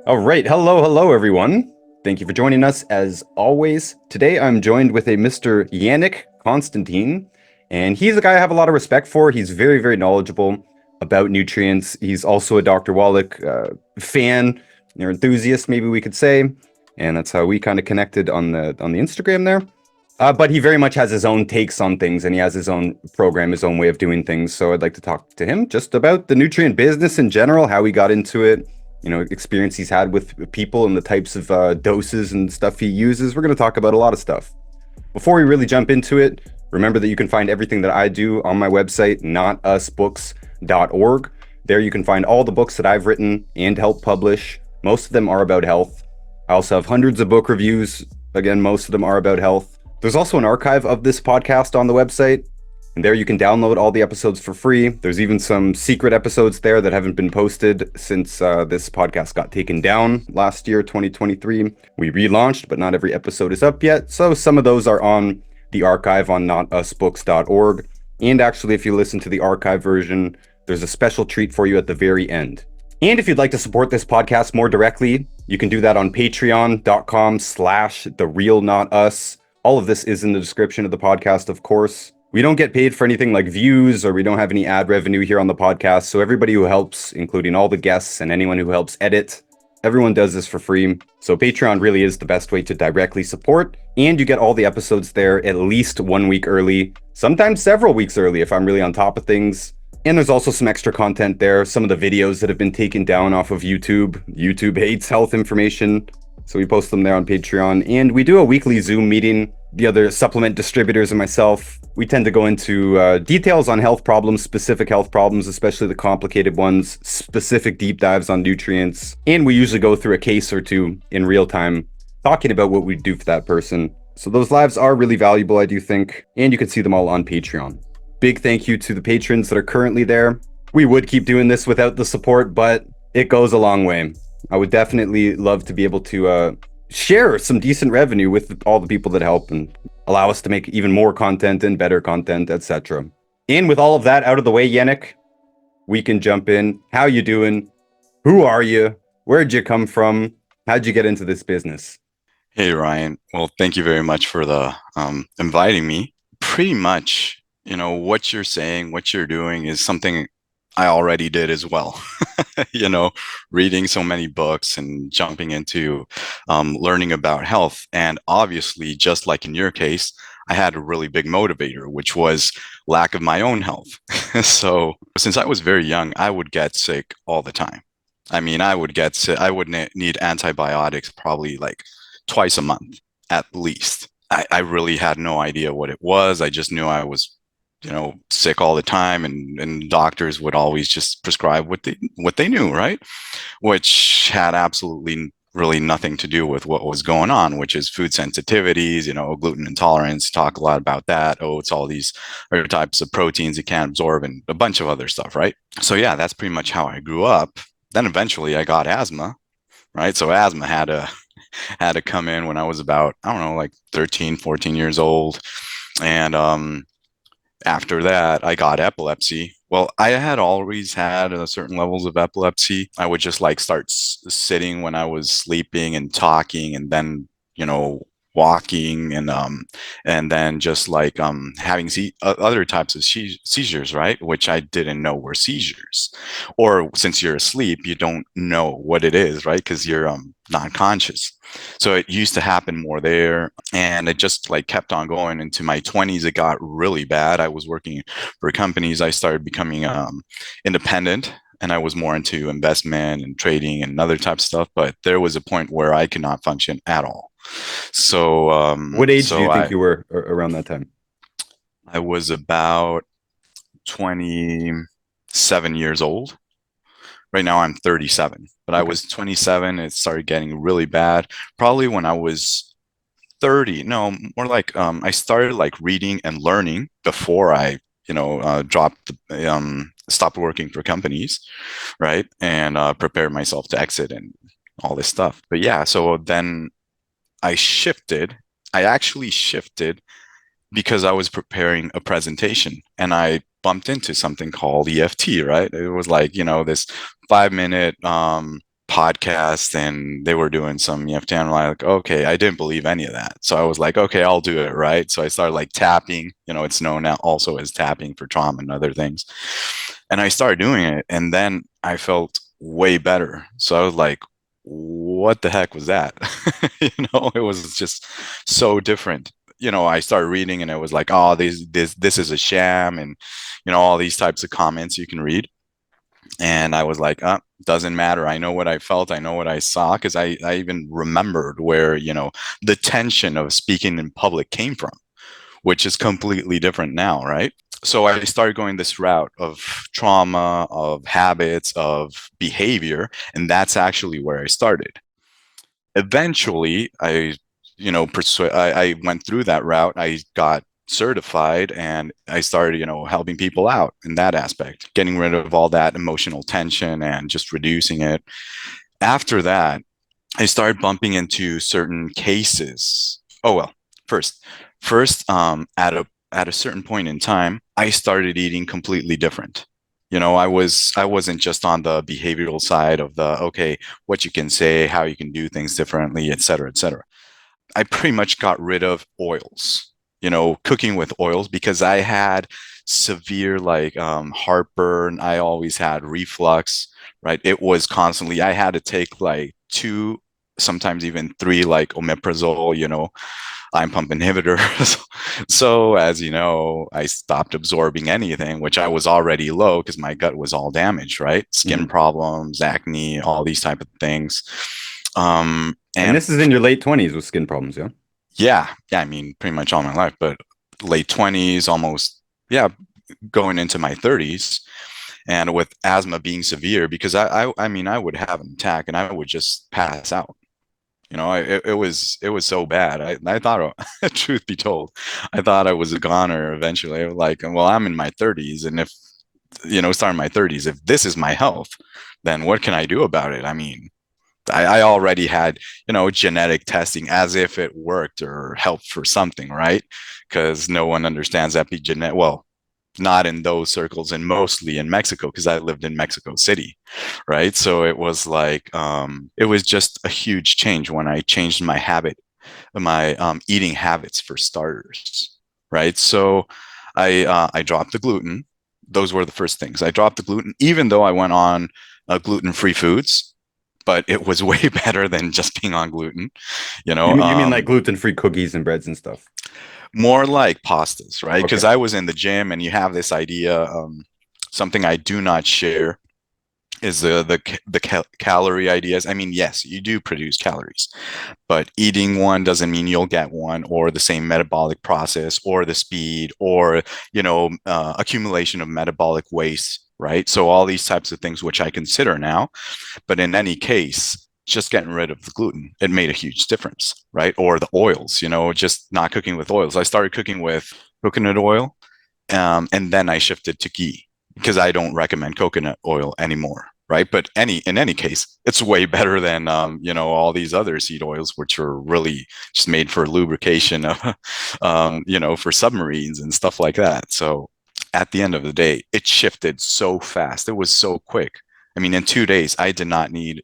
All right. Hello, everyone. Thank you for joining us as always. Today I'm joined with a Mr. Yanik Constantine, and he's a guy I have a lot of respect for. He's very knowledgeable about nutrients. He's also a Dr. Wallach fan or enthusiast, maybe we could say, and that's how we kind of connected on the Instagram there. But he very much has his own takes on things, and he has his own program, his own way of doing things. So I'd like to talk to him just about the nutrient business in general, how he got into it, experience he's had with people and the types of doses and stuff he uses. We're going to talk about a lot of stuff. Before we really jump into it, remember that you can find everything that I do on my website, notusbooks.org. There you can find all the books that I've written and helped publish. Most of them are about health. I also have hundreds of book reviews. Again, most of them are about health. There's also an archive of this podcast on the website, and there you can download all the episodes for free. There's even some secret episodes there that haven't been posted since this podcast got taken down last year, 2023. We relaunched, but not every episode is up yet. So some of those are on the archive on notusbooks.org. And actually, if you listen to the archive version, there's a special treat for you at the very end. And if you'd like to support this podcast more directly, you can do that on patreon.com/therealnotus. All of this is in the description of the podcast, of course. We don't get paid for anything like views, or we don't have any ad revenue here on the podcast. So everybody who helps, including all the guests and anyone who helps edit, everyone does this for free. So Patreon really is the best way to directly support. And you get all the episodes there at least 1 week early, sometimes several weeks early if I'm really on top of things. And there's also some extra content there. Some of the videos that have been taken down off of YouTube. YouTube hates health information, so we post them there on Patreon. And we do a weekly Zoom meeting. The other supplement distributors and myself, we tend to go into details on health problems, specific health problems, especially the complicated ones, specific deep dives on nutrients. And we usually go through a case or two in real time, talking about what we do for that person. So those lives are really valuable, I do think. And you can see them all on Patreon. Big thank you to the patrons that are currently there. We would keep doing this without the support, but it goes a long way. I would definitely love to be able to share some decent revenue with all the people that help and allow us to make even more content and better content, etc. And with all of that out of the way, Yanik, we can jump in. How you doing? Who are you? Where'd you come from? How'd you get into this business? Hey, Ryan. Well, thank you very much for the inviting me. Pretty much, what you're saying, what you're doing is something I already did as well. Reading so many books and jumping into learning about health. And obviously, just like in your case, I had a really big motivator, which was lack of my own health. So since I was very young, I would get sick all the time. I mean, I would get sick. I would need antibiotics probably like twice a month at least. I really had no idea what it was. I just knew I was sick all the time, and doctors would always just prescribe what they knew, right? Which had absolutely really nothing to do with what was going on, which is food sensitivities, gluten intolerance, talk a lot about that. Oh, it's all these other types of proteins you can't absorb and a bunch of other stuff, right? So yeah, that's pretty much how I grew up. Then eventually I got asthma, right? So asthma had to come in when I was about, I don't know, like 13, 14 years old. And after that, I got epilepsy. Well, I had always had certain levels of epilepsy. I would just like start sitting when I was sleeping and talking, and then walking, and then just like having other types of seizures, right? Which I didn't know were seizures, or since you're asleep, you don't know what it is, right? Because you're not conscious. So it used to happen more there, and it just like kept on going into my 20s. It got really bad. I was working for companies. I started becoming independent, and I was more into investment and trading and other type of stuff. But there was a point where I could not function at all. So, What age do you think you were around that time? I was about 27 years old. Right now I'm 37, but I was 27. It started getting really bad. Probably when I was 30. No, more like I started like reading and learning before I, stopped working for companies, right? And prepared myself to exit and all this stuff. But yeah, so then I shifted. I actually shifted because I was preparing a presentation, and I bumped into something called EFT, right? It was like, this 5 minute podcast and they were doing some EFT. And I'm like, okay, I didn't believe any of that. So I was like, okay, I'll do it. Right. So I started like tapping, it's known now also as tapping for trauma and other things. And I started doing it. And then I felt way better. So I was like, what the heck was that? It was just so different. I started reading and it was like, oh, this is a sham, and all these types of comments you can read. And I was like, doesn't matter. I know what I felt. I know what I saw, because I even remembered where, the tension of speaking in public came from, which is completely different now, right? So I started going this route of trauma, of habits, of behavior, and that's actually where I started. Eventually, I went through that route. I got certified and I started, helping people out in that aspect, getting rid of all that emotional tension and just reducing it. After that, I started bumping into certain cases. Oh well, first, at a certain point in time, I started eating completely different. I wasn't just on the behavioral side of the, okay, what you can say, how you can do things differently, et cetera, et cetera. I pretty much got rid of oils, cooking with oils, because I had severe like heartburn. I always had reflux, right? It was constantly, I had to take like two, sometimes even three, like omeprazole, iron pump inhibitors. So as you know, I stopped absorbing anything, which I was already low because my gut was all damaged, right? Skin problems, acne, all these type of things. And And this is in your late 20s with skin problems, yeah? yeah, I mean, pretty much all my life, but late 20s, almost, yeah, going into my 30s, and with asthma being severe, because I mean, I would have an attack and I would just pass out. It was so bad. I thought, truth be told, I thought I was a goner eventually. Like, well, I'm in my 30s, and if starting my 30s, if this is my health, then what can I do about it? I mean, I already had, genetic testing as if it worked or helped for something, right? Because no one understands epigenetic. Well, not in those circles, and mostly in Mexico, because I lived in Mexico City, right? So it was like, it was just a huge change when I changed my eating habits for starters, right? So I dropped the gluten. Those were the first things. I dropped the gluten, even though I went on gluten-free foods, but it was way better than just being on gluten, you know. You mean like gluten-free cookies and breads and stuff? More like pastas, right? Because Okay. I was in the gym and you have this idea. Something I do not share is the calorie ideas. I mean, yes, you do produce calories, but eating one doesn't mean you'll get one, or the same metabolic process, or the speed, or accumulation of metabolic waste, right? So all these types of things, which I consider now, but in any case, just getting rid of the gluten, it made a huge difference, right? Or the oils, just not cooking with oils. I started cooking with coconut oil, and then I shifted to ghee, because I don't recommend coconut oil anymore, right? But in any case, it's way better than all these other seed oils, which are really just made for lubrication, for submarines and stuff like that. So at the end of the day, it shifted so fast. It was so quick. I mean, in 2 days, I did not need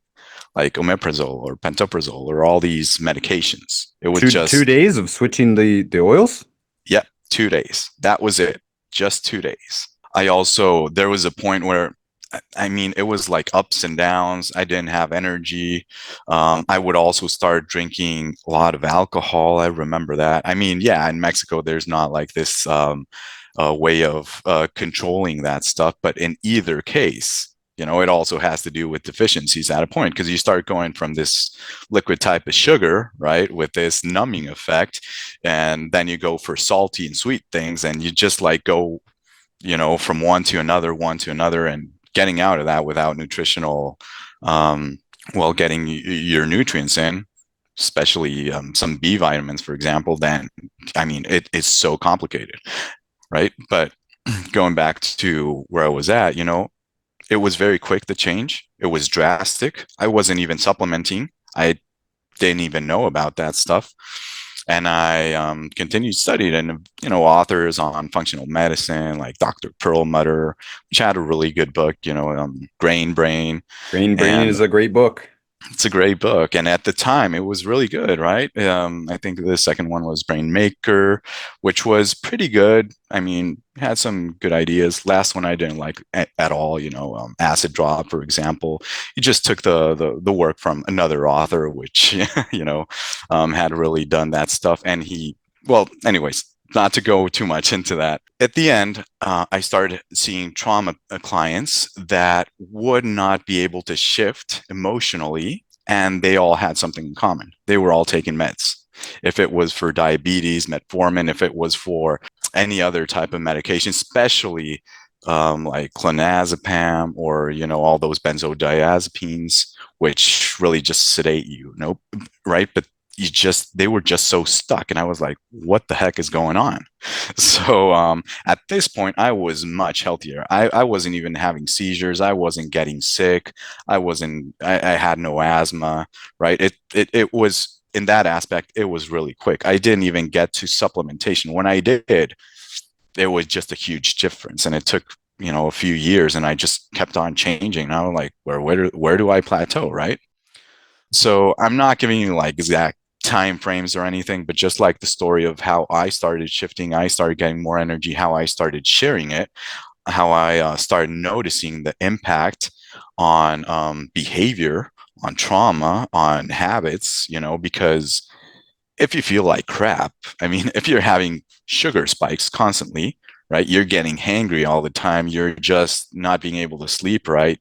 like omeprazole or pantoprazole or all these medications. It was Two just, days of switching the oils? yeah, 2 days. That was it. Just 2 days. There was a point where, I mean, it was like ups and downs. I didn't have energy. I would also start drinking a lot of alcohol. I remember that. I mean, yeah, in Mexico, there's not like this way of controlling that stuff. But in either case, it also has to do with deficiencies at a point, because you start going from this liquid type of sugar, right, with this numbing effect, and then you go for salty and sweet things, and you just like go, from one to another, and getting out of that without nutritional, well, getting your nutrients in, especially some B vitamins, for example, then, I mean, it is so complicated, right? But going back to where I was at, it was very quick to change. It was drastic. I wasn't even supplementing. I didn't even know about that stuff. And I continued studying, and authors on functional medicine like Dr. Perlmutter, which had a really good book, Grain Brain. Grain Brain And is a great book. It's a great book, and at the time, it was really good, right? I think the second one was Brain Maker, which was pretty good. I mean, had some good ideas. Last one I didn't like at all. Acid Drop, for example. He just took the work from another author, which had really done that stuff, and well, anyways, not to go too much into that. At the end, I started seeing trauma clients that would not be able to shift emotionally, and they all had something in common. They were all taking meds. If it was for diabetes, metformin, if it was for any other type of medication, especially like clonazepam or all those benzodiazepines, which really just sedate you. Nope, right? But they were just so stuck, and I was like, what the heck is going on? So at this point, I was much healthier. I wasn't even having seizures. I wasn't getting sick. I had no asthma, right? It was, in that aspect, it was really quick. I didn't even get to supplementation. When I did, it was just a huge difference, and it took a few years, and I just kept on changing. And I was like, where do I plateau, right? So I'm not giving you like exact time frames or anything, but just like the story of how I started shifting, I started getting more energy, how I started sharing it, how I started noticing the impact on behavior, on trauma, on habits, because if you feel like crap, I mean, if you're having sugar spikes constantly, right, you're getting hangry all the time, you're just not being able to sleep right,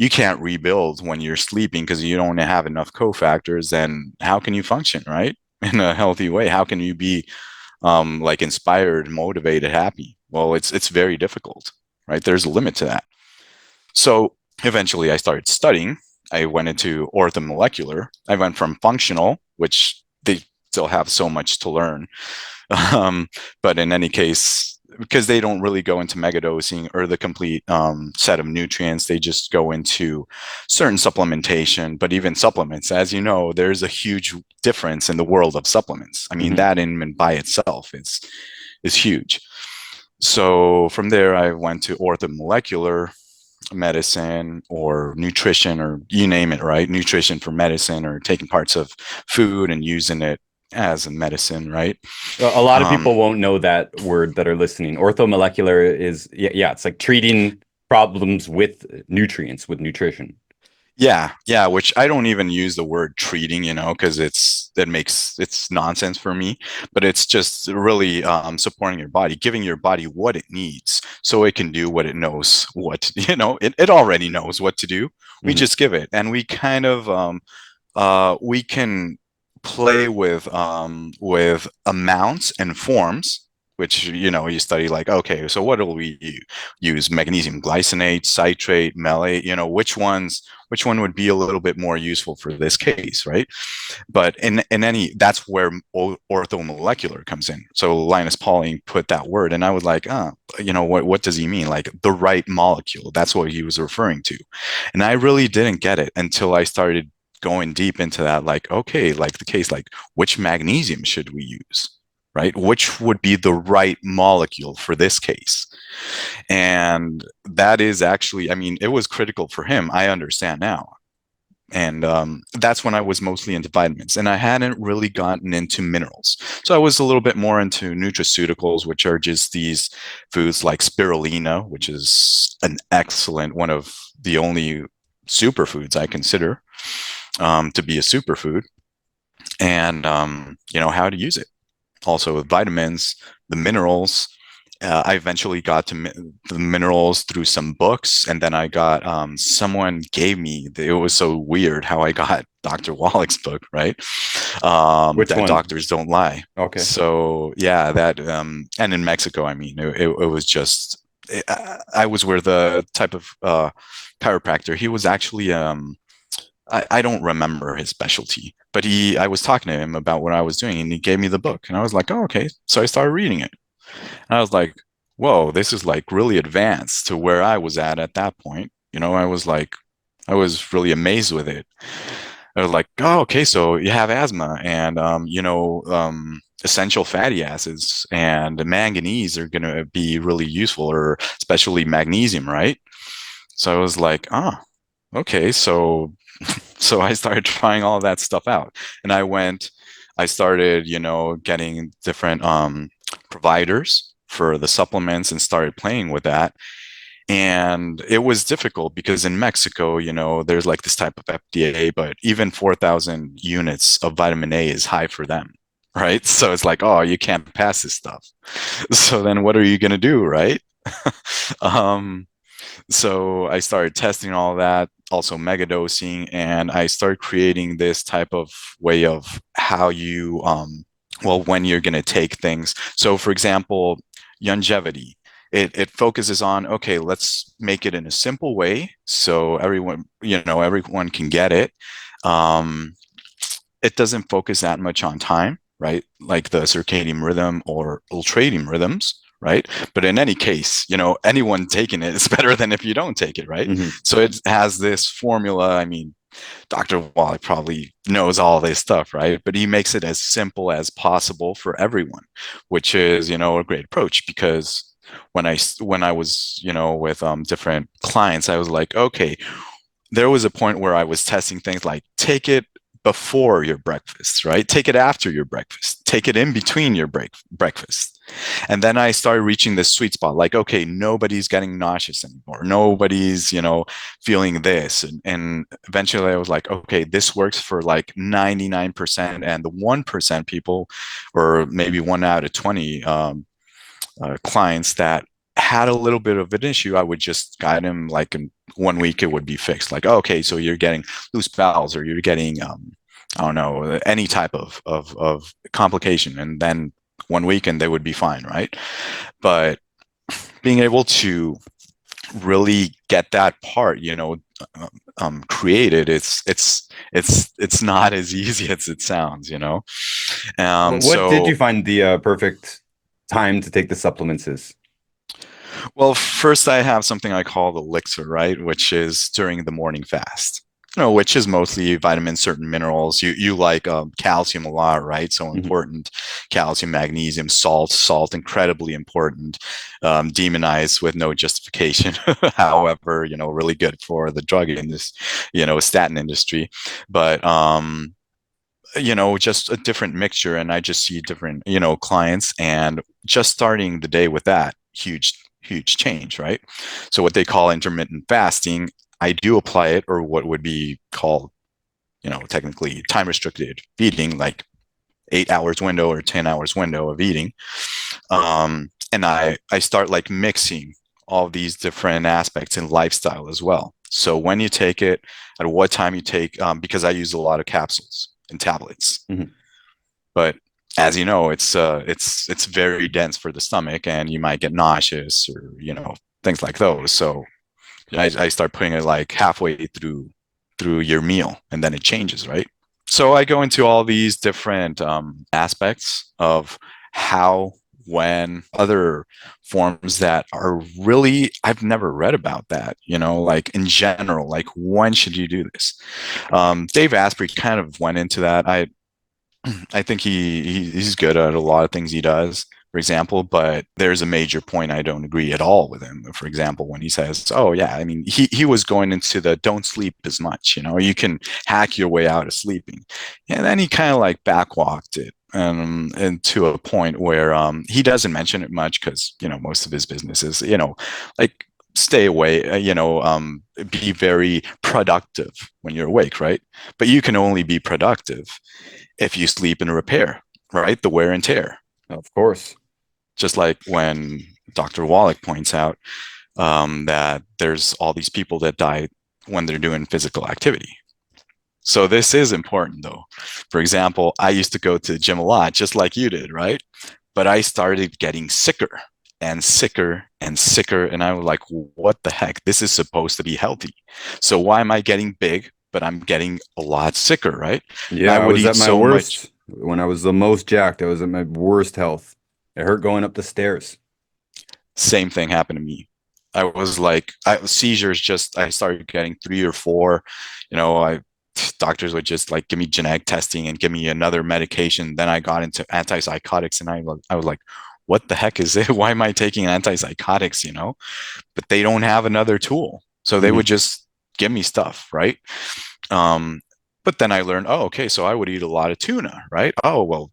you can't rebuild when you're sleeping because you don't have enough cofactors. Then how can you function, right, in a healthy way? How can you be like inspired, motivated, happy? Well, it's very difficult, right? There's a limit to that. So eventually I started studying. I went into orthomolecular. I went from functional, which they still have so much to learn, but in any case, because they don't really go into megadosing or the complete set of nutrients, they just go into certain supplementation. But even supplements, as you know, there's a huge difference in the world of supplements. I mean, Hmm. that in and by itself is huge. So from there, I went to orthomolecular medicine or nutrition, or you name it, right? Nutrition for medicine, or taking parts of food and using it as a medicine, right? A lot of Um, people won't know that word that are listening. Orthomolecular is, yeah, yeah, it's like treating problems with nutrients, with nutrition. yeah, yeah, which I don't even use the word treating, because it's nonsense for me. But it's just really supporting your body, giving your body what it needs so it can do what it knows what, it already knows what to do. We Hmm. just give it, and we kind of we can play with amounts and forms, which you study, like, okay, so what will we use? Magnesium glycinate, citrate, malate, which one would be a little bit more useful for this case, right? But in any, that's where orthomolecular comes in. So Linus Pauling put that word, and I was like, what does he mean? Like the right molecule. That's what he was referring to. And I really didn't get it until I started going deep into that. Like, okay, like the case, like which magnesium should we use? Right? Which would be the right molecule for this case? And that is actually, I mean, it was critical for him. I understand now. And that's when I was mostly into vitamins, and I hadn't really gotten into minerals. So I was a little bit more into nutraceuticals, which are just these foods like spirulina, which is an excellent, one of the only superfoods I consider to be a superfood, and how to use it. Also with vitamins, the minerals. I eventually got to the minerals through some books, and then I got someone gave me. It was so weird how I got Dr. Wallach's book, right? Which That one? doctors don't lie. Okay. So yeah, that and in Mexico, I mean, it was just. I was with the type of chiropractor. He was actually I don't remember his specialty, but I was talking to him about what I was doing, and he gave me the book, and I was like, oh, okay. So I started reading it, and I was like, whoa, this is like really advanced to where I was at that point. I was like, I was really amazed with it. I was like, oh, okay, so you have asthma, and essential fatty acids and manganese are going to be really useful, or especially magnesium, right? So I was like, oh, okay, so So I started trying all that stuff out. And I started, getting different providers for the supplements and started playing with that. And it was difficult because in Mexico, there's like this type of FDA, but even 4,000 units of vitamin A is high for them. Right. So it's like, oh, you can't pass this stuff. So then what are you going to do? Right. um, so I started testing all that, also megadosing, and I started creating this type of way of how you, well, when you're going to take things. So, for example, longevity. It focuses on, okay, let's make it in a simple way so everyone can get it. Um, it doesn't focus that much on time, right? Like the circadian rhythm or ultradian rhythms, right? But in any case, anyone taking it is better than if you don't take it, right? Hmm. So it has this formula. I mean, Dr. Wallach probably knows all this stuff, right? But he makes it as simple as possible for everyone, which is, a great approach because when I was, with different clients, I was like, okay, there was a point where I was testing things like take it before your breakfast, right? Take it after your breakfast, take it in between your breakfast. And then I started reaching this sweet spot like, okay, nobody's getting nauseous anymore. Nobody's, feeling this. And eventually I was like, okay, this works for like 99%. And the 1% people, or maybe 1 out of 20 clients that had a little bit of an issue, I would just guide them like in 1 week, it would be fixed. Like, oh, okay, so you're getting loose bowels or you're getting, I don't know, any type of complication. And then 1 week and they would be fine, right? But being able to really get that part, created, it's not as easy as it sounds. What did So you find the perfect time to take the supplements is? Well, first I have something I call the elixir, right? Which is during the morning fast. Which is mostly vitamins, certain minerals. You like calcium a lot, right? So Hmm. important. Calcium, magnesium, salt, incredibly important. Demonized with no justification. However, really good for the drug industry, statin industry. But just a different mixture, and I just see different, clients, and just starting the day with that huge change, right? So what they call intermittent fasting, I do apply it, or what would be called, technically time restricted feeding, like 8 hours window or 10 hours window of eating. And I start like mixing all these different aspects in lifestyle as well. So when you take it, at what time you take, because I use a lot of capsules and tablets, Hmm. but as you know, it's very dense for the stomach, and you might get nauseous or things like those. So I start putting it like halfway through your meal, and then it changes, right? So I go into all these different aspects of how, when, other forms that are really, I've never read about that, like in general, like when should you do this? Dave Asprey kind of went into that. I think he's good at a lot of things he does, for example, but there's a major point I don't agree at all with him. For example, when he says, "Oh yeah, I mean, he was going into the don't sleep as much, you can hack your way out of sleeping," and then he kind of like backwalked it. And to a point where he doesn't mention it much because most of his business is like stay away, be very productive when you're awake, right? But you can only be productive if you sleep and repair, right? The wear and tear. Of course. Just like when Dr. Wallach points out that there's all these people that die when they're doing physical activity. So this is important though. For example, I used to go to the gym a lot, just like you did, right? But I started getting sicker and sicker and sicker. And I was like, what the heck? This is supposed to be healthy. So why am I getting big, but I'm getting a lot sicker, right? And Yeah, I I would was eat at my so much. worst when I was the most jacked. I was at my worst health. It hurt going up the stairs. Same thing happened to me. I was like, seizures. Just I started getting 3 or 4. I doctors would just like give me genetic testing and give me another medication. Then I got into antipsychotics, and I was like, what the heck is it? Why am I taking antipsychotics? But they don't have another tool, so they would Hmm. just give me stuff, right? Um, but then I learned, oh, okay, so I would eat a lot of tuna, right? Oh, well,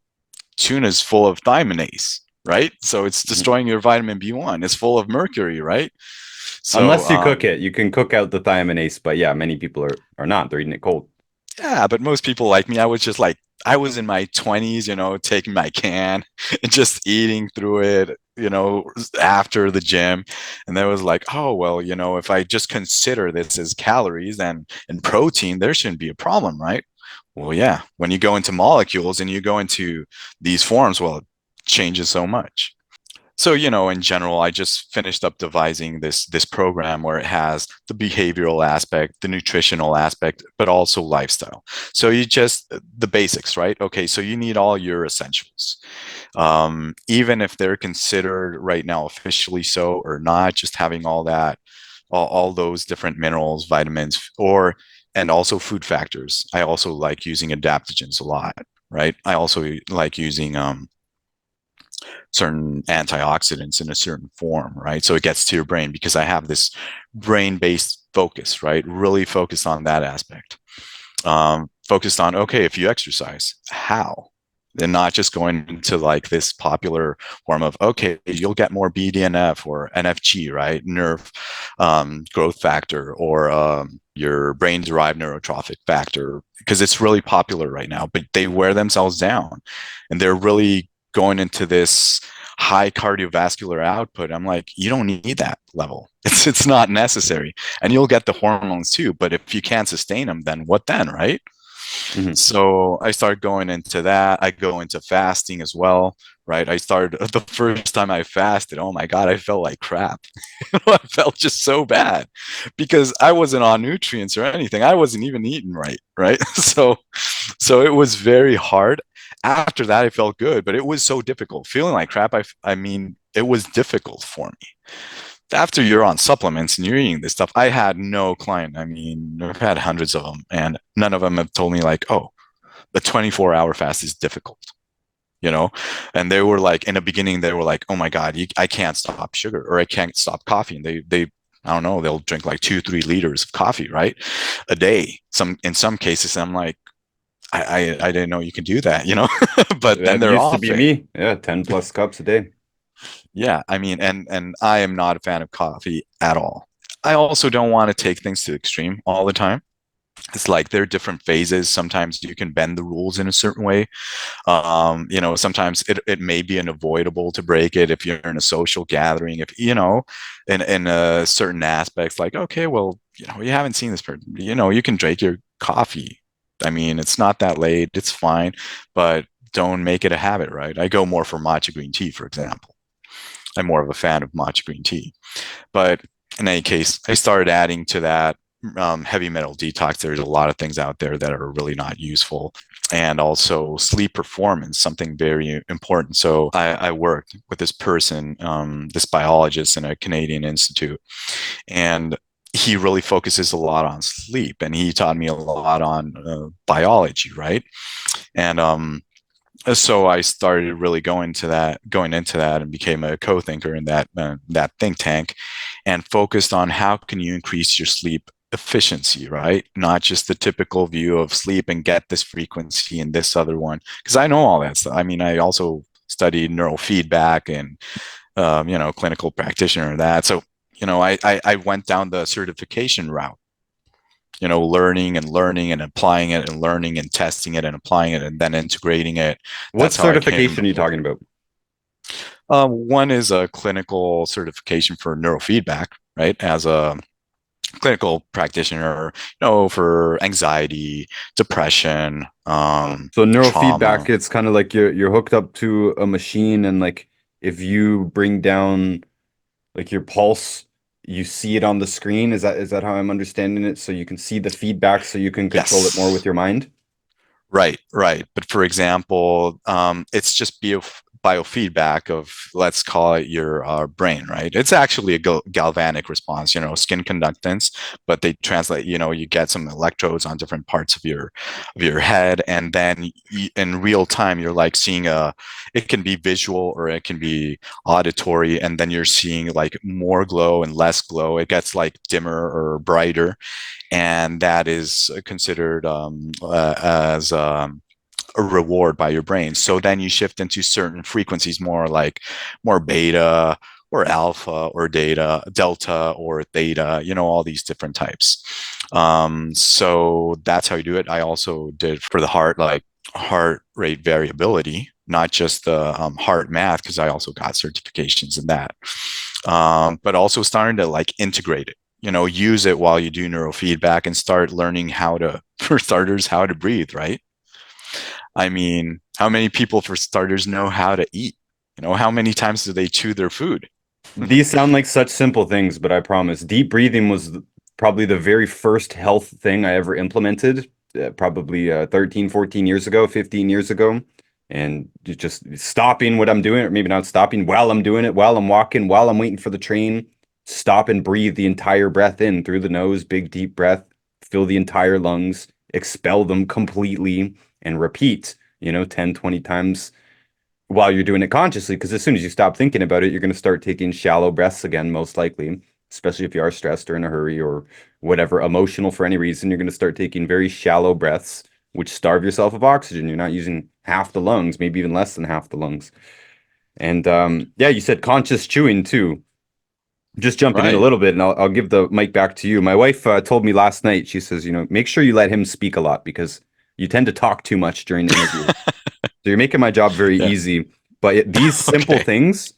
tuna is full of thiaminase, right? So it's Mhm. destroying your vitamin B1. It's full of mercury, right? So Unless you cook it, you can cook out the thiaminase, but yeah, many people are not. They're eating it cold. yeah, but most people like me, I was just like, I was in my 20s, taking my can and just eating through it, after the gym. And there was like, oh, well, if I just consider this as calories and protein, there shouldn't be a problem, right? Well, yeah, when you go into molecules and you go into these forms, well, it changes so much. So, in general, I just finished up devising this program where it has the behavioral aspect, the nutritional aspect, but also lifestyle. So you just the basics, right? Okay, so you need all your essentials, even if they're considered right now officially so or not. Just having all that, all those different minerals, vitamins, and also food factors. I also like using adaptogens a lot, right? I also like using certain antioxidants in a certain form, right? So it gets to your brain because I have this brain based focus, right? Really focused on that aspect. Focused on, okay, if you exercise, how? And not just going into like this popular form of, okay, you'll get more BDNF or NFG, right? Nerve growth factor, or your brain derived neurotrophic factor, because it's really popular right now, but they wear themselves down and they're really going into this high cardiovascular output. I'm like, you don't need that level. It's not necessary. And you'll get the hormones too, but if you can't sustain them, then what then, right? Hmm. So I started going into that. I go into fasting as well, right? I started the first time I fasted. Oh my God, I felt like crap. I felt just so bad because I wasn't on nutrients or anything. I wasn't even eating right, right? So it was very hard. After that, I felt good, but it was so difficult. Feeling like crap, I mean, it was difficult for me. After you're on supplements and you're eating this stuff, I had no client. I mean, I've had hundreds of them, and none of them have told me like, "Oh, the 24-hour fast is difficult," you know. And they were like, in the beginning, they were like, "Oh my God, I can't stop sugar or I can't stop coffee," and they I don't know, they'll drink like 2-3 liters of coffee, right, a day. In some cases, I'm like, I didn't know you could do that, but then That they're used to off be it. me. Yeah, 10 plus cups a day. Yeah, I mean, and I am not a fan of coffee at all. I also don't want to take things to the extreme all the time. It's like there are different phases. Sometimes you can bend the rules in a certain way. Sometimes it may be unavoidable to break it if you're in a social gathering, if in certain aspects, like, okay, well, you haven't seen this person, you can drink your coffee. I mean, it's not that late, it's fine, but don't make it a habit, right? I go more for matcha green tea, for example. I'm more of a fan of matcha green tea. But in any case, I started adding to that heavy metal detox. There's a lot of things out there that are really not useful. And also sleep performance, something very important. So I worked with this person, this biologist in a Canadian institute, and he really focuses a lot on sleep. And he taught me a lot on biology, right? And so I started really going into that, and became a co-thinker in that think tank, and focused on how can you increase your sleep efficiency, right? Not just the typical view of sleep and get this frequency and this other one, because I know all that stuff. I mean, I also studied neurofeedback and clinical practitioner of that. So I went down the certification route, learning and applying it, and learning and testing it and applying it and then integrating it. What That's how I came certification are you with talking about? one is a clinical certification for neurofeedback, right? As a clinical practitioner, for anxiety, depression, So neurofeedback, trauma. it's kind of like you're hooked up to a machine, and like if you bring down like your pulse, you see it on the screen. Is that how I'm understanding it? So you can see the feedback, so you can control it more with Yes. your mind. Right, right. But for example, it's just biofeedback of, let's call it your brain, right? It's actually a galvanic response, skin conductance, but they translate, you get some electrodes on different parts of your head, and then in real time you're like seeing it can be visual or it can be auditory, and then you're seeing like more glow and less glow. It gets like dimmer or brighter, and that is considered as a reward by your brain. So then you shift into certain frequencies, more beta or alpha or delta or theta, all these different types. So that's how you do it. I also did for the heart, like heart rate variability, not just the heart math, because I also got certifications in that. But also starting to like integrate it, use it while you do neurofeedback and start learning for starters, how to breathe, right? I mean, how many people, for starters, know how to eat? How many times do they chew their food? These sound like such simple things, but I promise, deep breathing was probably the very first health thing I ever implemented, probably 13, 14 years ago, 15 years ago. And just stopping what I'm doing, or maybe not stopping while I'm doing it, while I'm walking, while I'm waiting for the train, stop and breathe the entire breath in through the nose, big deep breath, fill the entire lungs, expel them completely, and repeat, 10, 20 times while you're doing it consciously, because as soon as you stop thinking about it, you're going to start taking shallow breaths again, most likely, especially if you are stressed or in a hurry or whatever, emotional for any reason. You're going to start taking very shallow breaths, which starve yourself of oxygen. You're not using half the lungs, maybe even less than half the lungs. And yeah, you said conscious chewing too. Just jumping in a Right. little bit, and I'll give the mic back to you. My wife told me last night, she says, make sure you let him speak a lot because you tend to talk too much during interviews. So you're making my job very Yeah. easy. But these simple Okay. things,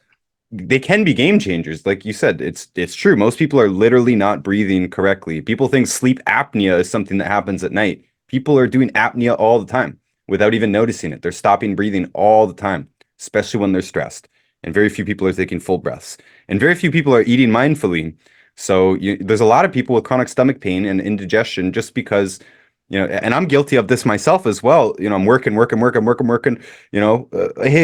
they can be game changers. Like you said, it's true. Most people are literally not breathing correctly. People think sleep apnea is something that happens at night. People are doing apnea all the time without even noticing it. They're stopping breathing all the time, especially when they're stressed. And very few people are taking full breaths. And very few people are eating mindfully. So there's a lot of people with chronic stomach pain and indigestion just because and I'm guilty of this myself as well. I'm working. Hey,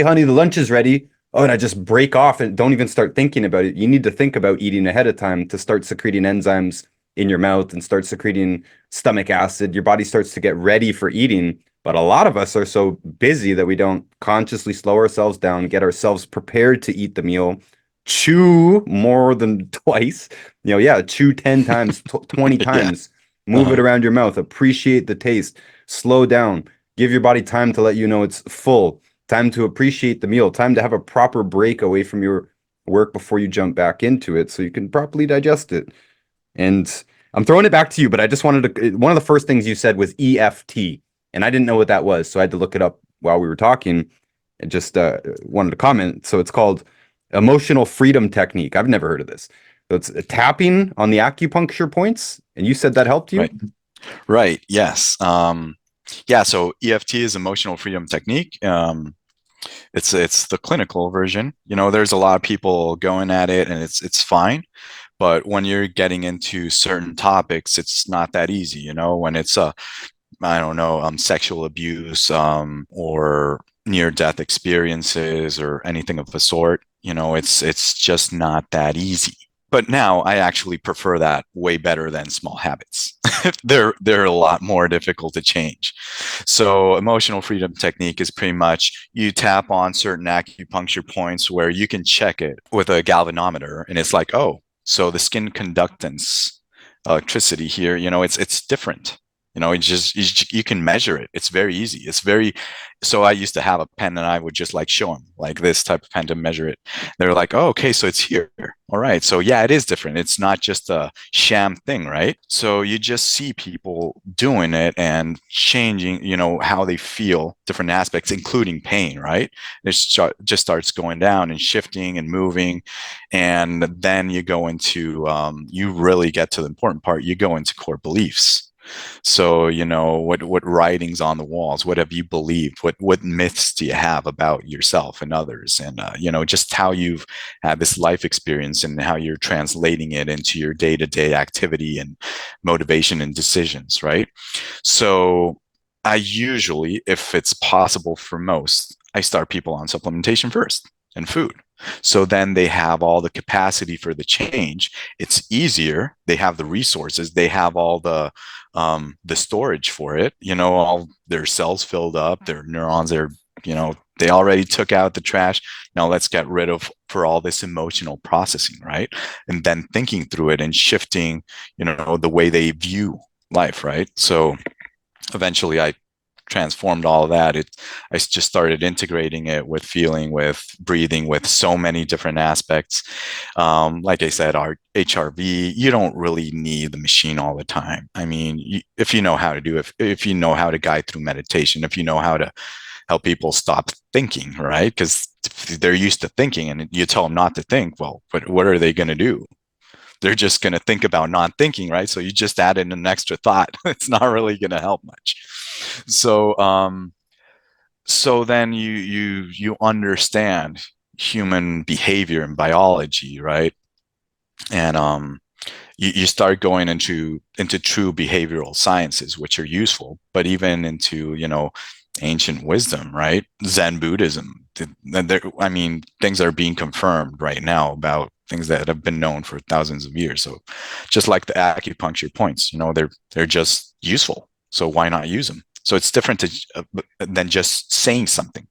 honey, the lunch is ready. Oh, and I just break off and don't even start thinking about it. You need to think about eating ahead of time to start secreting enzymes in your mouth and start secreting stomach acid. Your body starts to get ready for eating. But a lot of us are so busy that we don't consciously slow ourselves down, get ourselves prepared to eat the meal, chew more than twice. Yeah, chew 10 times, 20 Yeah. times, move it Uh-huh. around your mouth, appreciate the taste, slow down, give your body time to let you know it's full, time to appreciate the meal, time to have a proper break away from your work before you jump back into it so you can properly digest it. And I'm throwing it back to you, but I just wanted to. One of the first things you said was EFT, and I didn't know what that was, so I had to look it up while we were talking. And just wanted to comment. So it's called emotional freedom technique. I've never heard of this. So it's tapping on the acupuncture points, and you said that helped you. Right. Right. Yes. Yeah. So EFT is emotional freedom technique. It's the clinical version. There's a lot of people going at it, and it's fine. But when you're getting into certain topics, it's not that easy. When it's I don't know, sexual abuse, or near death experiences or anything of the sort. It's just not that easy. But now I actually prefer that way better than small habits. They're a lot more difficult to change. So emotional freedom technique is pretty much you tap on certain acupuncture points where you can check it with a galvanometer, and it's like, oh, so the skin conductance electricity here, it's different. You can measure it. It's very easy. It's very. So I used to have a pen, and I would just like show them like this type of pen to measure it. They're like, oh, okay, so it's here. All right. So yeah, it is different. It's not just a sham thing, right? So you just see people doing it and changing, how they feel, different aspects, including pain, right? Just starts going down and shifting and moving. And then you go into, you really get to the important part. You go into core beliefs. So, what writings on the walls? What have you believed? What myths do you have about yourself and others? And just how you've had this life experience and how you're translating it into your day-to-day activity and motivation and decisions, right? So I usually, if it's possible for most, I start people on supplementation first and food. So then they have all the capacity for the change. It's easier. They have the resources. They have all the storage for it. All their cells filled up, their neurons. They already took out the trash. Now let's get rid of for all this emotional processing, right? And then thinking through it and shifting, the way they view life, right? So eventually I transformed all of that. I just started integrating it with feeling, with breathing, with so many different aspects. Like I said, our HRV, you don't really need the machine all the time. I mean, if you know how to do it, if you know how to guide through meditation, if you know how to help people stop thinking, right? Because they're used to thinking, and you tell them not to think. Well, what are they going to do? They're just going to think about not thinking, right? So you just add in an extra thought. It's not really going to help much. So then you understand human behavior and biology, right? And you start going into true behavioral sciences, which are useful, but even into ancient wisdom, right? Zen Buddhism. I mean, things are being confirmed right now about things that have been known for thousands of years. So, just like the acupuncture points, they're just useful. So why not use them? So it's different than just saying something,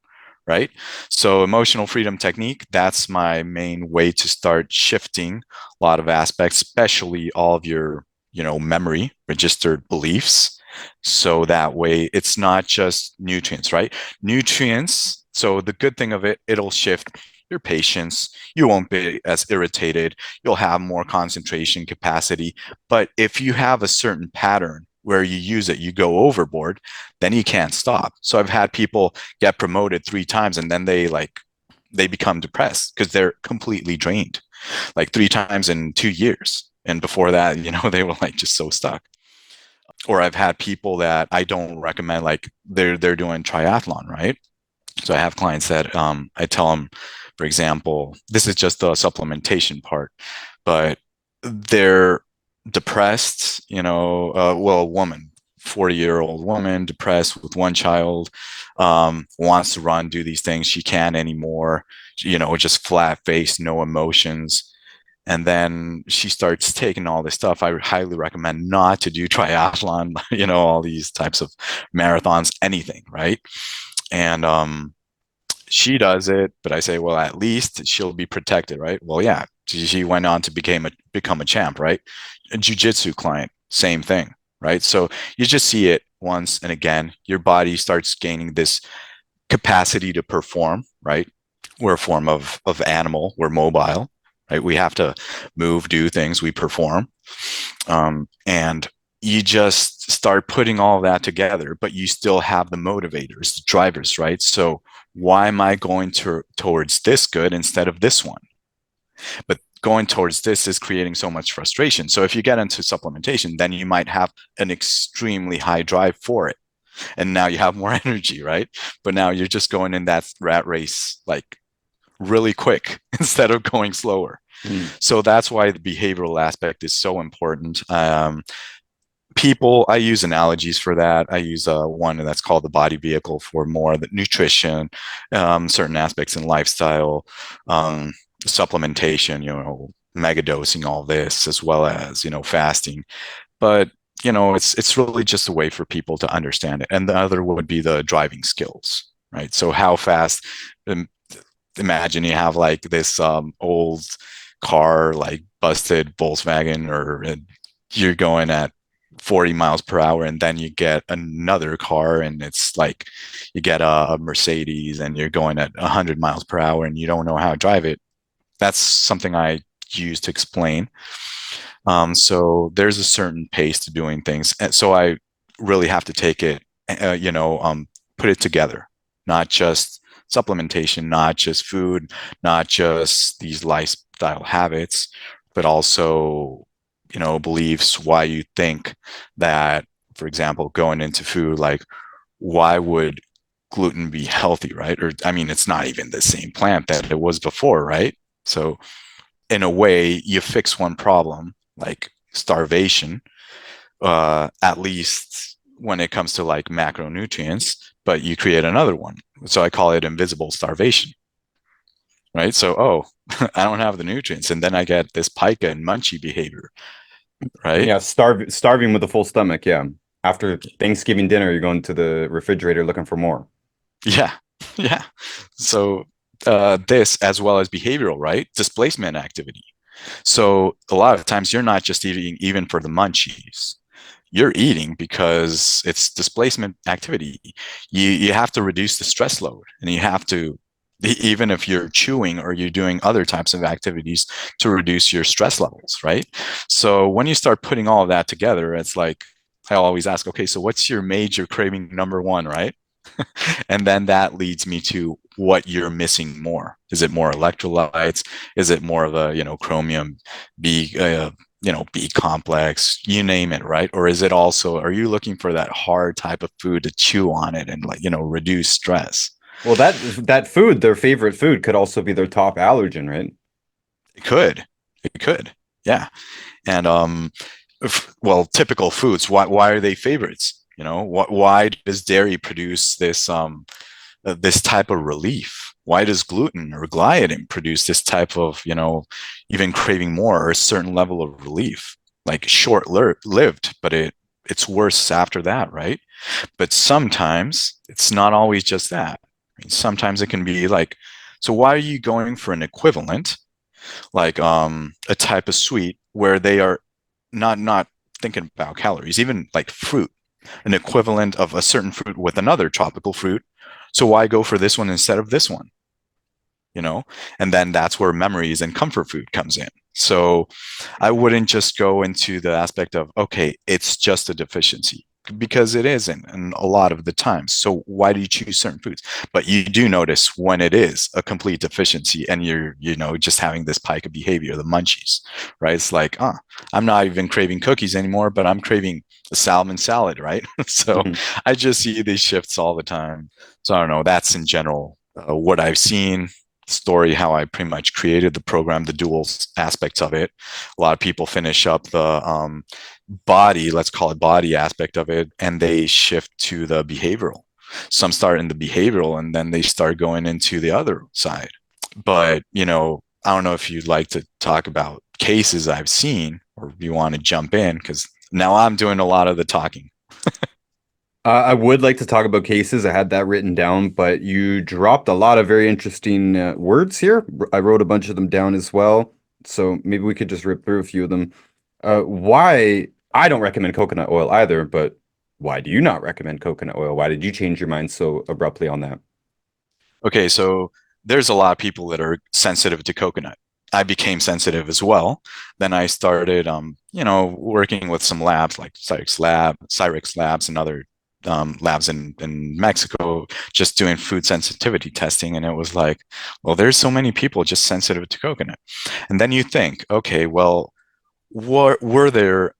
right? So emotional freedom technique, that's my main way to start shifting a lot of aspects, especially all of your, memory, registered beliefs. So that way it's not just nutrients, right? Nutrients. So the good thing of it, it'll shift your patience. You won't be as irritated. You'll have more concentration capacity. But if you have a certain pattern where you use it, you go overboard, then you can't stop. So I've had people get promoted 3 times and then they become depressed because they're completely drained, like 3 times in 2 years. And before that, they were like just so stuck. Or I've had people that I don't recommend, like they're doing triathlon, right? So I have clients that I tell them, for example, this is just the supplementation part, but they're depressed, well, a woman, 40-year-old woman, depressed with one child, wants to run, do these things. She can't anymore, just flat face, no emotions. And then she starts taking all this stuff. I highly recommend not to do triathlon, all these types of marathons, anything, right? And she does it, but I say, well, at least she'll be protected, right? Well, yeah, she went on to become a champ, right? A jiu-jitsu client, same thing, right? So you just see it once and again, your body starts gaining this capacity to perform, right? We're a form of animal, we're mobile, right? We have to move, do things, we perform. And you just start putting all that together, but you still have the motivators, the drivers, right? So why am I going towards this good instead of this one? But going towards this is creating so much frustration. So if you get into supplementation, then you might have an extremely high drive for it. And now you have more energy, right? But now you're just going in that rat race like really quick instead of going slower. So that's why the behavioral aspect is so important. I use analogies for that. I use one that's called the body vehicle for more the nutrition, certain aspects in lifestyle, supplementation, mega dosing, all this, as well as, fasting. But, it's really just a way for people to understand it. And the other would be the driving skills, right? So how fast, imagine you have like this old car, like busted Volkswagen, or you're going at 40 miles per hour, and then you get another car and it's like you get a Mercedes and you're going at 100 miles per hour and you don't know how to drive it. That's something I use to explain. So there's a certain pace to doing things, and so I really have to take it, put it together, not just supplementation, not just food, not just these lifestyle habits, but also, beliefs, why you think that, for example, going into food, like why would gluten be healthy, right? Or, I mean, it's not even the same plant that it was before, right? So in a way, you fix one problem, like starvation, at least when it comes to like macronutrients, but you create another one. So I call it invisible starvation, right? So, oh, I don't have the nutrients. And then I get this pica and munchie behavior, right? Yeah, starving with a full stomach. Yeah. After Thanksgiving dinner, you're going to the refrigerator looking for more. Yeah. Yeah. So, this as well as behavioral, right? Displacement activity. So, a lot of times you're not just eating even for the munchies. You're eating because it's displacement activity. You have to reduce the stress load, and you have to, even if you're chewing or you're doing other types of activities to reduce your stress levels, right? So when you start putting all of that together, it's like I always ask, okay, so what's your major craving number one, right? And then that leads me to what you're missing more. Is it more electrolytes? Is it more of a, chromium B, B complex, you name it, right? Or is it also, are you looking for that hard type of food to chew on it and, like, reduce stress? Well, that food, their favorite food, could also be their top allergen, right? It could, it could, yeah. And well, typical foods. Why are they favorites? Why does dairy produce this type of relief? Why does gluten or gliadin produce this type of, even craving more or a certain level of relief? Like short lived, but it's worse after that, right? But sometimes it's not always just that. I mean, sometimes it can be like, so why are you going for an equivalent, like a type of sweet where they are not thinking about calories, even like fruit, an equivalent of a certain fruit with another tropical fruit. So why go for this one instead of this one? you know and then that's where memories and comfort food comes in. So I wouldn't just go into the aspect of, okay, it's just a deficiency, because it isn't, and a lot of the times. So why do you choose certain foods? But you do notice when it is a complete deficiency and you're just having this pike of behavior, the munchies, right? It's like, I'm not even craving cookies anymore, but I'm craving a salmon salad, right? So Mhm. I just see these shifts all the time. So I don't know, that's in general what I've seen, story, how I pretty much created the program, the dual aspects of it. A lot of people finish up the body, let's call it body aspect of it, and they shift to the behavioral. Some start in the behavioral and then they start going into the other side. But, I don't know if you'd like to talk about cases I've seen, or if you want to jump in, because now I'm doing a lot of the talking. I would like to talk about cases. I had that written down, but you dropped a lot of very interesting words here. I wrote a bunch of them down as well, so maybe we could just rip through a few of them. Why I don't recommend coconut oil either, but why do you not recommend coconut oil? Why did you change your mind so abruptly on that? Okay, so there's a lot of people that are sensitive to coconut. I became sensitive as well. Then I started, working with some labs like Cyrix Labs, and other labs in Mexico, just doing food sensitivity testing. And it was like, well, there's so many people just sensitive to coconut. And then you think, okay, well, were there,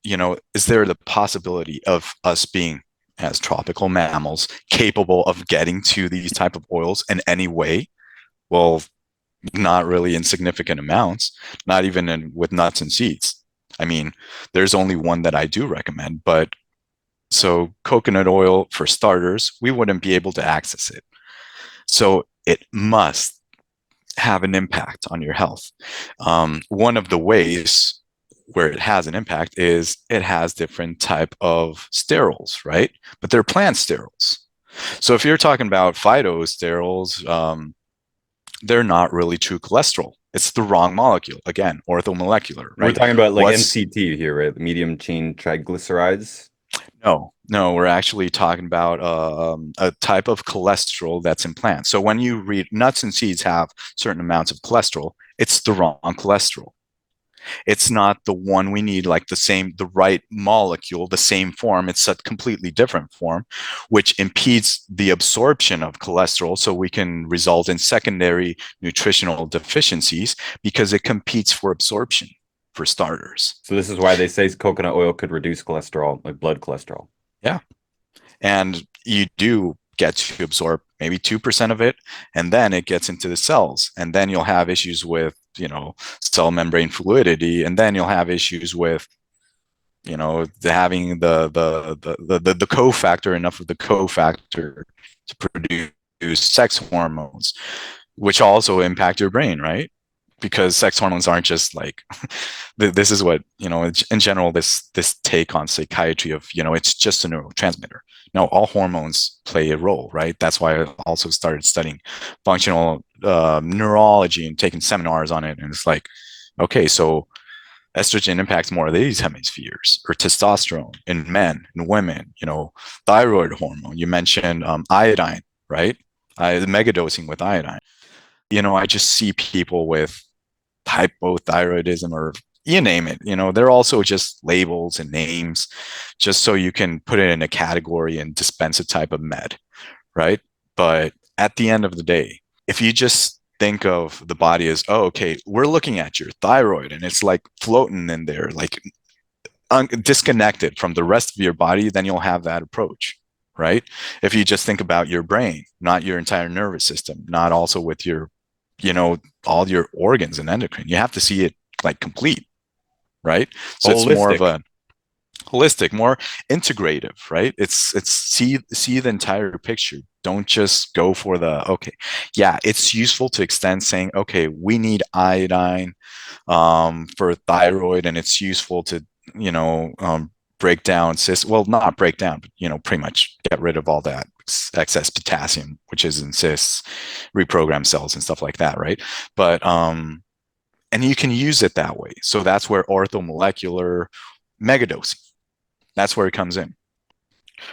is there the possibility of us being, as tropical mammals, capable of getting to these type of oils in any way? Well, not really in significant amounts, not even with nuts and seeds. I mean, there's only one that I do recommend, but so coconut oil, for starters, we wouldn't be able to access it. So it must have an impact on your health. One of the ways where it has an impact is it has different type of sterols, right? But they're plant sterols. So if you're talking about phytosterols, they're not really true cholesterol. It's the wrong molecule. Again, orthomolecular, We're right? talking about like What's MCT here, right? Medium chain triglycerides. No, we're actually talking about a type of cholesterol that's in plants. So when you read nuts and seeds have certain amounts of cholesterol, it's the wrong cholesterol. It's not the one we need, like the right molecule, the same form. It's a completely different form, which impedes the absorption of cholesterol. So we can result in secondary nutritional deficiencies because it competes for absorption, for starters. So this is why they say coconut oil could reduce cholesterol, like blood cholesterol. Yeah. And you do get to absorb maybe 2% of it, and then it gets into the cells, and then you'll have issues with cell membrane fluidity, and then you'll have issues with having the cofactor, enough of the cofactor to produce sex hormones, which also impact your brain, right? Because sex hormones aren't just like this is what in general, this take on psychiatry of it's just a neurotransmitter. No, all hormones play a role, right? That's why I also started studying functional neurology and taking seminars on it. And it's like, okay, so estrogen impacts more of these hemispheres, or testosterone in men and women, thyroid hormone. You mentioned iodine, right? The megadosing with iodine. I just see people with hypothyroidism, or you name it. They're also just labels and names, just so you can put it in a category and dispense a type of med, right? But at the end of the day, if you just think of the body as, oh, okay, we're looking at your thyroid and it's like floating in there, like disconnected from the rest of your body, then you'll have that approach, right? If you just think about your brain, not your entire nervous system, not also with your, all your organs and endocrine, you have to see it like complete, right? So it's more of Holistic. a holistic, more integrative, right? It's see the entire picture. Don't just go for the, okay, yeah, it's useful to extend saying, okay, we need iodine for thyroid, and it's useful to break down cysts. Well, not break down, but pretty much get rid of all that excess potassium, which is in cysts, reprogram cells and stuff like that, right? But and you can use it that way. So that's where orthomolecular megadosing, that's where it comes in,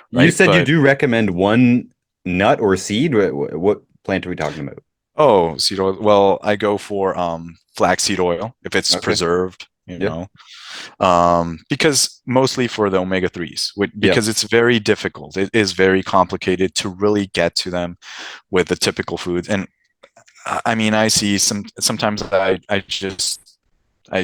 You right? said you But do recommend one nut or seed. What plant are we talking about? oh, seed oil. Well, I go for flaxseed oil if it's Okay. preserved, Yep. because mostly for the omega 3s, Yeah. because it's very difficult. It is very complicated to really get to them with the typical foods. And I mean, I see sometimes I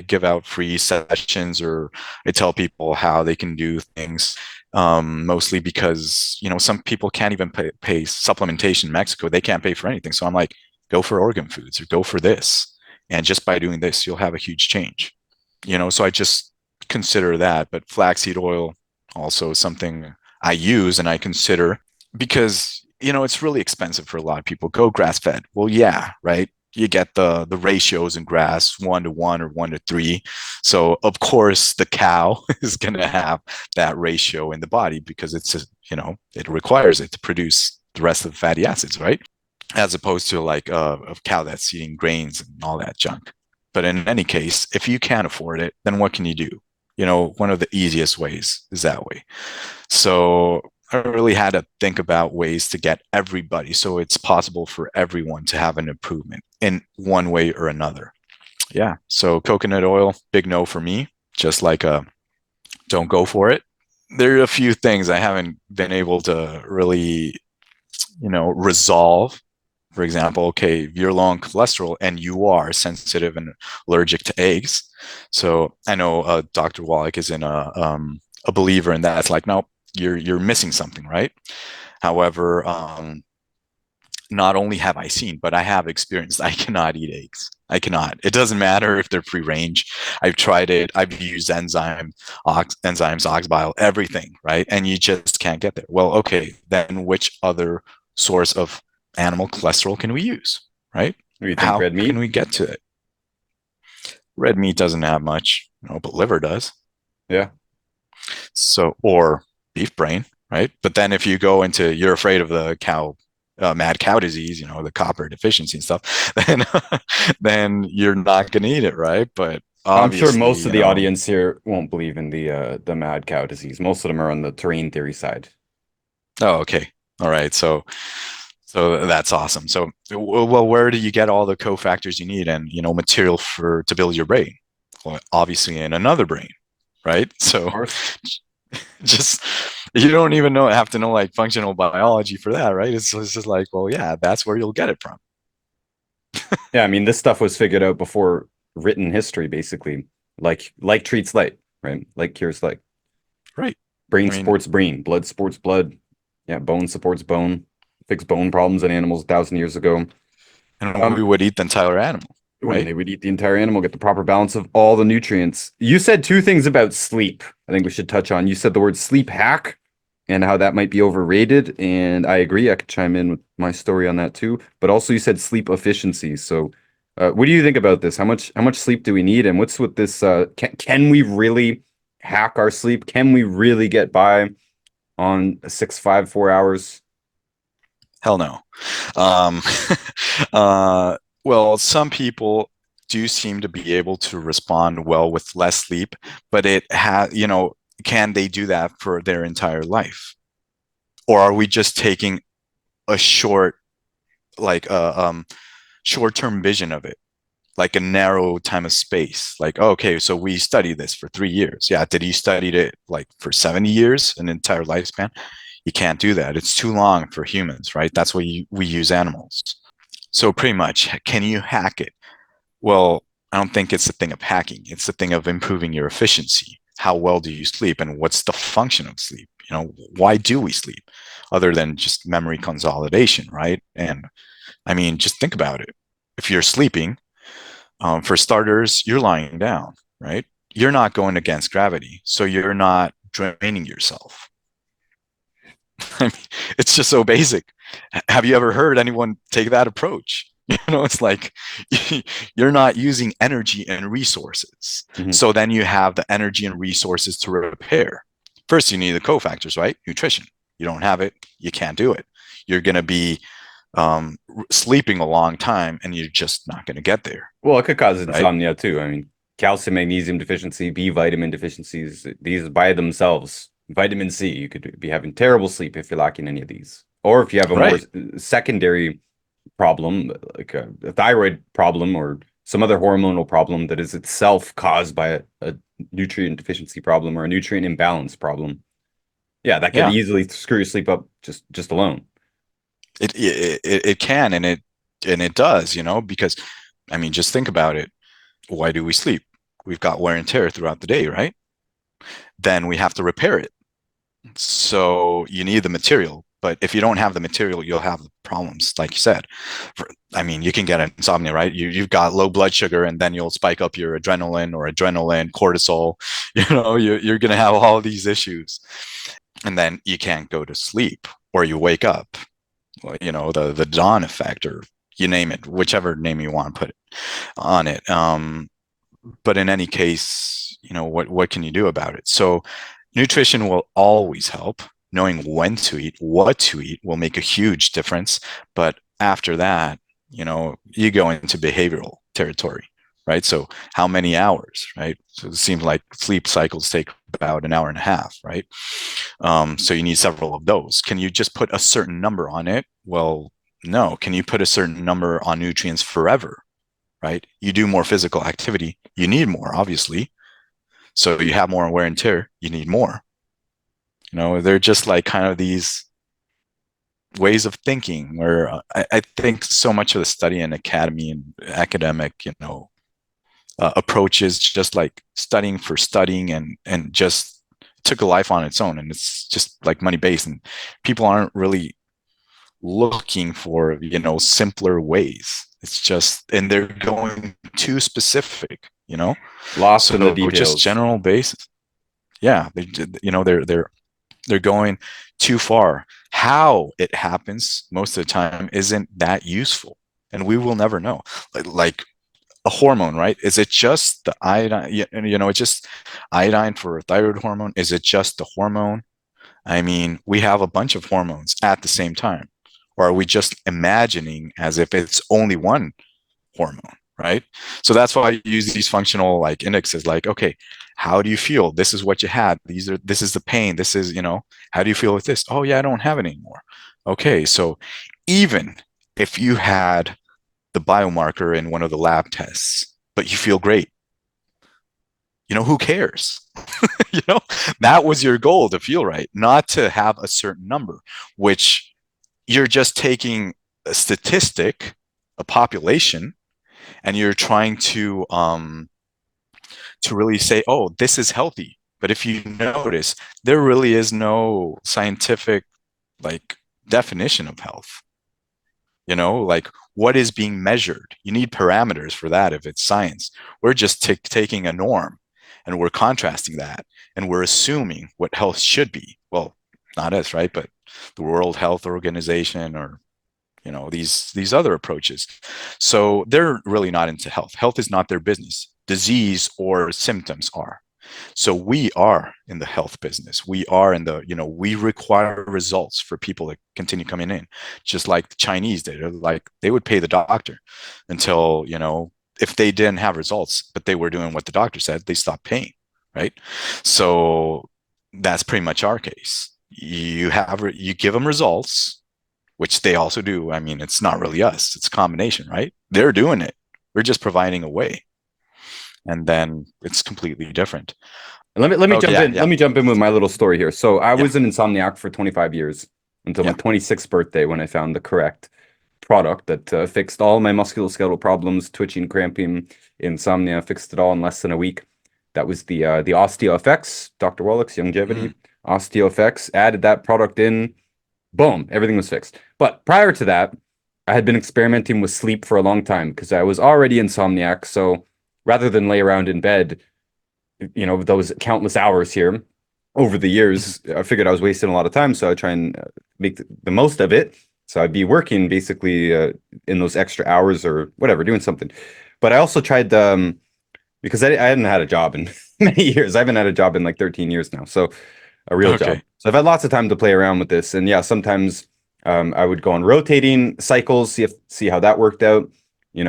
give out free sessions, or I tell people how they can do things. Mostly because some people can't even pay supplementation in Mexico. They can't pay for anything. So I'm like, go for organ foods or go for this, and just by doing this, you'll have a huge change. So I just consider that. But flaxseed oil also something I use and I consider, because it's really expensive for a lot of people. Go grass fed. Well, yeah, right. You get the ratios in grass 1 to 1 or 1 to 3. So of course the cow is going to have that ratio in the body, because it requires it to produce the rest of the fatty acids, right? As opposed to like a cow that's eating grains and all that junk. But in any case, if you can't afford it, then what can you do? One of the easiest ways is that way. So I really had to think about ways to get everybody, so it's possible for everyone to have an improvement in one way or another. Yeah. So coconut oil, big no for me. Just like don't go for it. There are a few things I haven't been able to really, resolve. For example, okay, if you're low on cholesterol and you are sensitive and allergic to eggs. So I know Dr. Wallach is a believer in that. It's like, no, you're missing something, right? However, not only have I seen, but I have experienced. I cannot eat eggs. I cannot. It doesn't matter if they're free range. I've tried it. I've used enzymes, oxbile, everything, right? And you just can't get there. Well, okay, then which other source of animal cholesterol can we use, right? What do you think? How Red can meat? we get to it? Red meat doesn't have much, but liver does. Yeah. So, or beef brain, right? But then if you go into, you're afraid of the mad cow disease, the copper deficiency and stuff, then you're not going to eat it, right? But I'm sure obviously, most of the audience here won't believe in the mad cow disease. Most of them are on the terrain theory side. oh, okay. All right. So that's awesome. So, well, where do you get all the cofactors you need and, material to build your brain? Well, obviously in another brain, right? Of So course. just, you don't even have to know like functional biology for that, right? It's just like, well, yeah, that's where you'll get it from. Yeah, I mean, this stuff was figured out before written history, basically. Like treats like, right? Like cures like. Right. Brain I mean, supports brain, blood supports blood. Yeah, bone supports bone. Fix bone problems in animals 1,000 years ago. and we Um, would eat the entire animal. When right? they would eat the entire animal, get the proper balance of all the nutrients. You said two things about sleep. I think we should touch on. You said the word sleep hack and how that might be overrated, and I agree. I could chime in with my story on that too. But also, you said sleep efficiency. So, what do you think about this? How much sleep do we need, and what's with this? Can we really hack our sleep? Can we really get by on 6, 5, 4 hours? Hell no. Um, uh, well, some people do seem to be able to respond well with less sleep, but can they do that for their entire life? Or are we just taking a like a short-term vision of it, like a narrow time of space? Like, oh, okay, so we studied this for 3 years. Yeah, did he study it like for 70 years, an entire lifespan? You can't do that. It's too long for humans, right? That's why we use animals. So pretty much, can you hack it? Well, I don't think it's a thing of hacking. It's a thing of improving your efficiency. How well do you sleep, and what's the function of sleep? Why do we sleep other than just memory consolidation, right? And I mean, just think about it. If you're sleeping, for starters, you're lying down, right? You're not going against gravity, so you're not draining yourself. I mean, it's just so basic. Have you ever heard anyone take that approach? It's like you're not using energy and resources. Mhm. So then you have the energy and resources to repair. First, you need the cofactors, right? Nutrition. You don't have it, you can't do it. You're going to be sleeping a long time and you're just not going to get there, Well, it could cause right? insomnia too. I mean, calcium, magnesium deficiency, B vitamin deficiencies, these by themselves, vitamin C, you could be having terrible sleep if you're lacking any of these. Or if you have a more Right. secondary problem, like a thyroid problem or some other hormonal problem that is itself caused by a nutrient deficiency problem or a nutrient imbalance problem. Yeah, that could Yeah. easily screw your sleep up just alone. It can, and it does, because I mean, just think about it. Why do we sleep? We've got wear and tear throughout the day, right? Then we have to repair it. So you need the material. But if you don't have the material, you'll have problems, like you said. I mean, you can get insomnia, right? You've got low blood sugar, and then you'll spike up your adrenaline, cortisol. You're going to have all of these issues. And then you can't go to sleep, or you wake up, the dawn effect, or you name it, whichever name you want to put it on it. But in any case, what can you do about it? So nutrition will always help. Knowing when to eat, what to eat will make a huge difference. But after that, you go into behavioral territory, right? So how many hours, right? So it seems like sleep cycles take about an hour and a half, right? So you need several of those. Can you just put a certain number on it? Well, no. Can you put a certain number on nutrients forever? Right? You do more physical activity, you need more, obviously. So you have more wear and tear, you need more. They're just like kind of these ways of thinking where I think so much of the study in academy and academic, approaches just like studying for studying and just took a life on its own, and it's just like money based, and people aren't really looking for simpler ways. It's just, and they're going too specific, Lost in the so just details. general basis. Yeah, they're going too far. How it happens most of the time isn't that useful, and we will never know. Like a hormone, right? Is it just the iodine? It's just iodine for thyroid hormone. Is it just the hormone? I mean, we have a bunch of hormones at the same time. Or are we just imagining as if it's only one hormone, right? So that's why I use these functional like indexes, like, okay, how do you feel? This is what you had. This is the pain. This is, how do you feel with this? Oh yeah, I don't have it anymore. Okay, so even if you had the biomarker in one of the lab tests, but you feel great, who cares? you know, that was your goal, to feel right, not to have a certain number, which you're just taking a statistic, a population, and you're trying to really say, oh, this is healthy. But if you notice, there really is no scientific like definition of health. Like what is being measured. You need parameters for that if it's science. We're just taking a norm and we're contrasting that and we're assuming what health should be. Well, not us, right? But the World Health Organization or these other approaches. So they're really not into health. Health is not their business. Disease or symptoms are. So we are in the health business. We are in the, we require results for people to continue coming in. Just like the Chinese, they're like, they would pay the doctor until, if they didn't have results, but they were doing what the doctor said, they stopped paying, right? So that's pretty much our case. You give them results, which they also do. I mean, it's not really us, it's a combination, right? They're doing it. We're just providing a way. And then it's completely different. Let me Okay, jump yeah, in. yeah, Let me jump in with my little story here. So I yeah, was an insomniac for 25 years until my yeah. 26th birthday when I found the correct product that fixed all my musculoskeletal problems, twitching, cramping, insomnia, fixed it all in less than a week. That was the OsteoFX, Dr. Wallach's Mm, Longevity OsteoFX. Added that product in, boom, everything was fixed. But prior to that, I had been experimenting with sleep for a long time because I was already insomniac. So rather than lay around in bed, those countless hours here over the mhm, years, I figured I was wasting a lot of time, so I try and make the most of it. So I'd be working basically in those extra hours or whatever, doing something. But I also tried because I hadn't had a job in many years. I haven't had a job in like 13 years now, so a real job. okay. So I've had lots of time to play around with this, and yeah, sometimes I would go on rotating cycles, see how that worked out.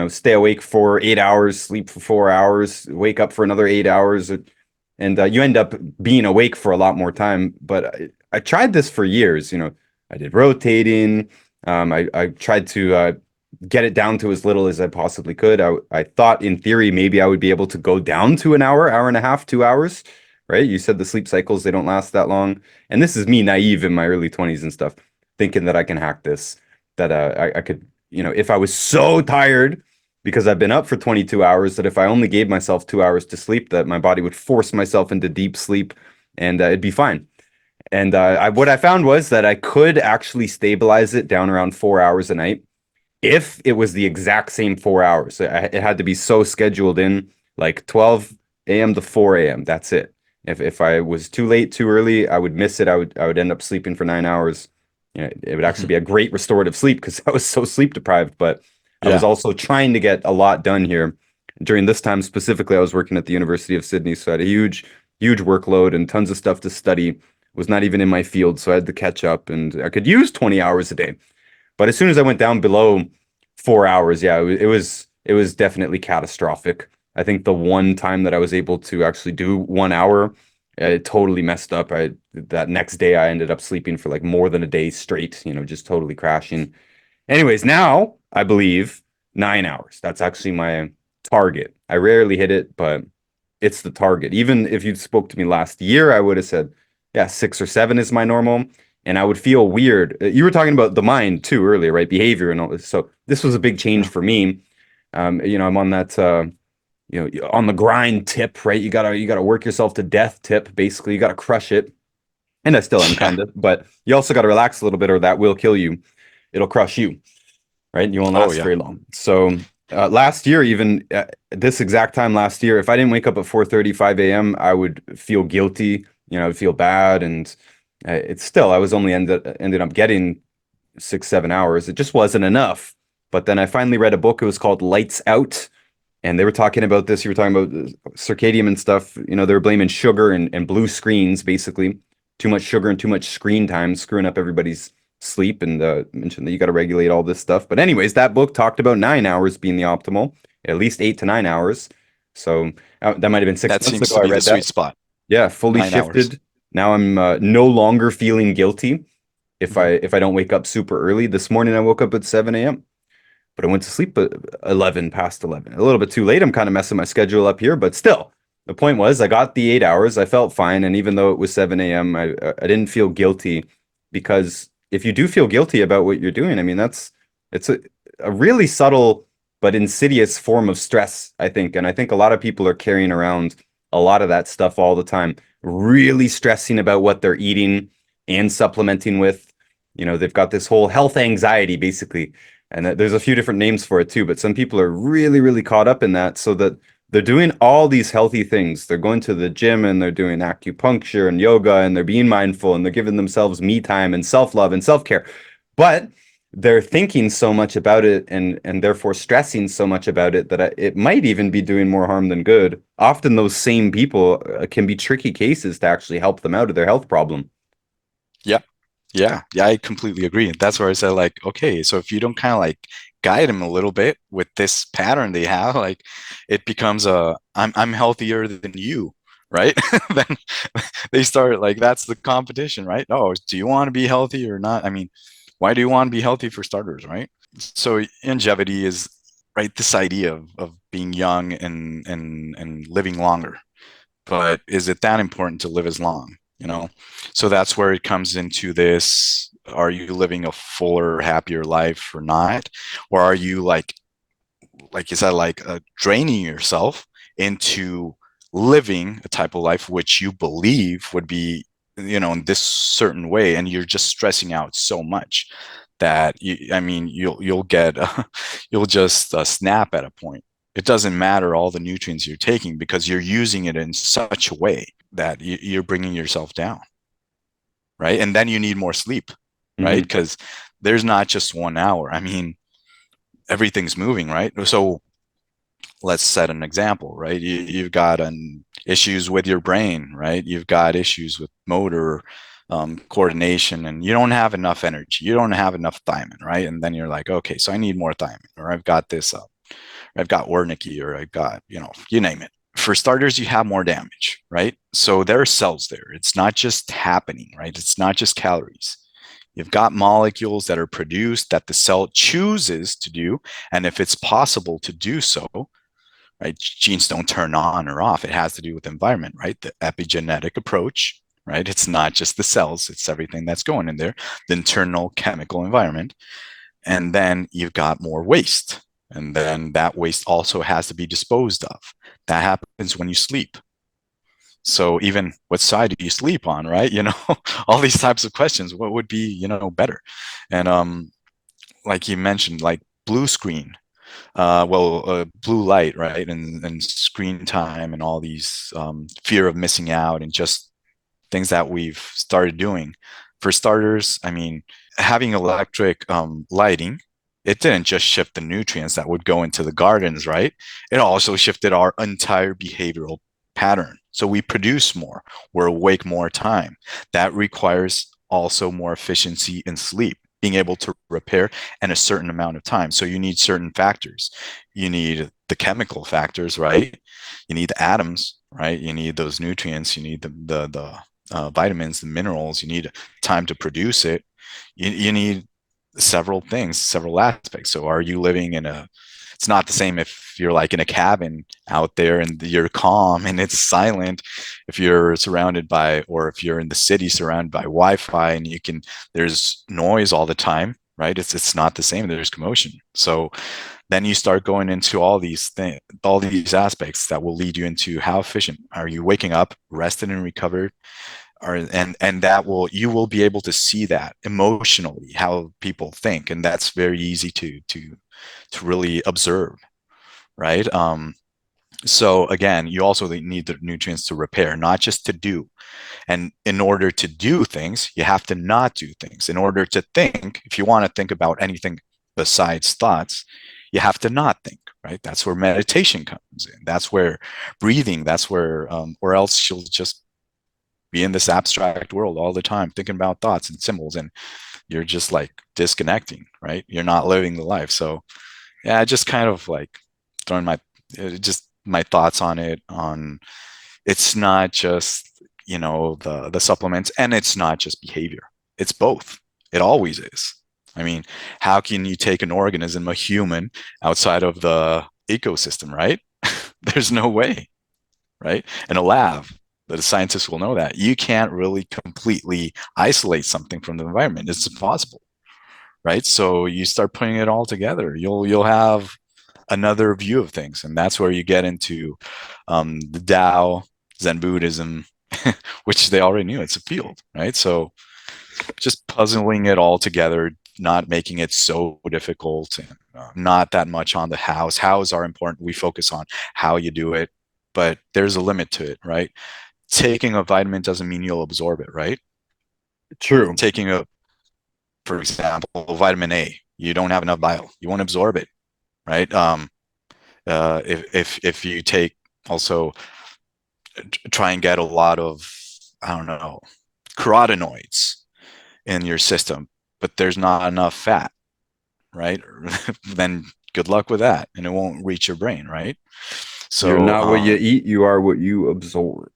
Stay awake for 8 hours, sleep for 4 hours, wake up for another 8 hours, and you end up being awake for a lot more time. But I tried this for years. I did rotating. I tried to get it down to as little as I possibly could. I thought in theory maybe I would be able to go down to an hour, hour and a half, 2 hours, right? You said the sleep cycles, they don't last that long. And this is me naive in my early 20s and stuff, thinking that I can hack this, that I could, if I was so tired because I've been up for 22 hours, that if I only gave myself 2 hours to sleep, that my body would force myself into deep sleep and it'd be fine. And what I found was that I could actually stabilize it down around 4 hours a night if it was the exact same 4 hours. It had to be so scheduled in, like 12 a.m. to 4 a.m. That's it. If I was too late, too early, I would miss it. I would end up sleeping for 9 hours. It would actually Mhm, be a great restorative sleep because I was so sleep deprived. But I was yeah. also trying to get a lot done here. During this time specifically, I was working at the University of Sydney, so I had a huge, huge workload and tons of stuff to study. Was not even in my field, so I had to catch up, and I could use 20 hours a day. But as soon as I went down below 4 hours, yeah, it was definitely catastrophic. I think the one time that I was able to actually do 1 hour, it totally messed up. I That next day I ended up sleeping for like more than a day straight, just totally crashing. Anyways, now I believe 9 hours. That's actually my target. I rarely hit it, but it's the target. Even if you spoke to me last year, I would have said, yeah, 6 or 7 is my normal. And I would feel weird. You were talking about the mind too earlier, right? Behavior and all this. So this was a big change Yeah. for me. I'm on that on the grind tip, right? You gotta work yourself to death tip. Basically, you gotta crush it. And I still am Yeah. kind of, but you also gotta relax a little bit, or that will kill you. It'll crush you, right? You won't Oh, last yeah. very long. So last year, even this exact time last year, if I didn't wake up at 4:35 a.m., I would feel guilty. I would feel bad, and it's still I was only ended up getting 6, 7 hours. It just wasn't enough. But then I finally read a book. It was called Lights Out, and they were talking about this. You were talking about circadian and stuff. They were blaming sugar and blue screens, basically. Too much sugar and too much screen time, screwing up everybody's sleep. And mentioned that you got to regulate all this stuff. But anyways, that book talked about 9 hours being the optimal, at least 8 to 9 hours. So that might have been six That months seems ago. to I be the read that. sweet spot. Yeah, fully 9 hours. shifted. Now I'm no longer feeling guilty if I Mhm. if I don't wake up super early. This morning I woke up at 7 a.m., but I went to sleep at 11 past 11. A little bit too late. I'm kind of messing my schedule up here, but still, the point was I got the 8 hours. I felt fine. And even though it was 7 a.m., I didn't feel guilty because if you do feel guilty about what you're doing, I mean, it's a really subtle but insidious form of stress, I think. And I think a lot of people are carrying around a lot of that stuff all the time, really stressing about what they're eating and supplementing with. They've got this whole health anxiety, basically, And there's a few different names for it too, but some people are really, really caught up in that so that they're doing all these healthy things. They're going to the gym and they're doing acupuncture and yoga and they're being mindful and they're giving themselves me time and self-love and self-care. But they're thinking so much about it and therefore stressing so much about it that it might even be doing more harm than good. Often those same people can be tricky cases to actually help them out of their health problem. Yeah. Yeah, I completely agree. That's where I said, like, okay, so if you don't kind of like guide them a little bit with this pattern they have, like it becomes a I'm healthier than you, right? Then they start like that's the competition, right? Oh, do you want to be healthy or not? I mean, why do you want to be healthy for starters, right? So longevity is right this idea of being young and living longer, but is it that important to live as long? So that's where it comes into this: are you living a fuller, happier life or not? Or are you like you said, like draining yourself into living a type of life which you believe would be, in this certain way, and you're just stressing out so much that I mean, you'll get you'll just snap at a point. It doesn't matter all the nutrients you're taking because you're using it in such a way that you're bringing yourself down, right? And then you need more sleep, right? Hmm. Because there's not just 1 hour. I mean, everything's moving, right? So let's set an example, right? You've got issues with your brain, right? You've got issues with motor coordination, and you don't have enough energy. You don't have enough thiamine, right? And then you're like, okay, so I need more thiamine, or I've got this up, or I've got Wernicke, or I've got, you name it. For starters, you have more damage, right? So there are cells there. It's not just happening, right? It's not just calories. You've got molecules that are produced that the cell chooses to do. And if it's possible to do so, right? Genes don't turn on or off. It has to do with environment, right? The epigenetic approach, right? It's not just the cells, it's everything that's going in there, the internal chemical environment. And then you've got more waste. And then that waste also has to be disposed of. That happens when you sleep. So even what side do you sleep on, right? All these types of questions, what would be, better? And like you mentioned, like blue screen, blue light, right? And screen time and all these fear of missing out and just things that we've started doing. For starters, I mean, having electric lighting, it didn't just shift the nutrients that would go into the gardens, right? It also shifted our entire behavioral pattern. So we produce more, we're awake more time. That requires also more efficiency in sleep, being able to repair in a certain amount of time. So you need certain factors. You need the chemical factors, right? You need the atoms, right? You need those nutrients. You need the vitamins, the minerals. You need time to produce it. You need several things, several aspects. So are you living in it's not the same if you're like in a cabin out there and you're calm and it's silent, if you're surrounded by, or if you're in the city surrounded by Wi-Fi and there's noise all the time, right? It's not the same. There's commotion. So then you start going into all these things, all these aspects that will lead you into how efficient are you waking up, rested and recovered, and that you will be able to see that emotionally how people think, and that's very easy to really observe, right? So again, you also need the nutrients to repair, not just to do. And in order to do things, you have to not do things. In order to think, if you want to think about anything besides thoughts, you have to not think, right? That's where meditation comes in. That's where breathing, that's where, or else you'll just be in this abstract world all the time, thinking about thoughts and symbols, and you're just like disconnecting, right? You're not living the life. So yeah, just kind of like throwing just my thoughts on it. On It's not just the supplements, and it's not just behavior. It's both. It always is. I mean, how can you take an organism, a human, outside of the ecosystem, right? There's no way, right? In a lab, the scientists will know that you can't really completely isolate something from the environment. It's impossible, right? So you start putting it all together, you'll have another view of things, and that's where you get into the Tao, Zen Buddhism, which they already knew it's a field, right? So just puzzling it all together, not making it so difficult, and not that much on the hows. Hows are important. We focus on how you do it, but there's a limit to it, right? Taking a vitamin doesn't mean you'll absorb it, right? True. Taking a, for example, vitamin A, you don't have enough bile, you won't absorb it, right? If you take also try and get a lot of, I don't know, carotenoids in your system, but there's not enough fat, right? Then good luck with that, and it won't reach your brain, right? You're So not what you eat, you are what you absorb.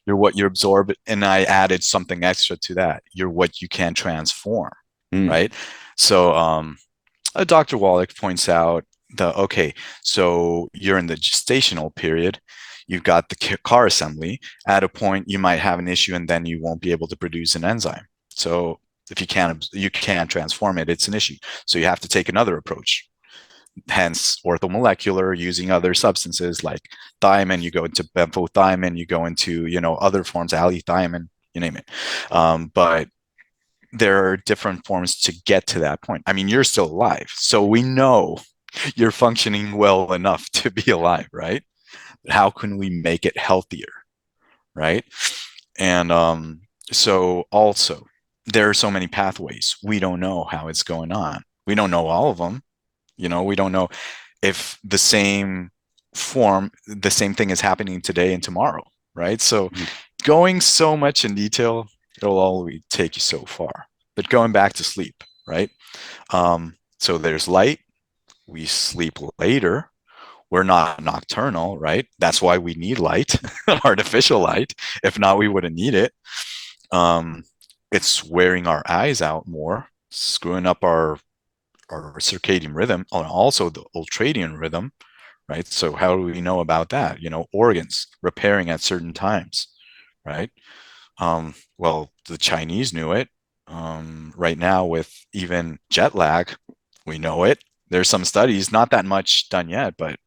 you're what you absorb, and I added something extra to that. You're what you can transform, Mm. right? So Dr. Wallach points out okay, so you're in the gestational period. You've got the car assembly. At a point, you might have an issue, and then you won't be able to produce an enzyme. So if you can't transform it, it's an issue. So you have to take another approach. Hence, orthomolecular, using other substances like thiamine. You go into benfotiamine. You go into other forms, allithiamine, you name it. But there are different forms to get to that point. I mean, you're still alive, so we know you're functioning well enough to be alive, right? But how can we make it healthier, right? And so also, there are so many pathways. We don't know how it's going on. We don't know all of them. We don't know if the same thing is happening today and tomorrow, right? So Mhm. going so much in detail, it'll always take you so far. But going back to sleep, right? So there's light. We sleep later. We're not nocturnal, right? That's why we need light, artificial light. If not, we wouldn't need it. Um, it's wearing our eyes out more, screwing up our circadian rhythm, and also the ultradian rhythm, right? So how do we know about that? Organs repairing at certain times, right? Well, the Chinese knew it. Right now, with even jet lag, we know it. There's some studies, not that much done yet, but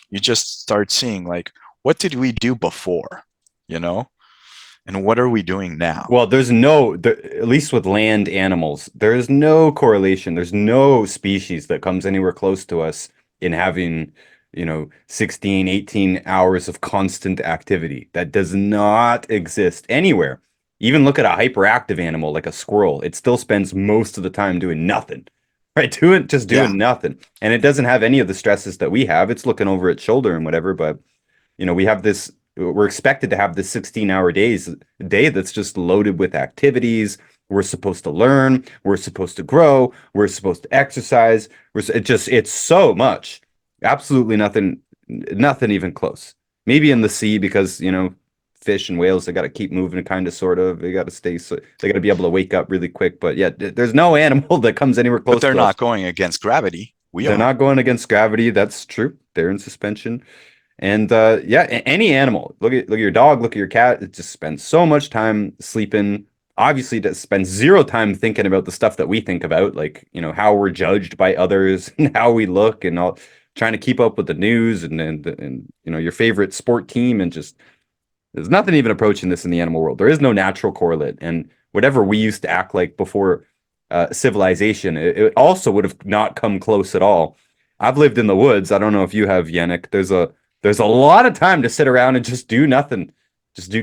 you just start seeing like, what did we do before, you know, and what are we doing now? Well, there's no, at least with land animals, there is no correlation. There's no species that comes anywhere close to us in having, 16, 18 hours of constant activity. That does not exist anywhere. Even look at a hyperactive animal like a squirrel. It still spends most of the time doing nothing, right? Just Yeah, doing nothing. And it doesn't have any of the stresses that we have. It's looking over its shoulder and whatever, but we have this, we're expected to have this 16-hour day that's just loaded with activities. We're supposed to learn, we're supposed to grow, we're supposed to exercise. It's so much. Absolutely nothing even close. Maybe in the sea because, fish and whales, they got to keep moving kind of sort of. They got to stay so they got to be able to wake up really quick, but yeah, there's no animal that comes anywhere but close they're to us. not going against gravity. We They're are. not going against gravity. That's true. They're in suspension. And yeah, any animal. Look at your dog, look at your cat. It just spends so much time sleeping. Obviously, it spends zero time thinking about the stuff that we think about, like, how we're judged by others and how we look and all, trying to keep up with the news and your favorite sport team and just there's nothing even approaching this in the animal world. There is no natural correlate. And whatever we used to act like before civilization, it also would have not come close at all. I've lived in the woods. I don't know if you have, Yannick. There's a lot of time to sit around and just do nothing. Just do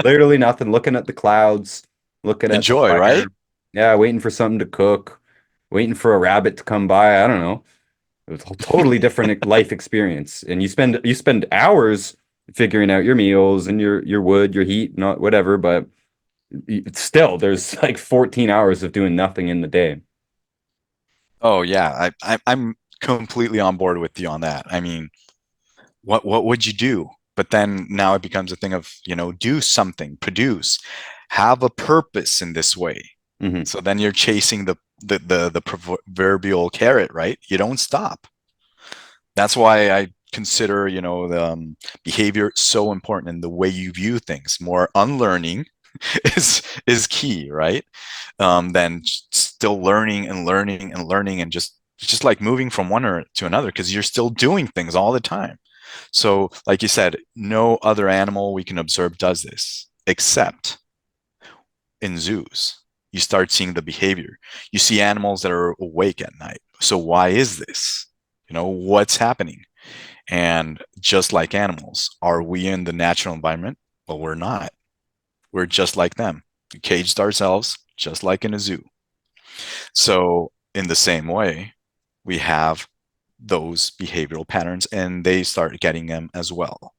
literally nothing, looking at the clouds, looking at the Enjoy, fire. right? Yeah, waiting for something to cook, waiting for a rabbit to come by. I don't know. It's a totally different life experience. And you spend hours figuring out your meals and your wood, your heat, not whatever, but still there's like 14 hours of doing nothing in the day. Oh yeah, I'm completely on board with you on that. I mean, what would you do? But then now it becomes a thing of, do something, produce, have a purpose in this way. Hmm. So then you're chasing the proverbial carrot, right? You don't stop. That's why I consider, the behavior so important in the way you view things. More unlearning is key, right? Than still learning and learning and learning and just like moving from one to another because you're still doing things all the time. So, like you said, no other animal we can observe does this except in zoos. You start seeing the behavior. You see animals that are awake at night. So why is this? What's happening? And just like animals, are we in the natural environment? Well, we're not. We're just like them. We caged ourselves just like in a zoo. So in the same way, we have those behavioral patterns and they start getting them as well.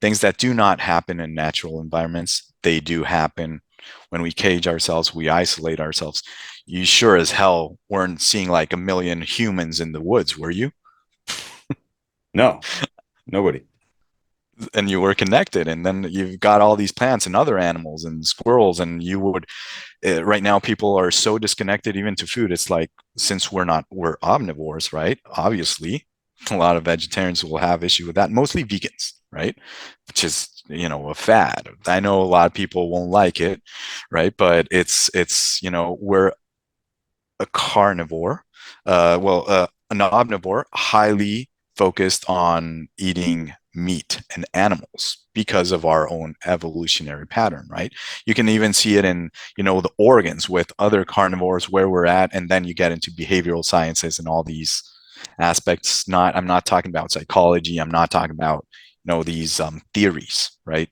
Things that do not happen in natural environments, they do happen when we cage ourselves, we isolate ourselves. You sure as hell weren't seeing like a million humans in the woods, were you? No, nobody. And you were connected, and then you've got all these plants and other animals and squirrels, and you would right now people are so disconnected even to food. It's like, since we're omnivores, right? Obviously a lot of vegetarians will have issue with that, mostly vegans, right? Which is a fad. I know a lot of people won't like it, right? But it's we're a carnivore, an omnivore, highly focused on eating meat and animals because of our own evolutionary pattern, right? You can even see it in, the organs with other carnivores where we're at, and then you get into behavioral sciences and all these aspects. I'm not talking about psychology. I'm not talking about, these theories, right?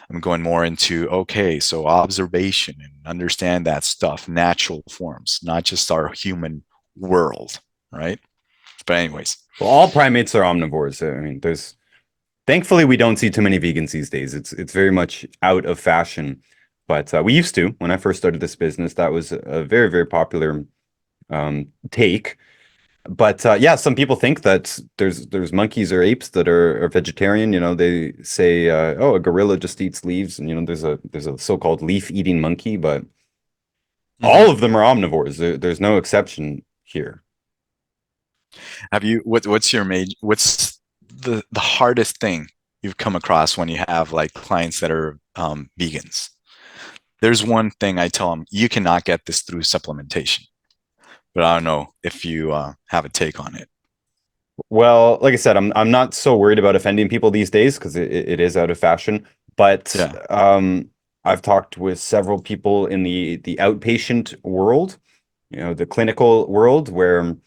I'm going more into, okay, so observation and understand that stuff, natural forms, not just our human world, right? But anyways, Well, all primates are omnivores. I mean, there's thankfully we don't see too many vegans these days. It's very much out of fashion, but we used to when I first started this business. That was a very very popular take. But yeah, some people think that there's monkeys or apes that are vegetarian. They say, oh, a gorilla just eats leaves, and there's a so-called leaf-eating monkey, but mm-hmm. all of them are omnivores. There's no exception here. Have you what's the hardest thing you've come across when you have like clients that are vegans? There's one thing I tell them: you cannot get this through supplementation. But I don't know if you have a take on it. Well, like I said, I'm not so worried about offending people these days because it is out of fashion. But Yeah. I've talked with several people in the outpatient world, the clinical world, where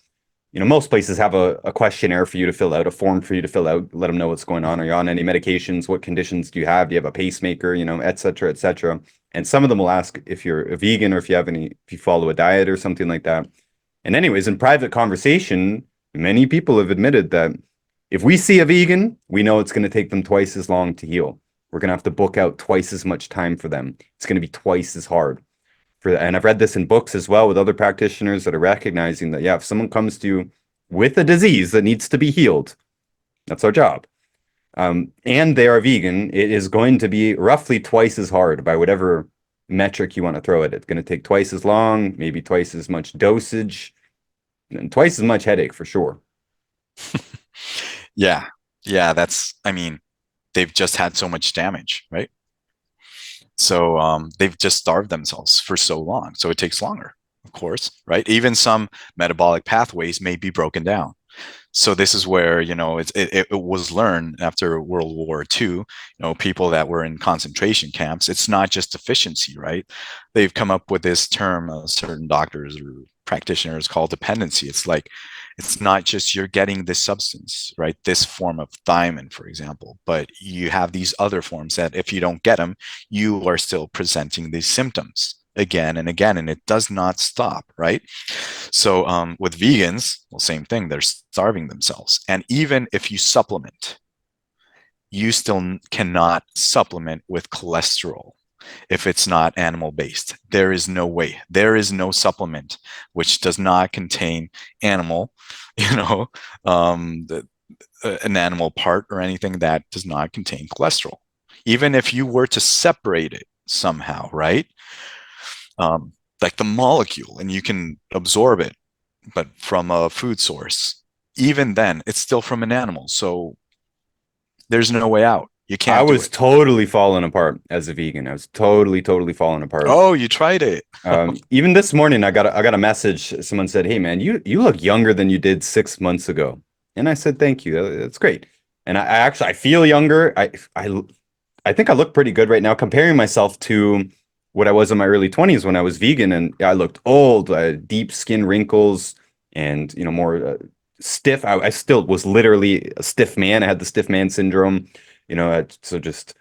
most places have a questionnaire for you to fill out, a form for you to fill out, let them know what's going on. Are Mhm. you on any medications? What conditions do you have? Do you have a pacemaker? Et cetera, et cetera. And some of them will ask if you're a vegan or if you follow a diet or something like that. And anyways, in private conversation, many people have admitted that if we see a vegan, we know it's going to take them twice as long to heal. We're going to have to book out twice as much time for them. It's going to be twice as hard for that. And I've read this in books as well with other practitioners that are recognizing that, yeah, if someone comes to you with a disease that needs to be healed, that's our job. And they are vegan, it is going to be roughly twice as hard by whatever metric you want to throw at it. It's going to take twice as long, maybe twice as much dosage, and twice as much headache for sure. Yeah. Yeah. I mean, they've just had so much damage, right? So they've just starved themselves for so long. So it takes longer, of course, right? Even some metabolic pathways may be broken down. So this is where it was learned after World War II. People that were in concentration camps. It's not just efficiency, right? They've come up with this term, certain doctors or practitioners call dependency. It's like it's not just you're getting this substance, right? This form of thiamine, for example, but you have these other forms that if you don't get them, you are still presenting these symptoms again and again, and it does not stop, right? So with vegans, well, same thing. They're starving themselves, and even if you supplement, you still cannot supplement with cholesterol if it's not animal based. There is no way. There is no supplement which does not contain animal, you know, the, an animal part or anything that does not contain cholesterol. Even if you were to separate it somehow, right? Like the molecule, and you can absorb it, but from a food source, even then, it's still from an animal. So there's no way out. You I can't do was it. totally falling apart as a vegan. I was totally falling apart. Oh, you tried it. Even this morning, I got a message. Someone said, "Hey, man, you look younger than you did 6 months ago." And I said, "Thank you. That's great." And I actually I feel younger. I think I look pretty good right now comparing myself to what I was in my early 20s when I was vegan, and I looked old, deep skin wrinkles, and more stiff. I still was literally a stiff man. I had the stiff man syndrome, so just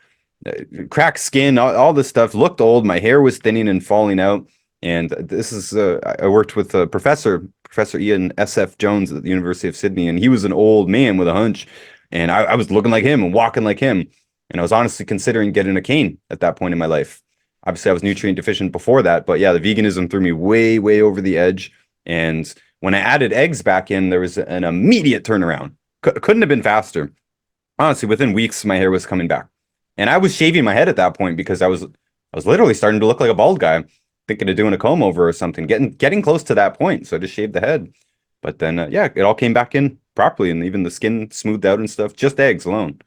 cracked skin, all this stuff. Looked old. My hair was thinning and falling out. And this is I worked with Professor Ian S.F. Jones at the University of Sydney, and he was an old man with a hunch, and I was looking like him and walking like him, and I was honestly considering getting a cane at that point in my life. Obviously, I was nutrient deficient before that, but yeah, the veganism threw me way, way over the edge. And when I added eggs back in, there was an immediate turnaround. Couldn't have been faster. Honestly, within weeks, my hair was coming back, and I was shaving my head at that point because I was literally starting to look like a bald guy, thinking of doing a comb over or something, getting close to that point. So I just shaved the head, but then yeah, it all came back in properly, and even the skin smoothed out and stuff. Just eggs alone.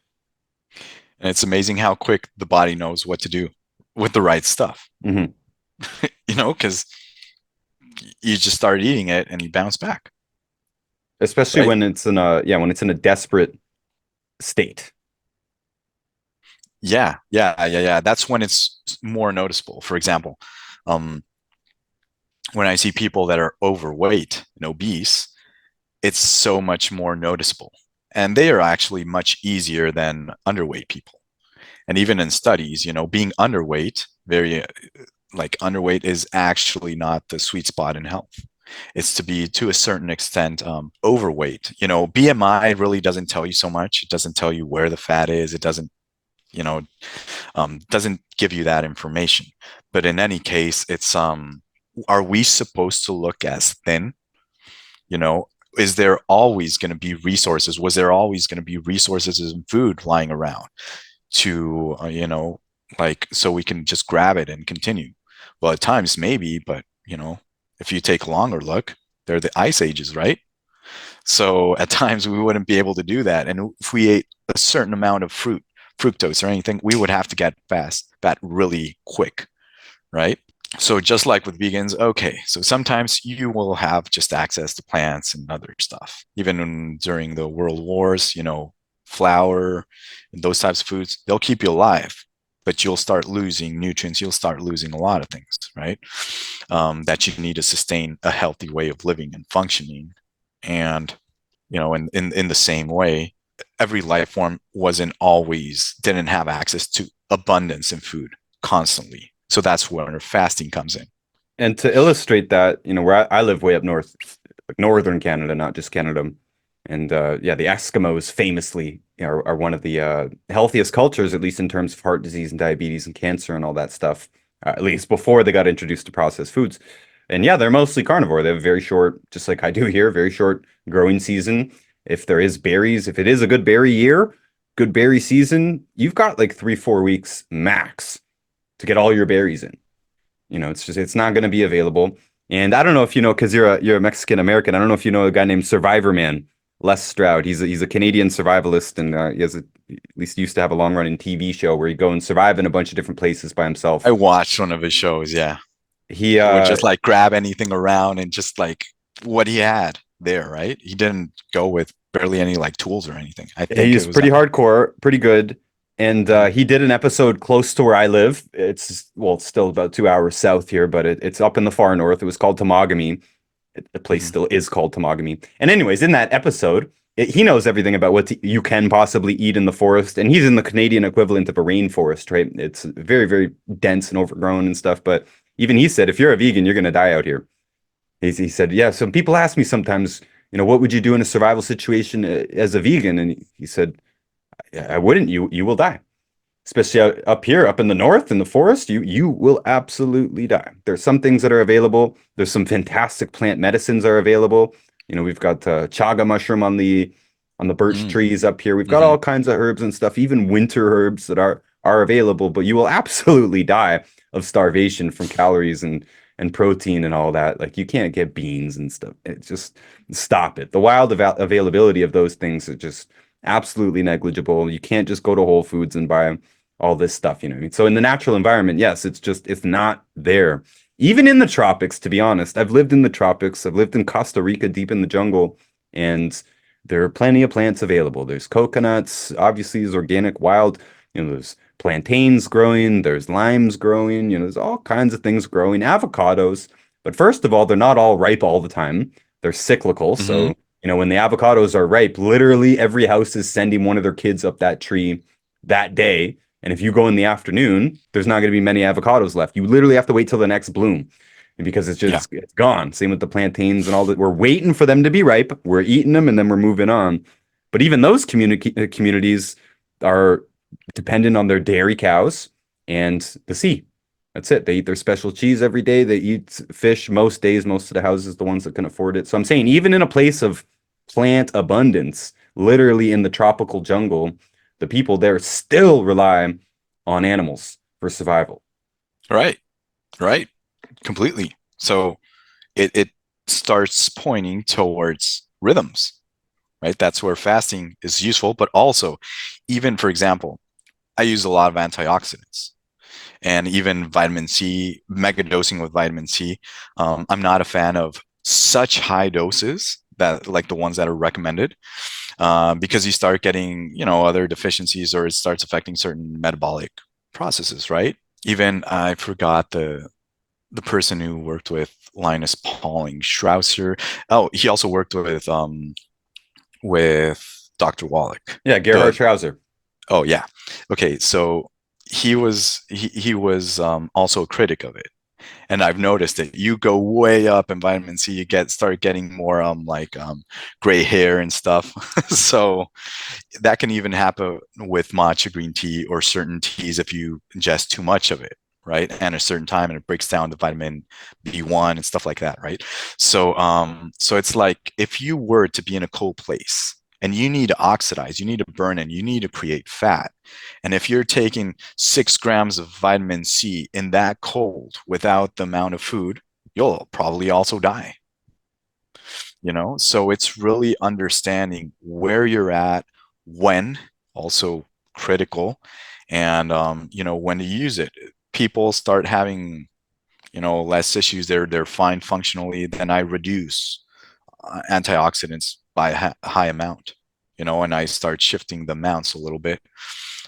And it's amazing how quick the body knows what to do with the right stuff, Hmm. because you just start eating it and you bounce back, Especially right? when it's in a yeah when it's in a desperate state. Yeah. That's when it's more noticeable. For example, um, when I see people that are overweight and obese, it's so much more noticeable. And they are actually much easier than underweight people. And even in studies, being underweight, very like underweight is actually not the sweet spot in health. It's to be to a certain extent overweight. BMI really doesn't tell you so much. It doesn't tell you where the fat is. It you know, doesn't give you that information. But in any case, it's are we supposed to look as thin? You know, is there always going to be resources? Was there always going to be resources and food lying around to like so we can just grab it and continue? Well, at times maybe, but if you take a longer look, they're the ice ages, right? So at times we wouldn't be able to do that. And if we ate a certain amount of fructose or anything, we would have to get fat really quick, right? So just like with vegans, okay, so sometimes you will have just access to plants and other stuff. Even during the world wars, flour and those types of foods, they'll keep you alive, but you'll start losing nutrients. You'll start losing a lot of things, right? That you need to sustain a healthy way of living and functioning. And in the same way, every life form didn't have access to abundance in food constantly. So that's where fasting comes in. And to illustrate that, where I live way up north, like northern Canada, not just Canada. And yeah, the Eskimos famously are one of the healthiest cultures, at least in terms of heart disease and diabetes and cancer and all that stuff, at least before they got introduced to processed foods. And yeah, they're mostly carnivore. They have very short, just like I do here, very short growing season. If there is berries, if it is a good berry year, good berry season, you've got like 3, 4 weeks max to get all your berries in. It's not going to be available. And I don't know if you know, because you're a Mexican American. I don't know if you know a guy named Survivor Man, Les Stroud. He's a Canadian survivalist, and he has at least used to have a long running TV show where he'd go and survive in a bunch of different places by I himself. watched one of his shows. Yeah. He He would just like grab anything around and just like what he had there, right? He didn't go with barely any like tools or anything. I think it he's was pretty that. hardcore, pretty good. And he did an episode close to where I live. It's still about 2 hours south here, but it's up in the far north. It was called Tamagami. The place Mhm. still is called Tamagami. And anyways, in that episode, he knows everything about what you can possibly eat in the forest, and he's in the Canadian equivalent of a rainforest, right? It's very, very dense and overgrown and stuff. But even he said, if you're a vegan, you're gonna die out here. He said, yeah. Some people ask me sometimes, what would you do in a survival situation as a vegan? And he said, I wouldn't. You will die, especially up here, up in the north, in the forest. You will absolutely die. There's some things that are available. There's some fantastic plant medicines are available. We've got chaga mushroom on the birch Mm. trees up here. We've got Mhm. all kinds of herbs and stuff, even winter herbs that are available. But you will absolutely die of starvation from calories and protein and all that. Like you can't get beans and stuff. It's just stop it. The wild availability of those things are just absolutely negligible. You can't just go to Whole Foods and buy all this stuff, you know what I mean? So in the natural environment, yes, it's not there. Even in the tropics, to be honest, I've lived in the tropics. I've lived in Costa Rica, deep in the jungle, and there are plenty of plants available. There's coconuts, obviously, there's organic, wild, there's plantains growing, there's limes growing, there's all kinds of things growing, avocados. But first of all, they're not all ripe all the time. They're cyclical. Hmm. So, when the avocados are ripe, literally every house is sending one of their kids up that tree that day. And if you go in the afternoon, there's not going to be many avocados left. You literally have to wait till the next bloom because Yeah. it's gone. Same with the plantains and all that. We're waiting for them to be ripe. We're eating them and then we're moving on. But even those communities are dependent on their dairy cows and the sea. That's it. They eat their special cheese every day. They eat fish most days. Most of the houses, the ones that can afford it. So I'm saying, even in a place of plant abundance, literally in the tropical jungle, the people there still rely on animals for survival. Right. Right. Completely. So it starts pointing towards rhythms, right? That's where fasting is useful, but also, even for example, I use a lot of antioxidants and even vitamin C, mega dosing with vitamin C. I'm not a fan of such high doses that like the ones that are recommended, because you start getting, other deficiencies, or it starts affecting certain metabolic processes, right? Even I forgot the person who worked with Linus Pauling, Strausser. Oh, he also worked with Dr. Wallach. Yeah, Gerhard The Trouser. Oh yeah. Okay, so he was also a critic of it. And I've noticed that you go way up in vitamin C, you start getting more gray hair and stuff. So that can even happen with matcha green tea or certain teas if you ingest too much of it, right? And a certain time, and it breaks down the vitamin B1 and stuff like that, right? So it's like if you were to be in a cold place and you need to oxidize, you need to burn, and you need to create fat. And if you're taking 6 grams of vitamin C in that cold without the amount of food, you'll probably also die. So it's really understanding where you're at, when, also critical, and when to use it. People start having less issues. They're fine functionally, then I reduce antioxidants by a high amount, and I start shifting the amounts a little bit.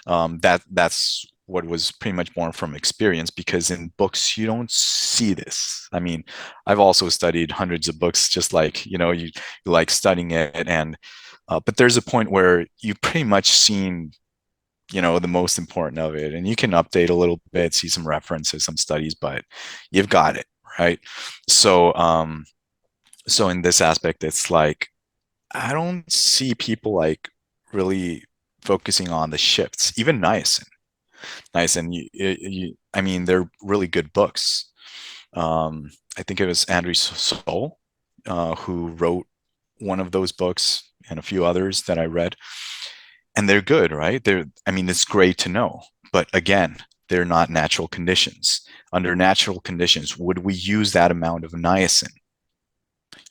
That's what was pretty much born from experience, because in books you don't see this. I mean, I've also studied hundreds of books, just like you like studying it, and but there's a point where you've pretty much seen the most important of it, and you can update a little bit, see some references, some studies, but you've got it right. So in this aspect, it's like I don't see people like really focusing on the shifts. Even niacin, I mean, they're really good books. I think it was Andrew Soul who wrote one of those books, and a few others that I read, and they're good, right? I mean, it's great to know, but again, they're not natural conditions. Under natural conditions, would we use that amount of niacin?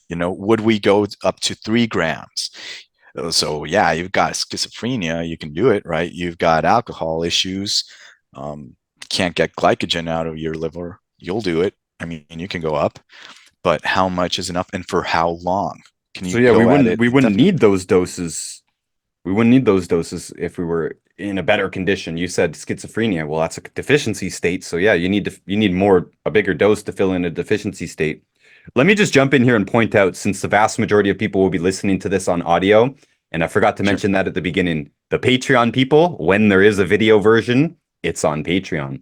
Would we go up to 3 grams? So yeah, you've got schizophrenia, you can do it, right? You've got alcohol issues, can't get glycogen out of your liver, you'll do it. I mean, you can go up, but how much is enough, and for how long? Can So you yeah, we go at wouldn't it we wouldn't indefinitely? need those doses. We wouldn't need those doses if we were in a better condition. You said schizophrenia. Well, that's a deficiency state. So yeah, you need a bigger dose to fill in a deficiency state. Let me just jump in here and point out, since the vast majority of people will be listening to this on audio, and I forgot to Sure. mention that at the beginning, the Patreon people, when there is a video version, it's on Patreon.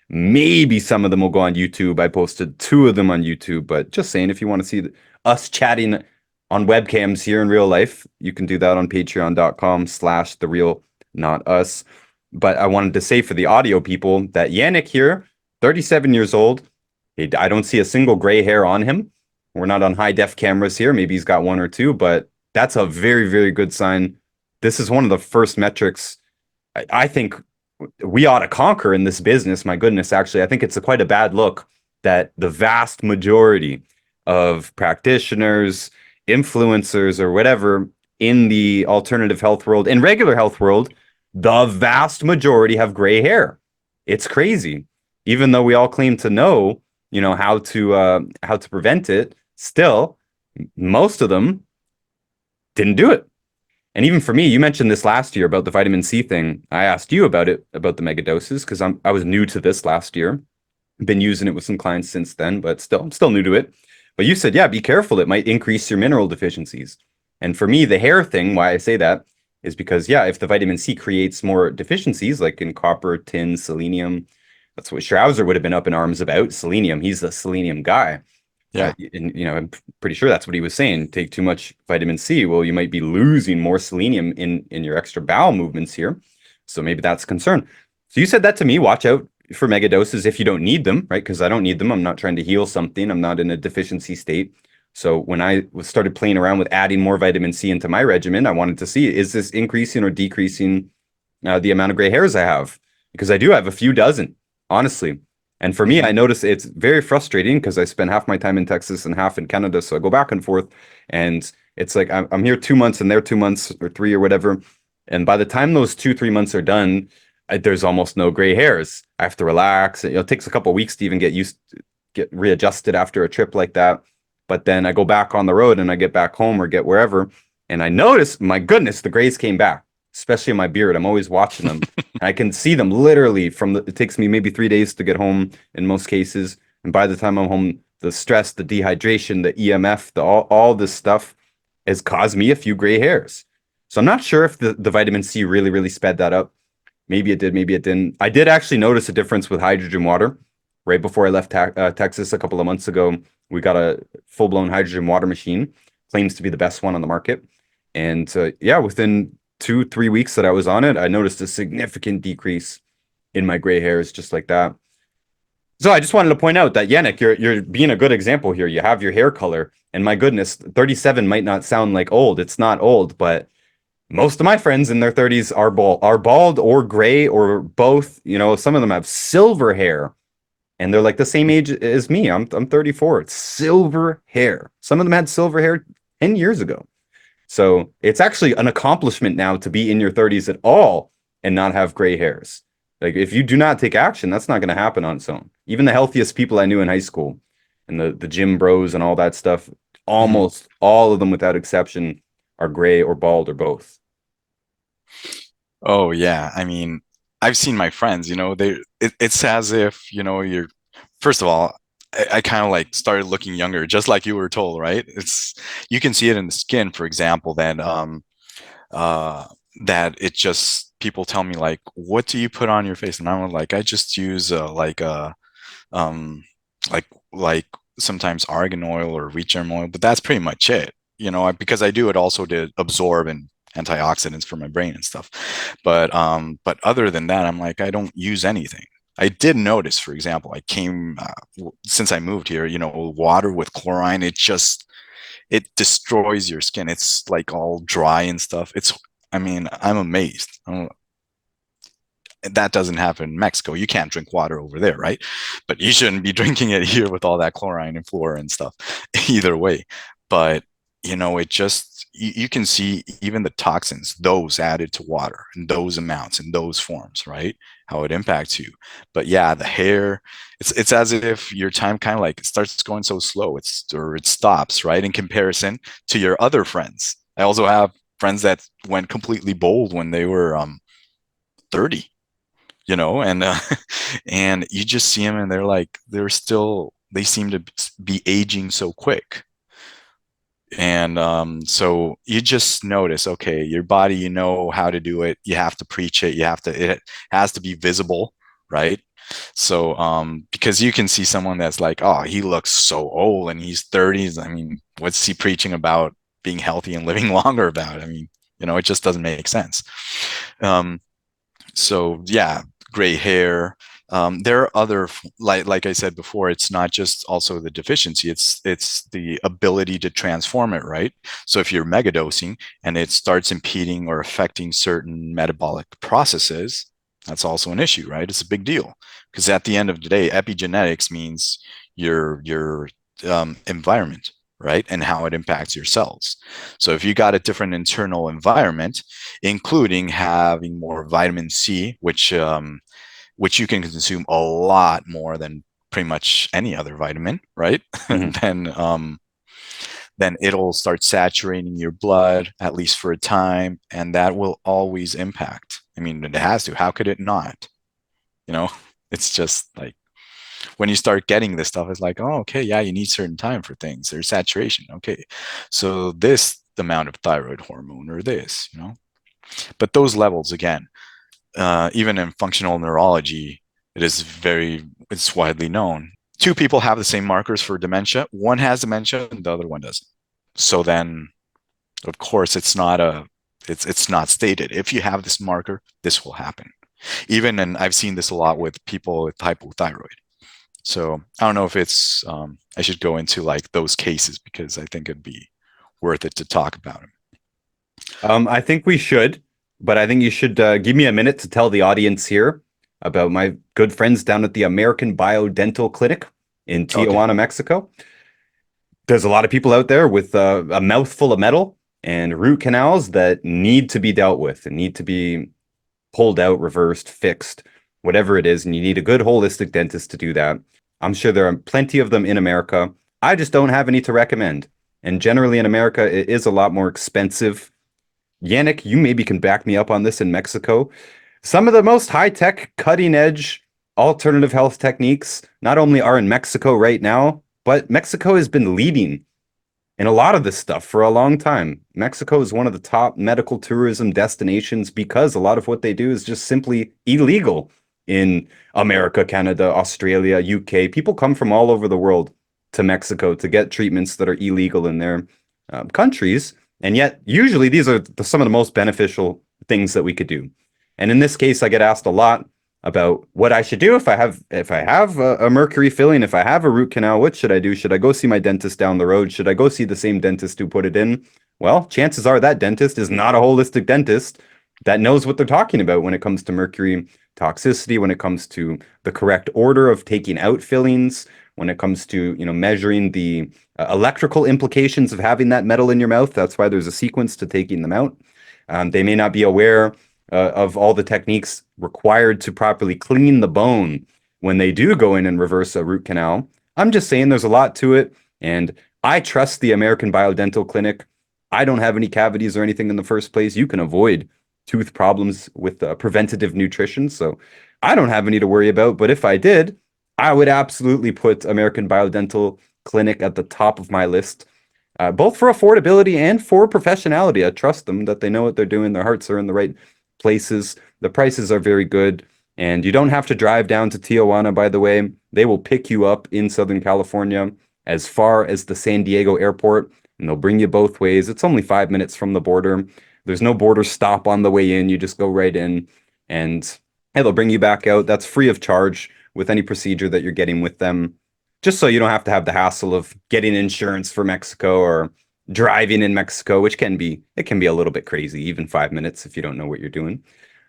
Maybe some of them will go on YouTube. I posted 2 of them on YouTube, but just saying, if you want to see us chatting on webcams here in real life, you can do that on patreon.com/the real not us. But I wanted to say for the audio people that Yanik here, 37 years old, I don't see a single gray hair on him. We're not on high def cameras here. Maybe he's got 1 or 2, but that's a very, very good sign. This is one of the first metrics I think we ought to conquer in this business. My goodness, actually, I think it's quite a bad look that the vast majority of practitioners, influencers, or whatever in the alternative health world, in regular health world, the vast majority have gray hair. It's crazy. Even though we all claim to know, how to prevent it, still most of them didn't do it. And even for me, you mentioned this last year about the vitamin C thing. I asked you about it, about the mega doses, because I was new to this last year. Been using it with some clients since then, but still, I'm still new to it. But you said, yeah, be careful. It might increase your mineral deficiencies. And for me, the hair thing, why I say that is because, yeah, if the vitamin C creates more deficiencies, like in copper, tin, selenium, that's what Strauser would have been up in arms about. Selenium, he's the selenium guy. Yeah. And I'm pretty sure that's what he was saying. Take too much vitamin C, well, you might be losing more selenium in your extra bowel movements here. So maybe that's a concern. So you said that to me. Watch out for mega doses if you don't need them, right? Because I don't need them. I'm not trying to heal something. I'm not in a deficiency state. So when I started playing around with adding more vitamin C into my regimen, I wanted to see, is this increasing or decreasing the amount of gray hairs I have? Because I do have a few dozen, honestly. And for me, Hmm. I notice it's very frustrating because I spend half my time in Texas and half in Canada. So I go back and forth. And it's like I'm here 2 months and there 2 months or three or whatever. And by the time those 2, 3 months are done, there's almost no gray hairs. I have to relax. It takes a couple of weeks to even get readjusted after a trip like that. But then I go back on the road and I get back home or get wherever. And I notice, my goodness, the grays came back, especially in my beard. I'm always watching them. I can see them literally it takes me maybe 3 days to get home in most cases. And by the time I'm home, the stress, the dehydration, the EMF, all this stuff has caused me a few gray hairs. So I'm not sure if the vitamin C really, really sped that up. Maybe it did, maybe it didn't. I did actually notice a difference with hydrogen water. Right before I left Texas a couple of months ago, we got a full-blown hydrogen water machine. Claims to be the best one on the market. And yeah, within 2, 3 weeks that I was on it, I noticed a significant decrease in my gray hairs just like that. So I just wanted to point out that Yannick, you're being a good example here. You have your hair color, and my goodness, 37 might not sound like old. It's not old, but most of my friends in their 30s are bald or gray or both. Some of them have silver hair and they're like the same age as me. I'm 34. It's silver hair. Some of them had silver hair 10 years ago. So it's actually an accomplishment now to be in your 30s at all and not have gray hairs. Like if you do not take action, that's not going to happen on its own. Even the healthiest people I knew in high school and the gym bros and all that stuff, Hmm. almost all of them without exception are gray or bald or both. Oh yeah. I mean, I've seen my friends, it's as if, you're first of all, I kind of like started looking younger, just like you were told, right? You can see it in the skin, for example, uh that it just people tell me like, what do you put on your face? And I'm like, I just use um like like sometimes argan oil or wheat germ oil, but that's pretty much it. Because I do it also to absorb and antioxidants for my brain and stuff. But other than that, I'm like, I don't use anything. I did notice, for example, I came since I moved here, water with chlorine, it destroys your skin. It's like all dry and stuff. I mean, I'm amazed. That doesn't happen in Mexico. You can't drink water over there, right? But you shouldn't be drinking it here with all that chlorine and fluoride and stuff, either way. But it just you can see even the toxins, those added to water in those amounts in those forms, right? How it impacts you. But yeah, the hair, it's as if your time kind of like it starts going so slow, it stops, right? In comparison to your other friends. I also have friends that went completely bold when they were 30, and and you just see them and they seem to be aging so quick. And so you just notice, okay, your body, you know how to do it. You have to preach it. It has to be visible, right? So because you can see someone that's like, oh, he looks so old and he's 30s. I mean, what's he preaching about being healthy and living longer about? I mean, it just doesn't make sense. So yeah, gray hair. There are other, like I said before, it's not just also the deficiency, it's the ability to transform it, right? So if you're megadosing and it starts impeding or affecting certain metabolic processes, that's also an issue, right? It's a big deal because at the end of the day, epigenetics means your environment, right? And how it impacts your cells. So if you got a different internal environment, including having more vitamin C, which you can consume a lot more than pretty much any other vitamin, right? Mhm. then then it'll start saturating your blood, at least for a time, and that will always impact. I mean, it has to. How could it not? You know, it's just like when you start getting this stuff, it's like, oh, okay, yeah, you need certain time for things. There's saturation. Okay. So this amount of thyroid hormone or this, but those levels again, even in functional neurology, it's widely known. Two people have the same markers for dementia. One has dementia and the other one doesn't. So then, of course, it's not stated. If you have this marker, this will happen. Even, and I've seen this a lot with people with hypothyroid. So I don't know if I should go into like those cases because I think it'd be worth it to talk about them. I think we should, but I think you should give me a minute to tell the audience here about my good friends down at the American Biodental Clinic in Okay. Tijuana, Mexico. There's a lot of people out there with a mouthful of metal and root canals that need to be dealt with and need to be pulled out, reversed, fixed, whatever it is. And you need a good holistic dentist to do that. I'm sure there are plenty of them in America. I just don't have any to recommend. And generally in America, it is a lot more expensive. Yanik, you maybe can back me up on this in Mexico. Some of the most high tech, cutting edge alternative health techniques not only are in Mexico right now, but Mexico has been leading in a lot of this stuff for a long time. Mexico is one of the top medical tourism destinations because a lot of what they do is just simply illegal in America, Canada, Australia, UK. People come from all over the world to Mexico to get treatments that are illegal in their countries. And yet, usually, these are some of the most beneficial things that we could do. And in this case, I get asked a lot about what I should do if I have a mercury filling, if I have a root canal, what should I do? Should I go see my dentist down the road? Should I go see the same dentist who put it in? Well, chances are that dentist is not a holistic dentist that knows what they're talking about when it comes to mercury toxicity, when it comes to the correct order of taking out fillings, when it comes to measuring the electrical implications of having that metal in your mouth. That's why there's a sequence to taking them out. They may not be aware of all the techniques required to properly clean the bone when they do go in and reverse a root canal. I'm just saying there's a lot to it, and I trust the American Biodental Clinic. I don't have any cavities or anything in the first place. You can avoid tooth problems with preventative nutrition, so I don't have any to worry about. But if I did, I would absolutely put American Biodental Clinic at the top of my list, both for affordability and for professionality. I trust them that they know what they're doing. Their hearts are in the right places. The prices are very good. And you don't have to drive down to Tijuana, by the way. They will pick you up in Southern California as far as the San Diego airport, and they'll bring you both ways. It's only 5 minutes from the border. There's no border stop on the way in. You just go right in, and hey, they'll bring you back out. That's free of charge with any procedure that you're getting with them, just so you don't have to have the hassle of getting insurance for Mexico or driving in Mexico, which can be a little bit crazy, even 5 minutes if you don't know what you're doing.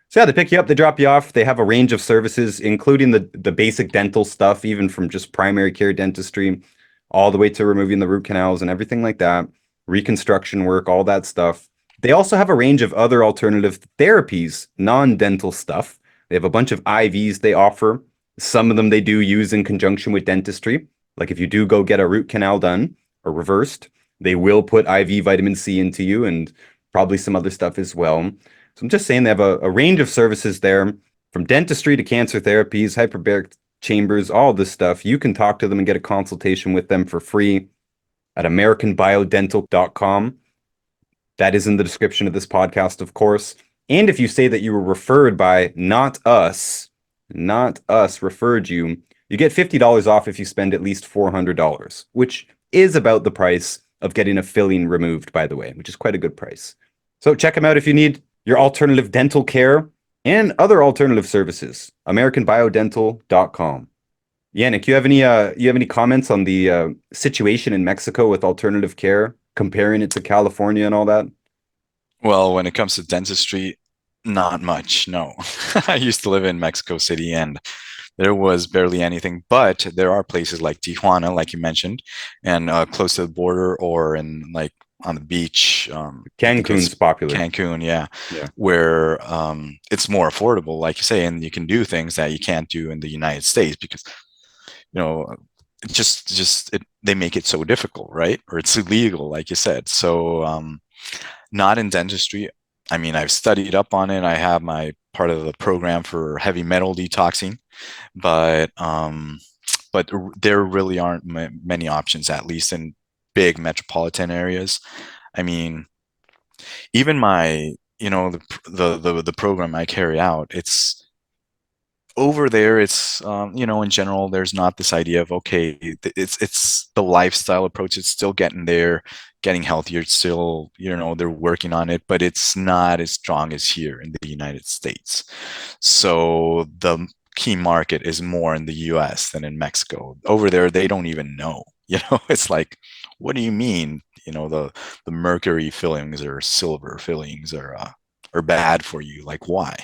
So yeah, they pick you up, they drop you off. They have a range of services, including the basic dental stuff, even from just primary care dentistry, all the way to removing the root canals and everything like that, reconstruction work, all that stuff. They also have a range of other alternative therapies, non-dental stuff. They have a bunch of IVs they offer. Some of them they do use in conjunction with dentistry. Like if you do go get a root canal done or reversed, they will put IV vitamin C into you and probably some other stuff as well. So I'm just saying they have a range of services there, from dentistry to cancer therapies, hyperbaric chambers, all this stuff. You can talk to them and get a consultation with them for free at americanbiodental.com. That is in the description of this podcast, of course. And if you say that you were referred by not us referred you, you get $50 off if you spend at least $400, which is about the price of getting a filling removed, by the way, which is quite a good price. So check them out if you need your alternative dental care and other alternative services. AmericanBiodental.com. Yannick, you have any comments on the situation in Mexico with alternative care, comparing it to California and all that? Well, when it comes to dentistry, not much. No. I used to live in Mexico City and there was barely anything, but there are places like Tijuana, like you mentioned, and close to the border or in like on the beach. I think it's Cancun's popular. Cancun, yeah, Yeah. where it's more affordable, like you say, and you can do things that you can't do in the United States because you know they make it so difficult, right? Or it's illegal, like you said. So not in dentistry. I mean, I've studied up on it. I have my part of the program for heavy metal detoxing, but there really aren't many options, at least in big metropolitan areas. I mean, even my, the program I carry out, it's over there. It's in general, there's not this idea of, okay, it's the lifestyle approach. It's still getting there, getting healthier. It's still, they're working on it, but it's not as strong as here in the United States. So the key market is more in the US than in Mexico. Over there, they don't even know. It's like, what do you mean? The mercury fillings or silver fillings are bad for you. Like, why?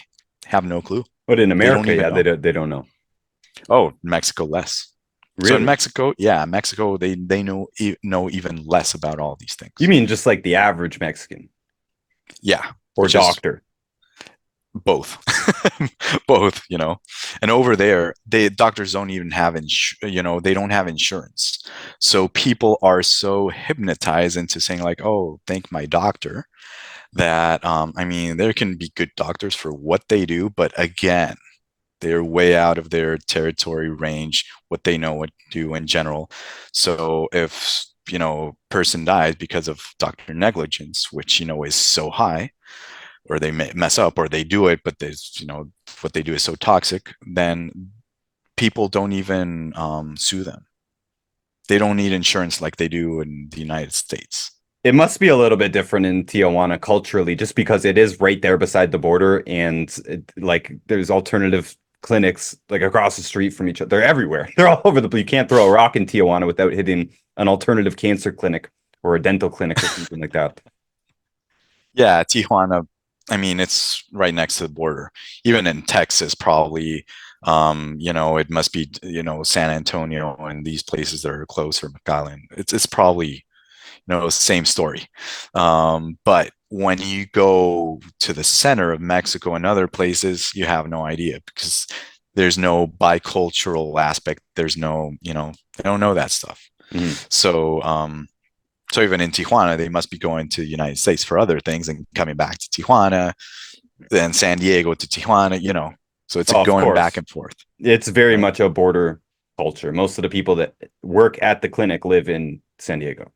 Have no clue. But in They don't America, even yeah, know. they don't know. Oh, Mexico less. So in Really? Mexico, yeah, Mexico, they know even less about all these You things. mean just like the average Mexican Yeah, or which is doctor? both, both. And over there, they doctors don't even have they don't have insurance. So people are so hypnotized into saying like, oh, thank my doctor, that I mean, there can be good doctors for what they do, but again, they're way out of their territory range, what they know what to do in general. So if person dies because of doctor negligence, which is so high, or they mess up, or they do it, but there's what they do is so toxic, then people don't even sue them. They don't need insurance like they do in the United States. It must be a little bit different in Tijuana culturally, just because it is right there beside the border, and like there's alternative clinics like across the street from each other. They're everywhere. They're all over the place. You can't throw a rock in Tijuana without hitting an alternative cancer clinic or a dental clinic or something like that. Yeah, Tijuana, I mean, it's right next to the border. Even in Texas, probably, it must be, San Antonio and these places that are closer, McAllen. It's probably, same story. But when you go to the center of Mexico and other places, you have no idea, because there's no bicultural aspect. There's no, they don't know that stuff. Mhm. So, so even in Tijuana, they must be going to the United States for other things and coming back to Tijuana, then San Diego to Tijuana. So it's a Oh, of going back course. and forth, It's very right? much a border culture. Most of the people that work at the clinic live in San Diego.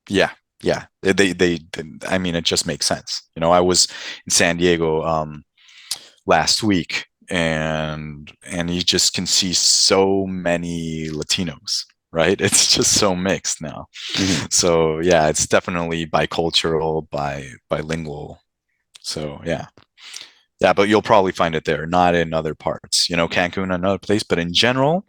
Yeah, yeah. I mean, it just makes sense. I was in San Diego last week, and you just can see so many Latinos, right? It's just so mixed now. Mhm. So yeah, it's definitely bicultural, bilingual. So yeah. Yeah, but you'll probably find it there, not in other parts. Cancun, another place, but in general,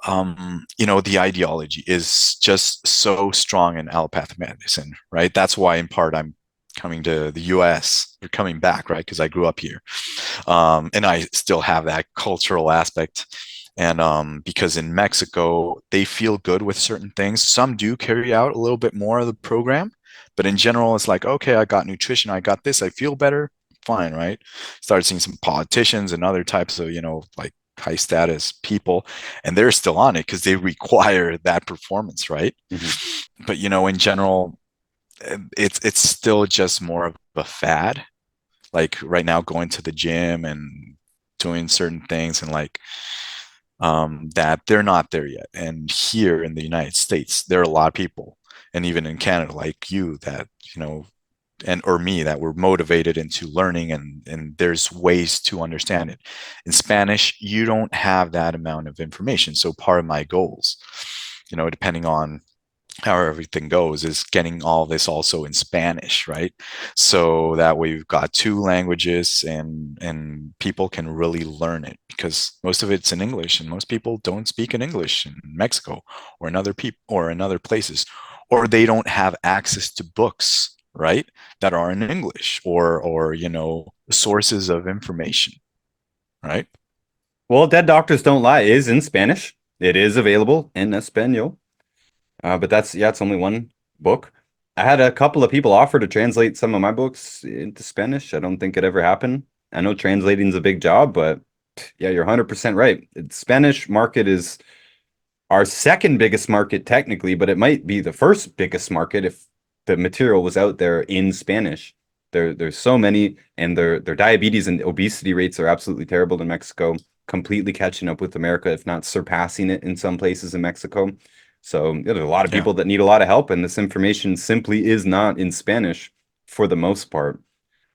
the ideology is just so strong in allopathic medicine, right? That's why, in part, I'm coming to the US or coming back, right? Because I grew up here. And I still have that cultural aspect. And because in Mexico, they feel good with certain things. Some do carry out a little bit more of the program, but in general, it's like, okay, I got nutrition, I got this, I feel better, fine, right? Started seeing some politicians and other types of, like high status people, and they're still on it because they require that performance, right? Mhm. But in general, it's still just more of a fad. Like right now, going to the gym and doing certain things, and like that they're not there yet. And here in the United States, there are a lot of people, and even in Canada, like you, that and or me, that were motivated into learning, and there's ways to understand it. In Spanish, you don't have that amount of information. So part of my goals, depending on how everything goes, is getting all this also in Spanish, right? So that way we've got two languages, and people can really learn it, because most of it's in English, and most people don't speak in English in Mexico or in other people or in other places, or they don't have access to books, right, that are in English, or sources of information, right? Well, Dead Doctors Don't Lie is in Spanish. It is available in Espanol. But that's, yeah, it's only one book. I had a couple of people offer to translate some of my books into Spanish. I don't think it ever happened. I know translating is a big job, but yeah, you're 100% right. The Spanish market is our second biggest market technically, but it might be the first biggest market if the material was out there in Spanish. There's so many, and their diabetes and obesity rates are absolutely terrible in Mexico, completely catching up with America, if not surpassing it in some places in Mexico. So yeah, there's a lot of Yeah. people that need a lot of help, and this information simply is not in Spanish for the most part.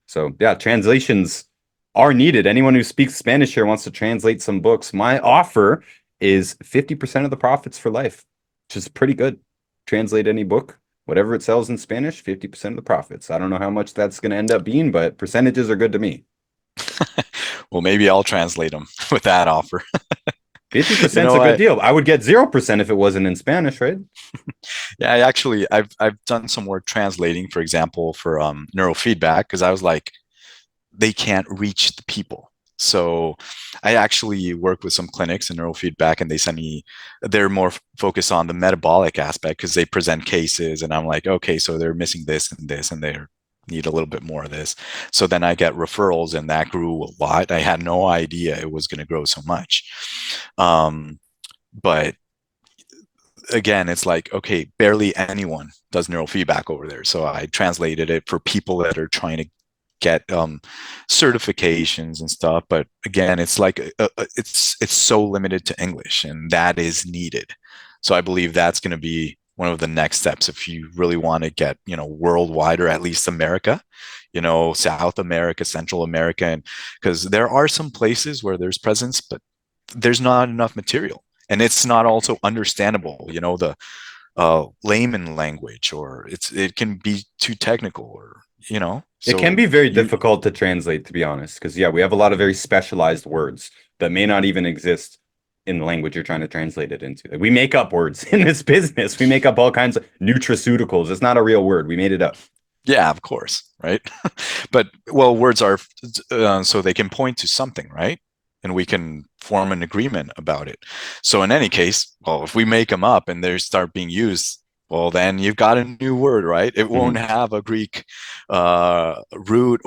So yeah, translations are needed. Anyone who speaks Spanish here wants to translate some books. My offer is 50% of the profits for life, which is pretty good. Translate any book, whatever it sells in Spanish, 50% of the profits. I don't know how much that's going to end up being, but percentages are good to me. Well, maybe I'll translate them with that offer. You 50% is know a good what? deal. I would get 0% if it wasn't in Spanish, right? Yeah, I've done some work translating, for example, for neurofeedback, because I was like, they can't reach the people. So I actually work with some clinics in neurofeedback, and they send me, they're more focused on the metabolic aspect because they present cases, and I'm like, okay, so they're missing this and this, and they need a little bit more of this. So then I get referrals, and that grew a lot. I had no idea it was going to grow so much. But again, it's like, okay, barely anyone does neurofeedback over there. So I translated it for people that are trying to get certifications and stuff. But again, it's like it's so limited to English, and that is needed. So I believe that's going to be one of the next steps if you really want to get, worldwide, or at least America, South America, Central America, and because there are some places where there's presence, but there's not enough material, and it's not also understandable, the layman language, or it can be too technical, or It can so be very you difficult to translate, to be honest, because yeah, we have a lot of very specialized words that may not even exist in the language you're trying to translate it into. Like, we make up words in this business. We make up all kinds of nutraceuticals. It's not a real word. We made it up. yeah, of course, right. But well, words are so they can point to something, right, and we can form an agreement about it. So in any case, well, if we make them up and they start being used, well, then you've got a new word, right? It won't Mhm. have a Greek root,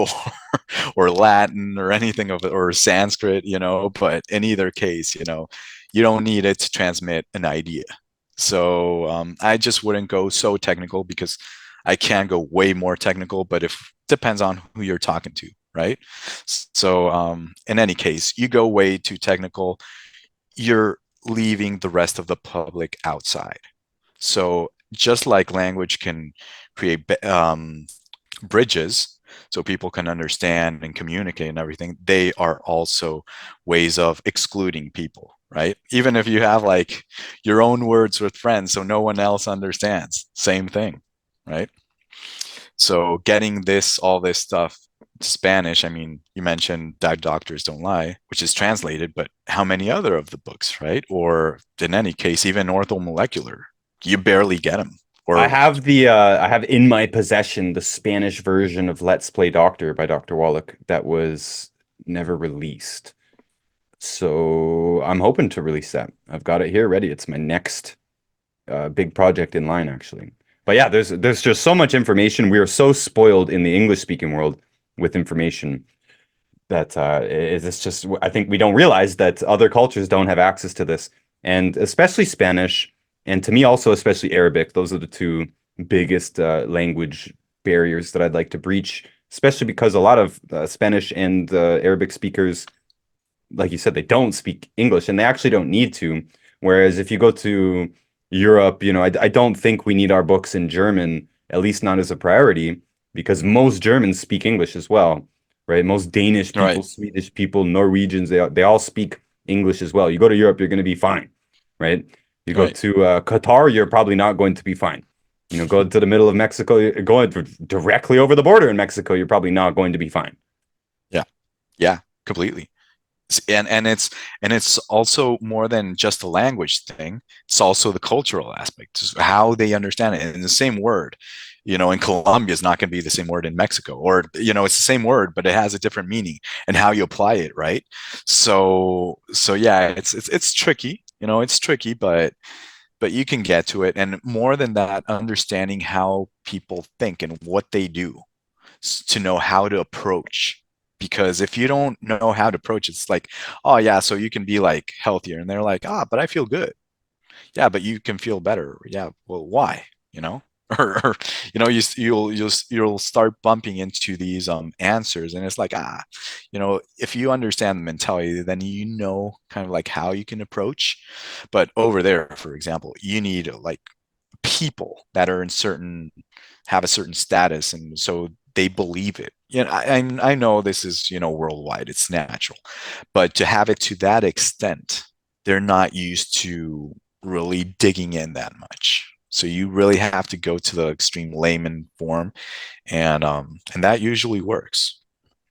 or Latin, or anything of it, or Sanskrit, but in either case, you don't need it to transmit an idea. So I just wouldn't go so technical, because I can go way more technical, but if depends on who you're talking to, right? So in any case, you go way too technical, you're leaving the rest of the public outside. So just like language can create bridges so people can understand and communicate and everything, they are also ways of excluding people, right? Even if you have like your own words with friends so no one else understands, same thing, right? So getting all this stuff Spanish, I mean, you mentioned Dead Doctors Don't Lie, which is translated, but how many other of the books, right? Or in any case, even orthomolecular, you barely get them. Or I have in my possession the Spanish version of Let's Play Doctor by Dr. Wallach that was never released. So I'm hoping to release that. I've got it here ready. It's my next big project in line, actually. But yeah, there's just so much information. We are so spoiled in the English speaking world with information that it's just I think we don't realize that other cultures don't have access to this, and especially Spanish, and to me also especially Arabic. Those are the two biggest language barriers that I'd like to breach, especially because a lot of Spanish and Arabic speakers, like you said, they don't speak English and they actually don't need to. Whereas if you go to Europe, I don't think we need our books in German, at least not as a priority, because most Germans speak English as well, right? Most Danish right, people, Swedish people, Norwegians, they all speak English as well. You go to Europe, you're going to be fine, right? You go right, to Qatar, you're probably not going to be fine. Go to the middle of Mexico, going directly over the border in Mexico, you're probably not going to be fine. yeah, yeah, completely. And it's also more than just a language thing. It's also the cultural aspect, how they understand it. And the same word, in Colombia is not going to be the same word in Mexico, or it's the same word, but it has a different meaning, and how you apply it, right? So yeah, it's tricky. It's tricky, but you can get to it. And more than that, understanding how people think and what they do, to know how to approach. Because if you don't know how to approach, it's like, oh yeah, so you can be like healthier, and they're like, but I feel good. Yeah, but you can feel better. Yeah, well, why? You know, or you'll start bumping into these answers, and it's like if you understand the mentality, then you know kind of like how you can approach. But over there, for example, you need like people that are in certain have a certain status, and so they believe it. I know this is worldwide, it's natural, but to have it to that extent, they're not used to really digging in that much. So you really have to go to the extreme layman form, and that usually works.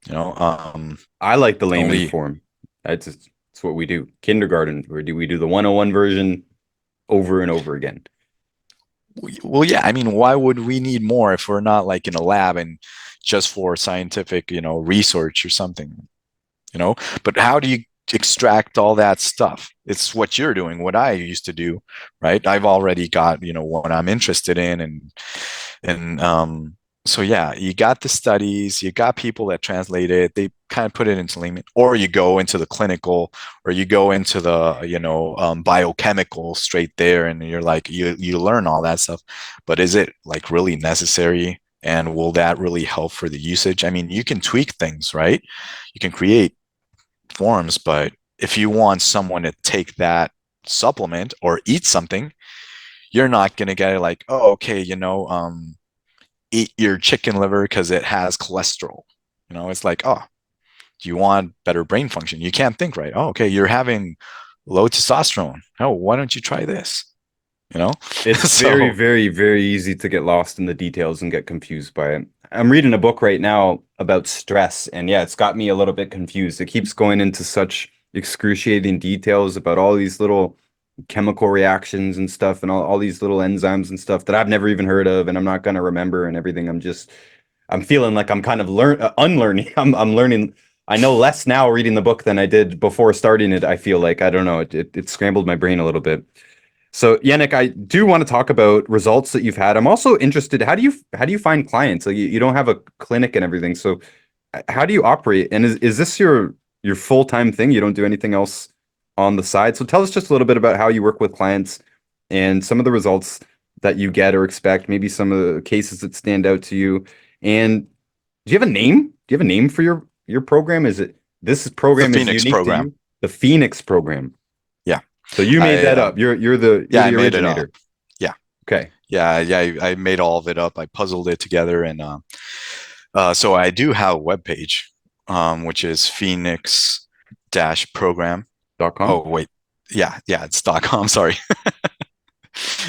You know, I like the layman only form. It's what we do. Kindergarten, where do we do the 101 version over and over again? well, yeah. I mean, why would we need more if we're not like in a lab and just for scientific, research or something? But how do you extract all that stuff? It's what you're doing, what I used to do, right? I've already got what I'm interested in, and so yeah, you got the studies, you got people that translate it, they kind of put it into layman, or you go into the clinical, or you go into the biochemical straight there, and you're like you learn all that stuff, but is it like really necessary? And will that really help for the usage? I mean, you can tweak things, right? You can create forms, but if you want someone to take that supplement or eat something, you're not going to get it like, oh, okay, eat your chicken liver because it has cholesterol. It's like, oh, do you want better brain function? You can't think right. Oh, okay, you're having low testosterone. Oh, why don't you try this? You know? It's very, So, very, very easy to get lost in the details and get confused by it. I'm reading a book right now about stress, and yeah, it's got me a little bit confused. It keeps going into such excruciating details about all these little chemical reactions and stuff, and all these little enzymes and stuff that I've never even heard of, and I'm not gonna remember and everything. I'm feeling like I'm kind of unlearning. I'm learning. I know less now reading the book than I did before starting it. I feel like I don't know. It scrambled my brain a little bit. So Yannick, I do want to talk about results that you've had. I'm also interested. How do you find clients? Like you don't have a clinic and everything. So how do you operate? And is this your full-time thing? You don't do anything else on the side? So tell us just a little bit about how you work with clients and some of the results that you get or expect, maybe some of the cases that stand out to you. And do you have a name? Do you have a name for your program? Is it this the program is Phoenix unique to program. you? The Phoenix program. Yeah. So you made I that up. You're yeah, I the made it up. originator. Yeah. Okay. Yeah, yeah, I made all of it up. I puzzled it together, and so I do have a web page, which is Phoenix program. .com. Oh wait, yeah, it's .com. Sorry,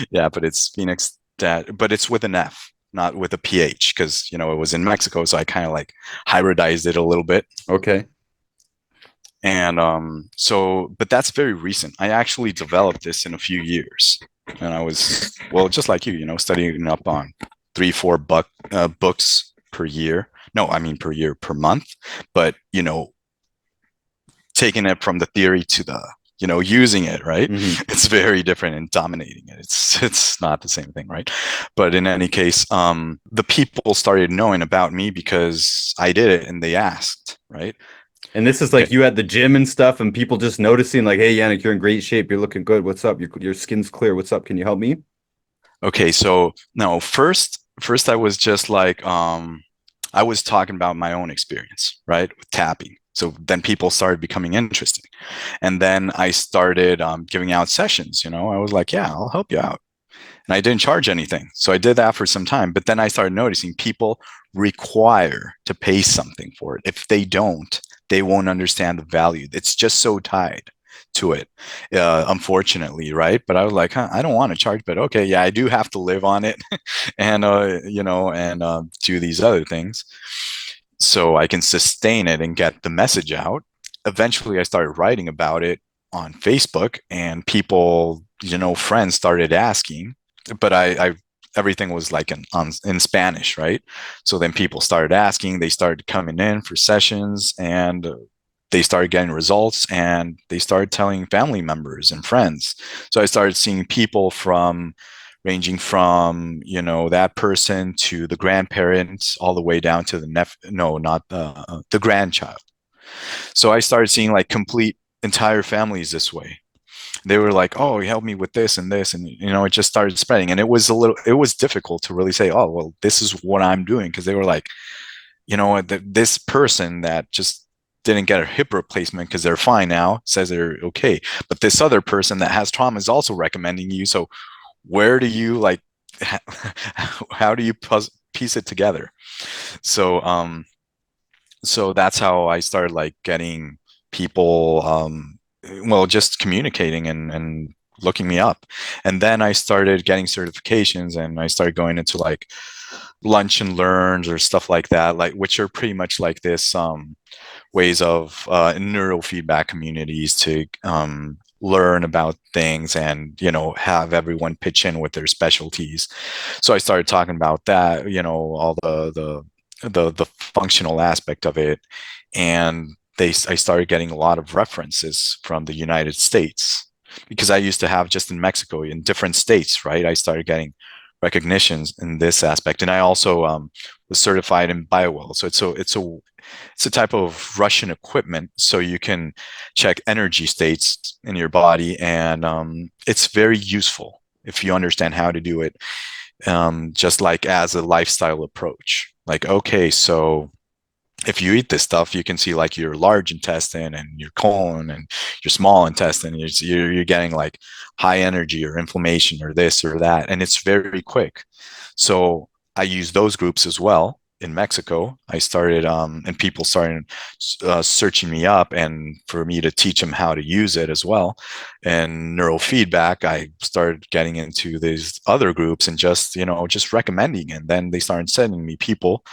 yeah, but it's Phoenix but it's with an F, not with a PH, because it was in Mexico, so I kind of like hybridized it a little bit. Okay. And but that's very recent. I actually developed this in a few years, and I was well, just like you, studying up on 3, 4 books per year. No, I mean per year, per month. But taking it from the theory to the using it, right? Hmm. It's very different and dominating it. It's not the same thing, right? But in any case, the people started knowing about me because I did it, and they asked, right? And this is Okay, like you at the gym and stuff, and people just noticing, like, "Hey, Yannick, you're in great shape. You're looking good. What's up? Your skin's clear. What's up? Can you help me?" okay. So no, first I was just like, I was talking about my own experience, right, with tapping. So then people started becoming interested, and then I started giving out sessions. I was like, yeah, I'll help you out, and I didn't charge anything. So I did that for some time, but then I started noticing people require to pay something for it. If they don't, they won't understand the value. It's just so tied to it, unfortunately, right? But I was like, I don't want to charge, but okay, yeah, I do have to live on it, and do these other things, so I can sustain it and get the message out. Eventually, I started writing about it on Facebook, and people, friends started asking, but I everything was like in Spanish, right? So then people started asking, they started coming in for sessions, and they started getting results, and they started telling family members and friends. So I started seeing people from ranging from that person to the grandparents all the way down to the no, not the grandchild. So I started seeing like complete entire families this way. They were like, oh, he helped me with this and this, and it just started spreading. And it was difficult to really say, oh, well, this is what I'm doing, because they were like, this person that just didn't get a hip replacement because they're fine now says they're okay, but this other person that has trauma is also recommending you. So where do you like how do you piece it together? So so that's how I started like getting people well, just communicating and looking me up. And then I started getting certifications, and I started going into like lunch and learns or stuff like that, like, which are pretty much like this ways of neurofeedback communities to learn about things and have everyone pitch in with their specialties. So I started talking about that, all the functional aspect of it. And I started getting a lot of references from the United States, because I used to have just in Mexico, in different states, right? I started getting recognitions in this aspect. And I also was certified in BioWell. So it's a type of Russian equipment, so you can check energy states in your body, and it's very useful if you understand how to do it. Just like as a lifestyle approach, like, okay, so if you eat this stuff, you can see like your large intestine and your colon and your small intestine. You're getting like high energy or inflammation or this or that, and it's very quick. So I use those groups as well. In Mexico, I started, and people started searching me up, and for me to teach them how to use it as well. And neurofeedback, I started getting into these other groups and just recommending. And then they started sending me people,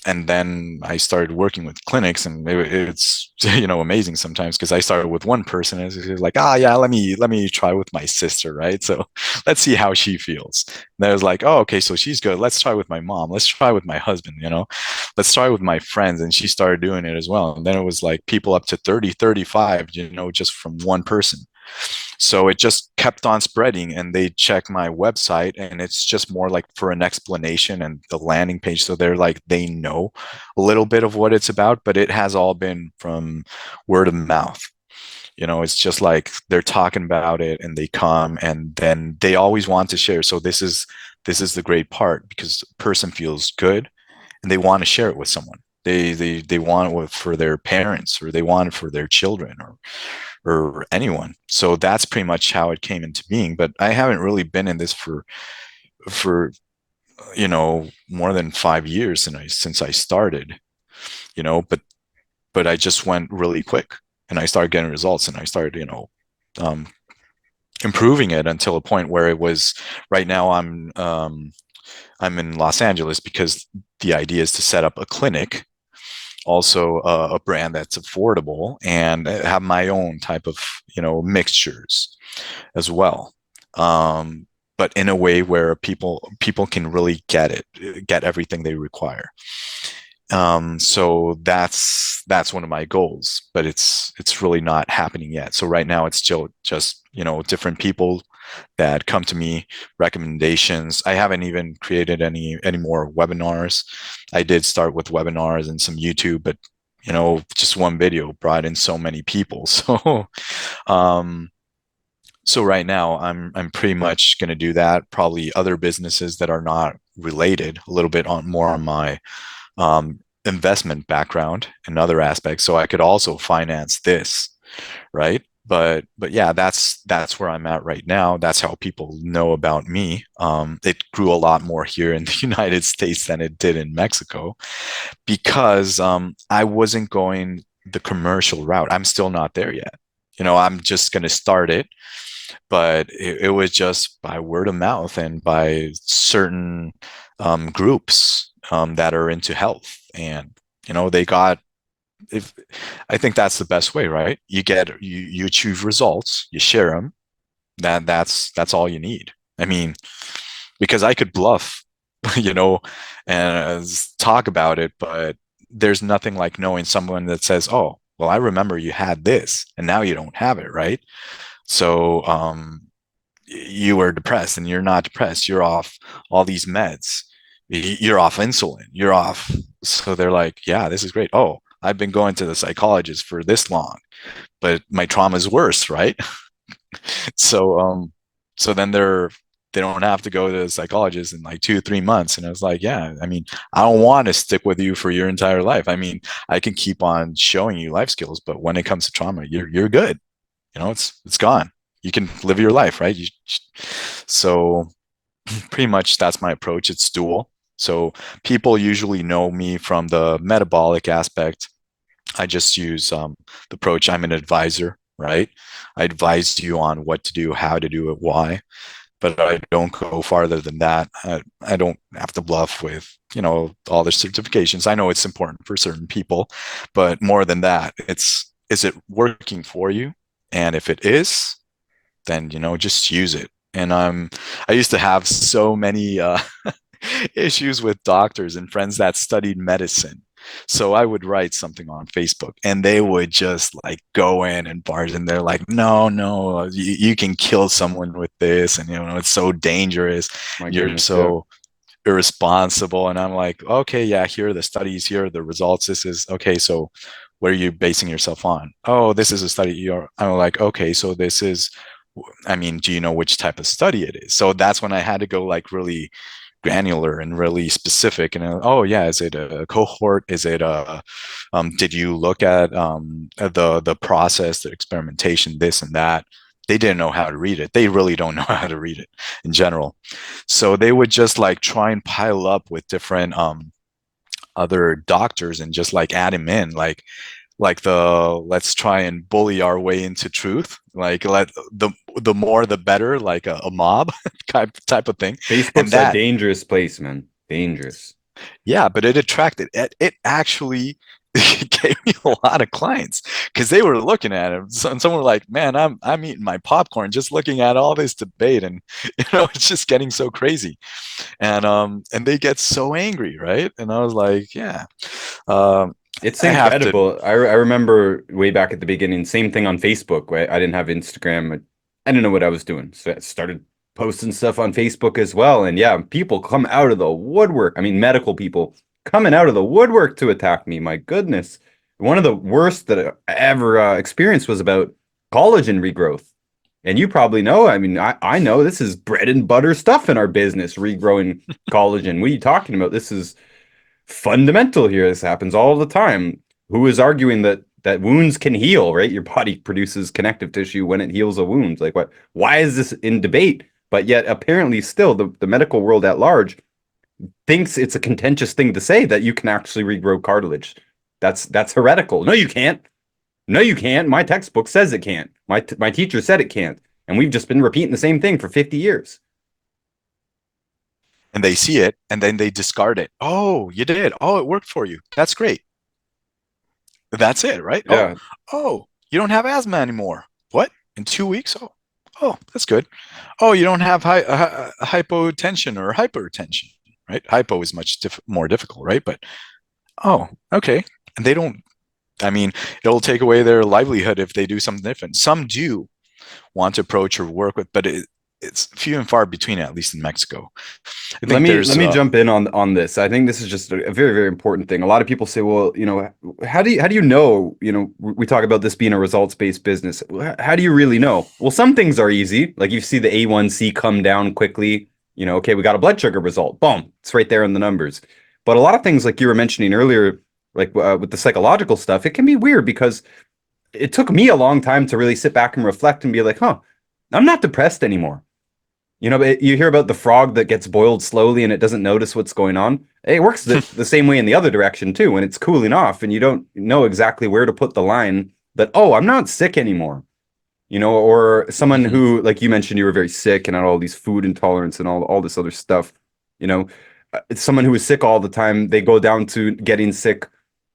and then I started working with clinics, and it's amazing sometimes, because I started with one person and it's like, yeah, let me try with my sister, right? So let's see how she feels. And I was like, oh, okay, so she's good. Let's try with my mom. Let's try with my husband. Let's try with my friends. And she started doing it as well. And then it was like people up to 30, 35, just from one person. So it just kept on spreading, and they check my website, and it's just more like for an explanation and the landing page. So they're like, they know a little bit of what it's about, but it has all been from word of mouth. It's just like they're talking about it, and they come, and then they always want to share. So this is the great part, because a person feels good and they want to share it with someone. They want it for their parents, or they want it for their children, or anyone. So that's pretty much how it came into being. But I haven't really been in this for more than 5 years since I started. But I just went really quick, and I started getting results, and I started um, improving it until a point where it was, right now I'm in Los Angeles, because the idea is to set up a clinic, also a brand that's affordable, and have my own type of mixtures as well, but in a way where people can really get everything they require. So that's one of my goals, but it's really not happening yet. So right now it's still just different people that come to me, recommendations. I haven't even created any more webinars. I did start with webinars and some YouTube, but just one video brought in so many people. Um, so right now I'm pretty much going to do that. Probably other businesses that are not related, a little bit more on my investment background and other aspects, so I could also finance this, right? But yeah, that's where I'm at right now. That's how people know about me. It grew a lot more here in the United States than it did in Mexico, because I wasn't going the commercial route. I'm still not there yet. I'm just going to start it, but it was just by word of mouth and by certain groups that are into health. And they got, if I think that's the best way, right? You achieve results, you share them. That's all you need. I mean, because I could bluff, and talk about it, but there's nothing like knowing someone that says, oh, well, I remember you had this and now you don't have it, right? So you were depressed, and you're not depressed. You're off all these meds. You're off insulin. You're off. So they're like, yeah, this is great. Oh, I've been going to the psychologist for this long, but my trauma is worse, right? So so then they don't have to go to the psychologist in like 2 or 3 months. And I was like, yeah, I mean, I don't want to stick with you for your entire life. I mean, I can keep on showing you life skills, but when it comes to trauma, you're good. You know, it's gone. You can live your life, right? So pretty much that's my approach. It's dual. So people usually know me from the metabolic aspect. I just use the approach. I'm an advisor, right? I advise you on what to do, how to do it, why, but I don't go farther than that. I don't have to bluff with, all the certifications. I know it's important for certain people, but more than that, is it working for you? And if it is, then, just use it. And I used to have so many issues with doctors and friends that studied medicine. So I would write something on Facebook and they would just like go in and barge in. They're like, no, you can kill someone with this. And, it's so dangerous. My You're goodness, so irresponsible. And I'm like, okay, yeah, here are the studies, here are the results. This is okay. So what are you basing yourself on? Oh, this is a study. I'm like, okay, so this is, I mean, do you know which type of study it is? So that's when I had to go like really granular and really specific. And oh yeah, is it a cohort? Is it did you look at the process, the experimentation, this and that? They didn't know how to read it. They really don't know how to read it in general. So they would just like try and pile up with different other doctors and just like add him in, like the let's try and bully our way into truth, like let the more the better, like a mob type of thing. Facebook's a dangerous place, man. Dangerous. Yeah, but it attracted it actually gave me a lot of clients because they were looking at it. And some were like, man, I'm eating my popcorn just looking at all this debate, and it's just getting so crazy. And they get so angry, right? And I was like, yeah. It's incredible. I remember way back at the beginning, same thing on Facebook. Right? I didn't have Instagram. I didn't know what I was doing. So I started posting stuff on Facebook as well. And yeah, people come out of the woodwork. I mean, medical people coming out of the woodwork to attack me. My goodness. One of the worst that I ever experienced was about collagen regrowth. And you probably know, I mean, I know this is bread and butter stuff in our business, regrowing collagen. What are you talking about? This is fundamental here. This happens all the time. Who is arguing that wounds can heal, right? Your body produces connective tissue when it heals a wound. Like what? Why is this in debate? But yet apparently still the medical world at large thinks it's a contentious thing to say that you can actually regrow cartilage. That's heretical. No, you can't. No, you can't. My textbook says it can't. My teacher said it can't. And we've just been repeating the same thing for 50 years. And they see it and then they discard it. Oh, you did. Oh, it worked for you. That's great. That's it, right? Yeah. Oh, you don't have asthma anymore. What? In 2 weeks? Oh, that's good. Oh, you don't have hypotension or hypertension, right? Hypo is much more difficult, right? But oh, okay. And they don't. I mean, it'll take away their livelihood if they do something different. Some do want to approach or work with, but it's few and far between, at least in Mexico. Let me jump in on this. I think this is just a very, very important thing. A lot of people say, well, how do you know, we talk about this being a results-based business. How do you really know? Well, some things are easy. Like you see the A1C come down quickly, okay, we got a blood sugar result. Boom. It's right there in the numbers. But a lot of things like you were mentioning earlier, like with the psychological stuff, it can be weird because it took me a long time to really sit back and reflect and be like, I'm not depressed anymore. But you hear about the frog that gets boiled slowly and it doesn't notice what's going on. It works the same way in the other direction too. When it's cooling off and you don't know exactly where to put the line that, I'm not sick anymore. Or someone who, like you mentioned, you were very sick and had all these food intolerance and all this other stuff. It's someone who is sick all the time. They go down to getting sick,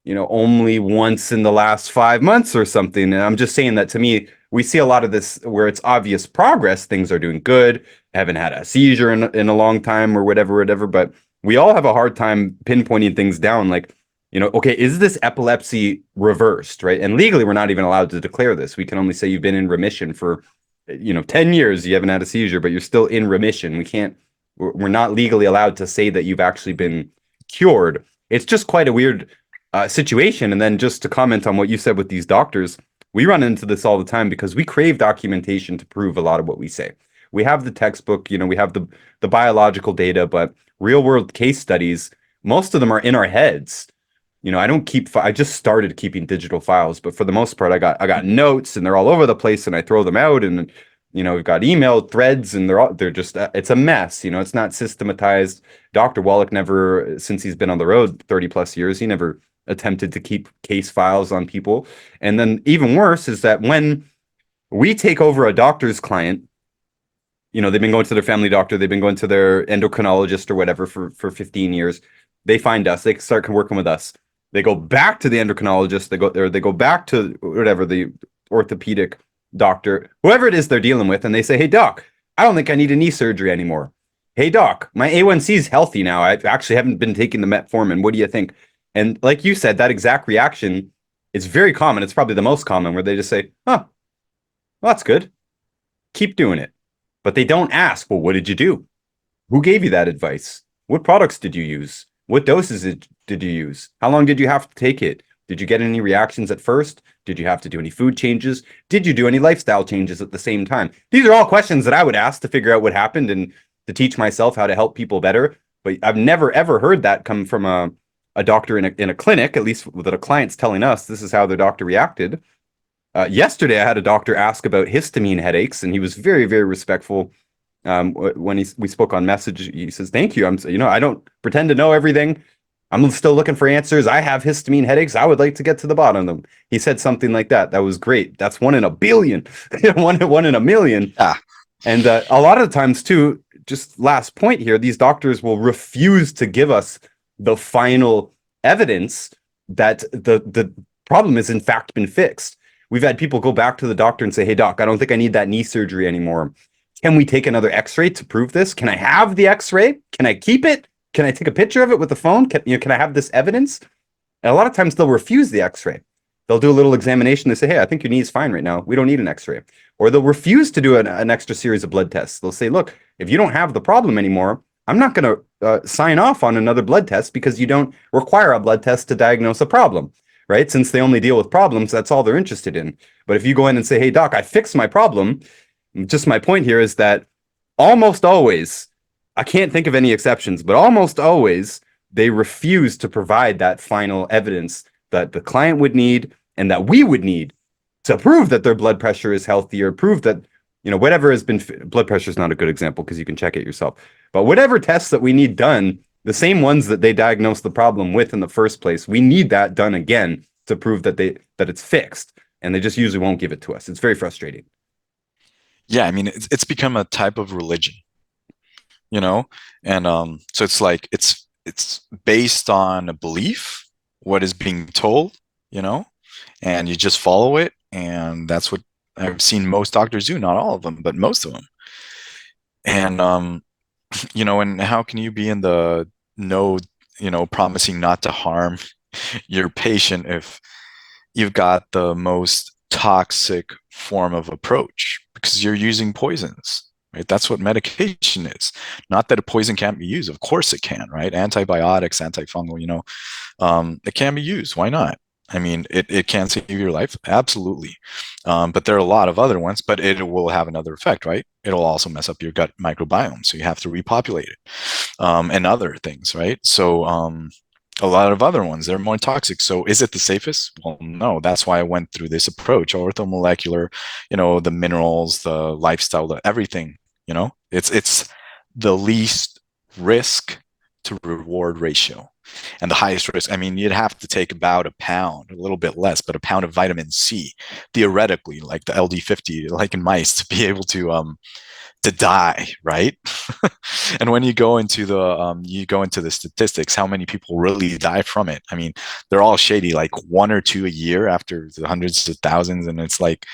only once in the last 5 months or something. And I'm just saying that to me, we see a lot of this where it's obvious progress. Things are doing good. Haven't had a seizure in a long time or whatever. But we all have a hard time pinpointing things down. Like, okay, is this epilepsy reversed, right? And legally, we're not even allowed to declare this. We can only say you've been in remission for, 10 years. You haven't had a seizure, but you're still in remission. We're not legally allowed to say that you've actually been cured. It's just quite a weird situation. And then just to comment on what you said with these doctors, we run into this all the time because we crave documentation to prove a lot of what we say. We have the textbook, we have the biological data, but real world case studies, most of them are in our heads. I don't keep. I just started keeping digital files, but for the most part, I got notes, and they're all over the place, and I throw them out, and we've got email threads, and they're just it's a mess. It's not systematized. Dr. Wallach never, since he's been on the road 30 plus years, he never attempted to keep case files on people. And then even worse is that when we take over a doctor's client, they've been going to their family doctor, they've been going to their endocrinologist or whatever for 15 years. They find us, they start working with us. They go back to the endocrinologist, they go back to whatever, the orthopedic doctor, whoever it is they're dealing with, and they say, "Hey doc, I don't think I need a knee surgery anymore. Hey doc, my A1C is healthy now. I actually haven't been taking the metformin. What do you think?" And like you said, that exact reaction is very common. It's probably the most common, where they just say, "Huh, well, that's good. Keep doing it." But they don't ask, "Well, what did you do? Who gave you that advice? What products did you use? What doses did you use? How long did you have to take it? Did you get any reactions at first? Did you have to do any food changes? Did you do any lifestyle changes at the same time?" These are all questions that I would ask to figure out what happened and to teach myself how to help people better. But I've never, ever heard that come from a doctor in a clinic, at least that a client's telling us this is how the doctor reacted. Yesterday, I had a doctor ask about histamine headaches, and he was very, very respectful. When we spoke on message, he says, "Thank you. I don't pretend to know everything. I'm still looking for answers. I have histamine headaches. I would like to get to the bottom of them." He said something like that. That was great. That's 1 in a billion, one in a million. Ah. And a lot of the times too, just last point here, these doctors will refuse to give us the final evidence that the problem has in fact been fixed. We've had people go back to the doctor and say, "Hey doc, I don't think I need that knee surgery anymore. Can we take another x-ray to prove this? Can I have the x-ray? Can I keep it? Can I take a picture of it with the phone? Can I have this evidence?" And a lot of times they'll refuse the x-ray. They'll do a little examination. They say, "Hey, I think your knee is fine right now. We don't need an x-ray." Or they'll refuse to do an extra series of blood tests. They'll say, "Look, if you don't have the problem anymore, I'm not going to sign off on another blood test because you don't require a blood test to diagnose a problem." Right? Since they only deal with problems, that's all they're interested in. But if you go in and say, "Hey doc, I fixed my problem," just my point here is that almost always, I can't think of any exceptions, but almost always they refuse to provide that final evidence that the client would need and that we would need to prove that their blood pressure is healthy, or prove that, whatever has been, blood pressure is not a good example because you can check it yourself, but whatever tests that we need done, the same ones that they diagnosed the problem with in the first place, we need that done again to prove that it's fixed. And they just usually won't give it to us. It's very frustrating. Yeah, I mean, it's become a type of religion, and so it's like it's based on a belief, what is being told, and you just follow it, and that's what I've seen most doctors do. Not all of them, but most of them. And and how can you be in the no, promising not to harm your patient if you've got the most toxic form of approach, because you're using poisons, right? That's what medication is. Not that a poison can't be used. Of course it can, right? Antibiotics, antifungal, it can be used. Why not? I mean, it can save your life. Absolutely. But there are a lot of other ones, but it will have another effect, right? It'll also mess up your gut microbiome. So you have to repopulate it, and other things, right? So, a lot of other ones, they're more toxic. So is it the safest? Well, no. That's why I went through this approach, orthomolecular, the minerals, the lifestyle, everything, it's the least risk to reward ratio. And the highest risk, I mean, you'd have to take about a pound, a little bit less, but a pound of vitamin C, theoretically, like the LD50, like in mice, to be able to die, right? And when you go into the statistics, how many people really die from it? I mean, they're all shady, like 1 or 2 a year after the hundreds of thousands, and it's like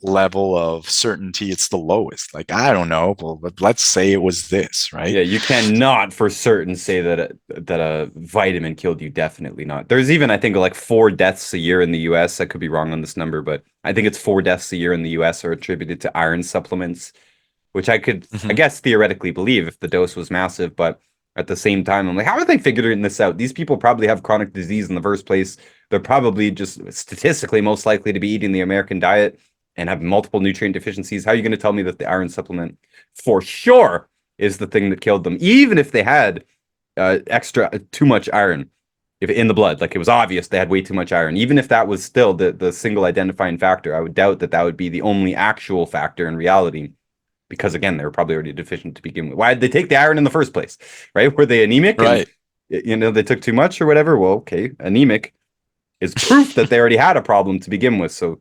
level of certainty, it's the lowest. Like, I don't know, but let's say it was this, right? Yeah, you cannot for certain say that a vitamin killed you. Definitely not. There's even, I think, like 4 deaths a year in the US. I could be wrong on this number, but I think it's 4 deaths a year in the US are attributed to iron supplements, which I could, I guess, theoretically believe if the dose was massive. But at the same time. I'm like, how are they figuring this out? These people probably have chronic disease in the first place. They're probably just statistically most likely to be eating the American diet and have multiple nutrient deficiencies. How are you going to tell me that the iron supplement for sure is the thing that killed them, even if they had extra too much iron if in the blood? Like, it was obvious they had way too much iron. Even if that was still the single identifying factor, I would doubt that that would be the only actual factor in reality, because again, they were probably already deficient to begin with. Why did they take the iron in the first place? Right? Were they anemic and Right. they took too much or whatever? Well, okay, anemic is proof that they already had a problem to begin with. So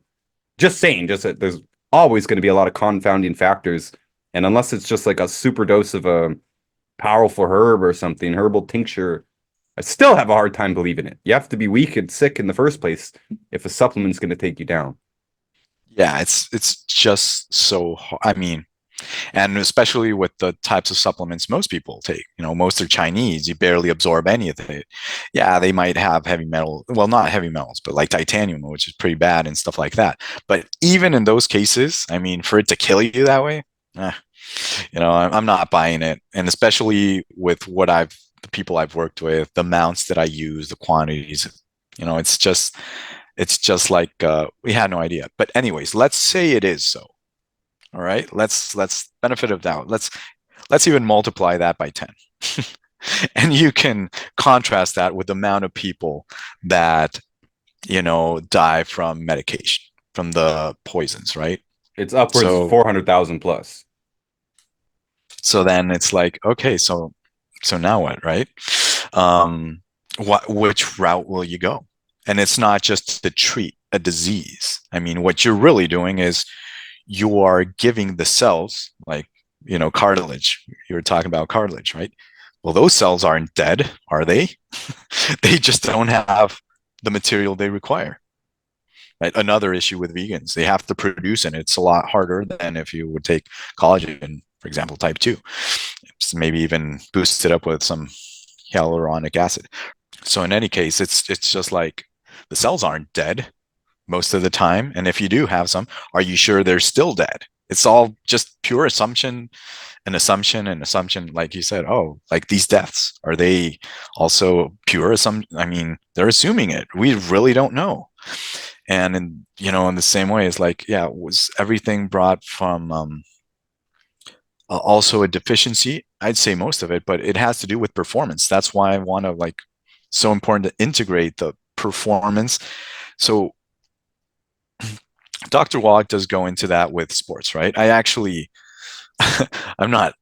just saying, just that there's always going to be a lot of confounding factors. And unless it's just like a super dose of a powerful herb or something, herbal tincture, I still have a hard time believing it. You have to be weak and sick in the first place if a supplement's going to take you down. Yeah, it's just so I mean, and especially with the types of supplements most people take, most are Chinese, you barely absorb any of it. Yeah, they might have heavy metal, well, not heavy metals, but like titanium, which is pretty bad and stuff like that. But even in those cases, I mean, for it to kill you that way, I'm not buying it. And especially with the people I've worked with, the amounts that I use, the quantities, it's just like we had no idea. But anyways, let's say it is so. All right, let's benefit of doubt. Let's even multiply that by 10. And you can contrast that with the amount of people that die from medication, from the poisons, right? It's upwards of 400,000 plus. So then it's like, okay, so now what, right? Which route will you go? And it's not just to treat a disease. I mean, what you're really doing is you are giving the cells, like, cartilage. You were talking about cartilage, right? Well, those cells aren't dead, are they? They just don't have the material they require. Right? Another issue with vegans, they have to produce, and it's a lot harder than if you would take collagen, for example, type 2. It's maybe even boost it up with some hyaluronic acid. So in any case, it's just like the cells aren't dead most of the time. And if you do have some, are you sure they're still dead? It's all just pure assumption, like you said. Oh, like these deaths, are they also pure assumption? I mean, they're assuming it. We really don't know. And in the same way, it's like, yeah, was everything brought from also a deficiency? I'd say most of it, but it has to do with performance. That's why I want to so important to integrate the performance. So Dr. Wallach does go into that with sports, right? I actually, I'm not,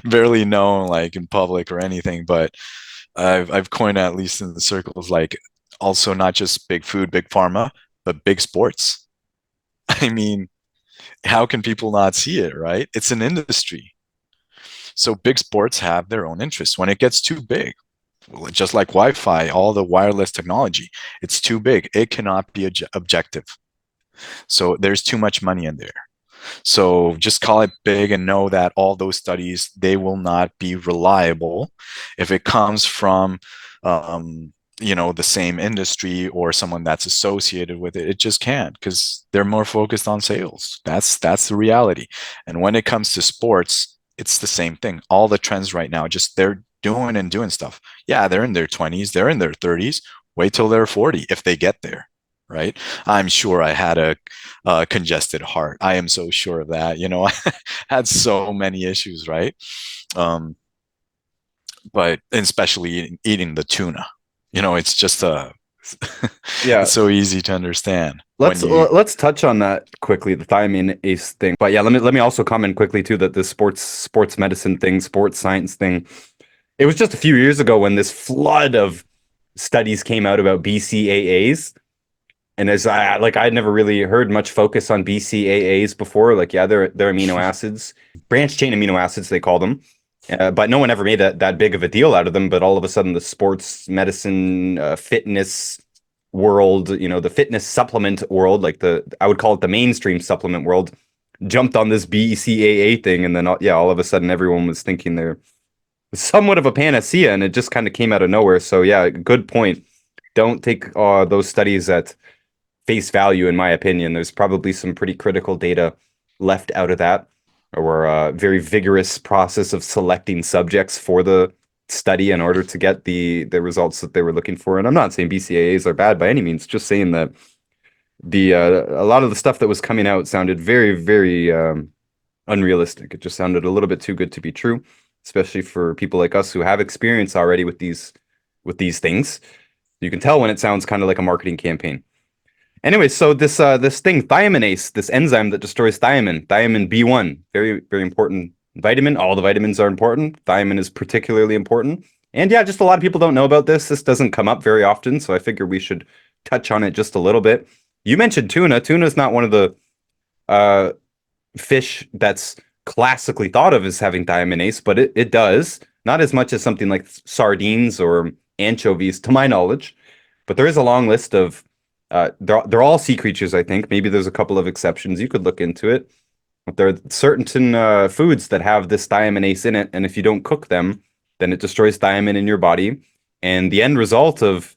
barely known like in public or anything, but I've coined, at least in the circles, like also not just big food, big pharma, but big sports. I mean, how can people not see it, right? It's an industry. So big sports have their own interests. When it gets too big, just like Wi-Fi, all the wireless technology, it's too big. It cannot be objective. So there's too much money in there. So just call it big and know that all those studies, they will not be reliable if it comes from the same industry or someone that's associated with it. It just can't, because they're more focused on sales. That's the reality. And when it comes to sports, it's the same thing. All the trends right now, just they're doing stuff. Yeah, they're in their 20s, they're in their 30s. Wait till they're 40 if they get there. Right. I'm sure I had a congested heart. I am so sure of that. I had so many issues. Right. But especially eating the tuna, it's just Yeah, it's so easy to understand. Let's touch on that quickly, the thiamine ACE thing. But yeah, let me also comment quickly too that the sports medicine thing, sports science thing. It was just a few years ago when this flood of studies came out about BCAAs. And as I'd never really heard much focus on BCAAs before. Like, yeah, they're amino acids, branched chain amino acids, they call them. But no one ever made that big of a deal out of them. But all of a sudden, the sports medicine, fitness world, the fitness supplement world, I would call it the mainstream supplement world, jumped on this BCAA thing. And then, all of a sudden, everyone was thinking they're somewhat of a panacea, and it just kind of came out of nowhere. So, yeah, good point. Don't take those studies at face value, in my opinion. There's probably some pretty critical data left out of that. or a very vigorous process of selecting subjects for the study in order to get the results that they were looking for. And I'm not saying BCAAs are bad by any means, just saying that the a lot of the stuff that was coming out sounded very unrealistic. It just sounded a little bit too good to be true, especially for people like us who have experience already with these things. You can tell when it sounds kind of like a marketing campaign. Anyway, so this thing, thiaminase, this enzyme that destroys thiamine B1, very important vitamin. All the vitamins are important. Thiamine is particularly important. And yeah, just a lot of people don't know about this. This doesn't come up very often, so I figure we should touch on it just a little bit. You mentioned tuna. Tuna is not one of the fish that's classically thought of as having thiaminase, but it does. Not as much as something like sardines or anchovies, to my knowledge. But there is a long list of they're all sea creatures, I think. Maybe there's a couple of exceptions. You could look into it. But there are certain foods that have this thiaminase in it, and if you don't cook them, then it destroys thiamine in your body. And the end result of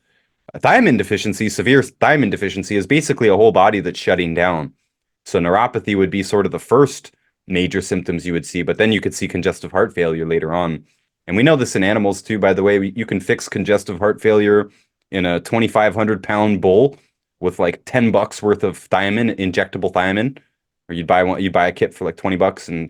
thiamine deficiency, severe thiamine deficiency, is basically a whole body that's shutting down. So neuropathy would be sort of the first major symptoms you would see, but then you could see congestive heart failure later on. And we know this in animals too, by the way. You can fix congestive heart failure in a 2,500-pound bull with like $10 worth of thiamine, injectable thiamine, or you'd buy a kit for like $20, and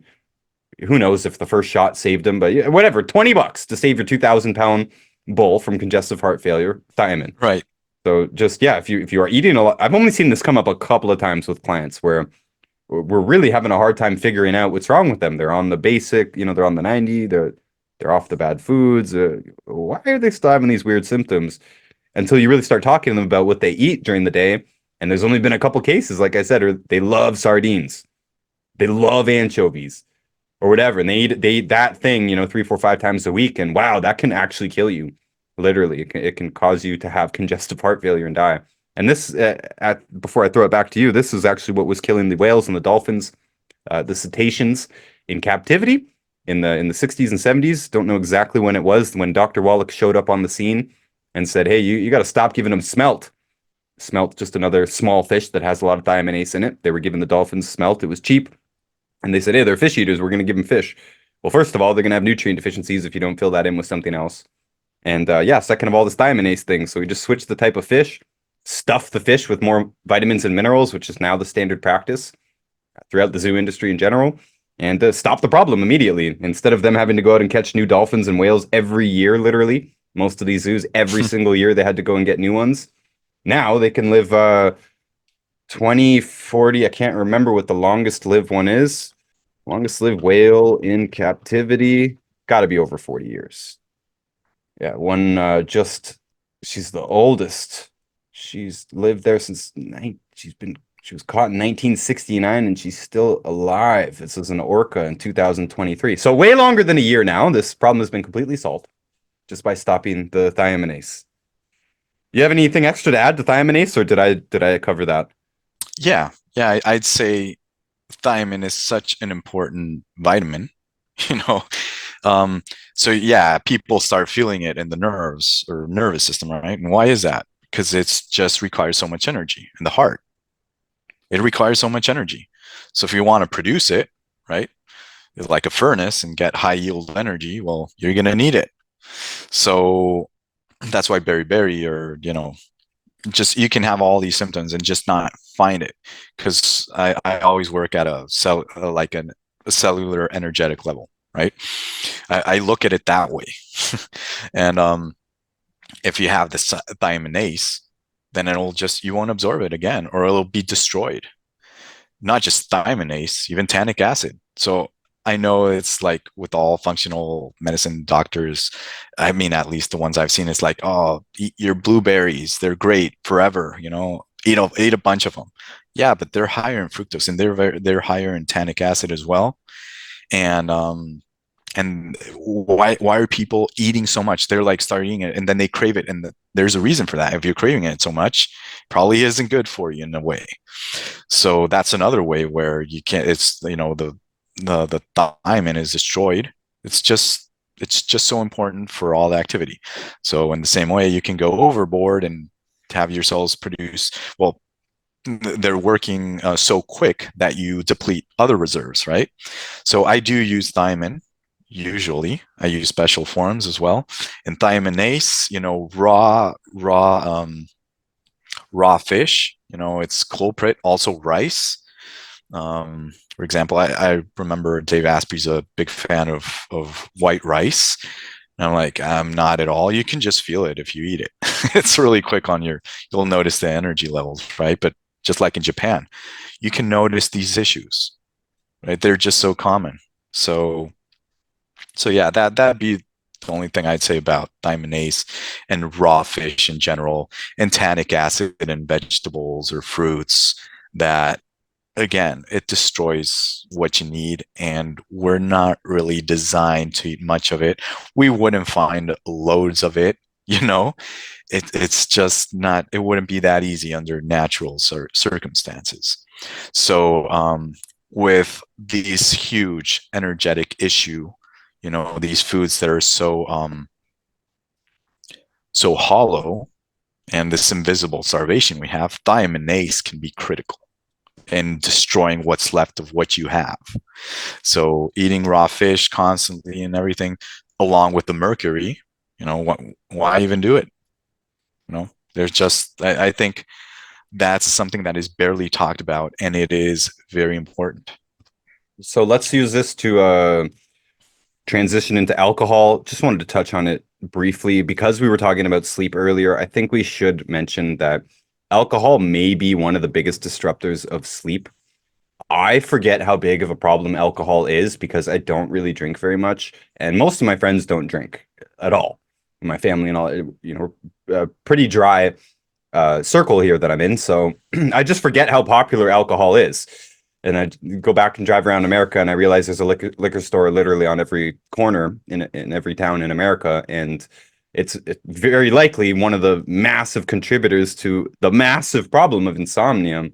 who knows if the first shot saved him, but yeah, whatever, $20 to save your 2,000-pound bull from congestive heart failure, thiamine. Right. So just, yeah, if you are eating a lot, I've only seen this come up a couple of times with clients where we're really having a hard time figuring out what's wrong with them. They're on the basic, they're on the 90, they're off the bad foods. Why are they still having these weird symptoms? Until you really start talking to them about what they eat during the day. And there's only been a couple cases, like I said, or they love sardines, they love anchovies, or whatever, and they eat that thing, 3, 4, 5 times a week, and wow, that can actually kill you. Literally, it can cause you to have congestive heart failure and die. And this, before I throw it back to you, this is actually what was killing the whales and the dolphins, the cetaceans in captivity in the 60s and 70s. Don't know exactly when it was, when Dr. Wallach showed up on the scene and said, hey, you got to stop giving them smelt. Smelt, just another small fish that has a lot of thiaminase in it. They were giving the dolphins smelt. It was cheap. And they said, hey, they're fish eaters. We're going to give them fish. Well, first of all, they're going to have nutrient deficiencies if you don't fill that in with something else. And yeah, second of all, this thiaminase thing. So we just switched the type of fish, stuff the fish with more vitamins and minerals, which is now the standard practice throughout the zoo industry in general, and stop the problem immediately. Instead of them having to go out and catch new dolphins and whales every year, literally, most of these zoos, every single year, they had to go and get new ones. Now they can live 20, 40, I can't remember what the longest lived one is. Longest lived whale in captivity, got to be over 40 years. Yeah, one she's the oldest. She's lived there since she was caught in 1969 and she's still alive. This is an orca in 2023. So way longer than a year now. This problem has been completely solved just by stopping the thiaminase. You have anything extra to add to thiaminase, or did I cover that? Yeah, I'd say thiamine is such an important vitamin, so yeah, people start feeling it in the nerves or nervous system, right? And why is that? Because it's just requires so much energy in the heart. It requires so much energy. So if you want to produce it, right, like a furnace and get high yield energy, well, you're going to need it. So that's why beriberi, or just, you can have all these symptoms and just not find it, because I always work at a cellular energetic level, right? I look at it that way. And if you have this thiaminase, then you won't absorb it again, or it'll be destroyed. Not just thiaminase, even tannic acid. So I know it's like with all functional medicine doctors, I mean, at least the ones I've seen, it's like, oh, eat your blueberries, they're great forever, eat a bunch of them. Yeah, but they're higher in fructose, and they're higher in tannic acid as well. And why are people eating so much? They're like starting it, and then they crave it, and there's a reason for that. If you're craving it so much, probably isn't good for you in a way. So that's another way where you can't. It's the thiamine is destroyed. It's just so important for all the activity. So in the same way, you can go overboard and have your cells produce, well, they're working so quick that you deplete other reserves, right? So I do use thiamine. Usually, I use special forms as well. And thiaminase, raw fish. It's culprit. Also rice. For example, I remember Dave Asprey's a big fan of white rice. And I'm like, I'm not at all. You can just feel it if you eat it. It's really quick you'll notice the energy levels, right? But just like in Japan, you can notice these issues, right? They're just so common. So yeah, that'd be the only thing I'd say about thiaminase and raw fish in general, and tannic acid in vegetables or fruits that, again, it destroys what you need, and we're not really designed to eat much of it. We wouldn't find loads of it, it's just not, it wouldn't be that easy under natural circumstances. So with these huge energetic issue, these foods that are so hollow, and this invisible starvation we have, thiaminase can be critical in destroying what's left of what you have. So eating raw fish constantly and everything, along with the mercury, why even do it? There's just, I think that's something that is barely talked about, and it is very important. So let's use this to transition into alcohol. Just wanted to touch on it briefly because we were talking about sleep earlier. I think we should mention that alcohol may be one of the biggest disruptors of sleep. I forget how big of a problem alcohol is because I don't really drink very much, and most of my friends don't drink at all. My family and all, a pretty dry circle here that I'm in, so I just forget how popular alcohol is. And I go back and drive around America, and I realize there's a liquor store literally on every corner in every town in America, and it's very likely one of the massive contributors to the massive problem of insomnia.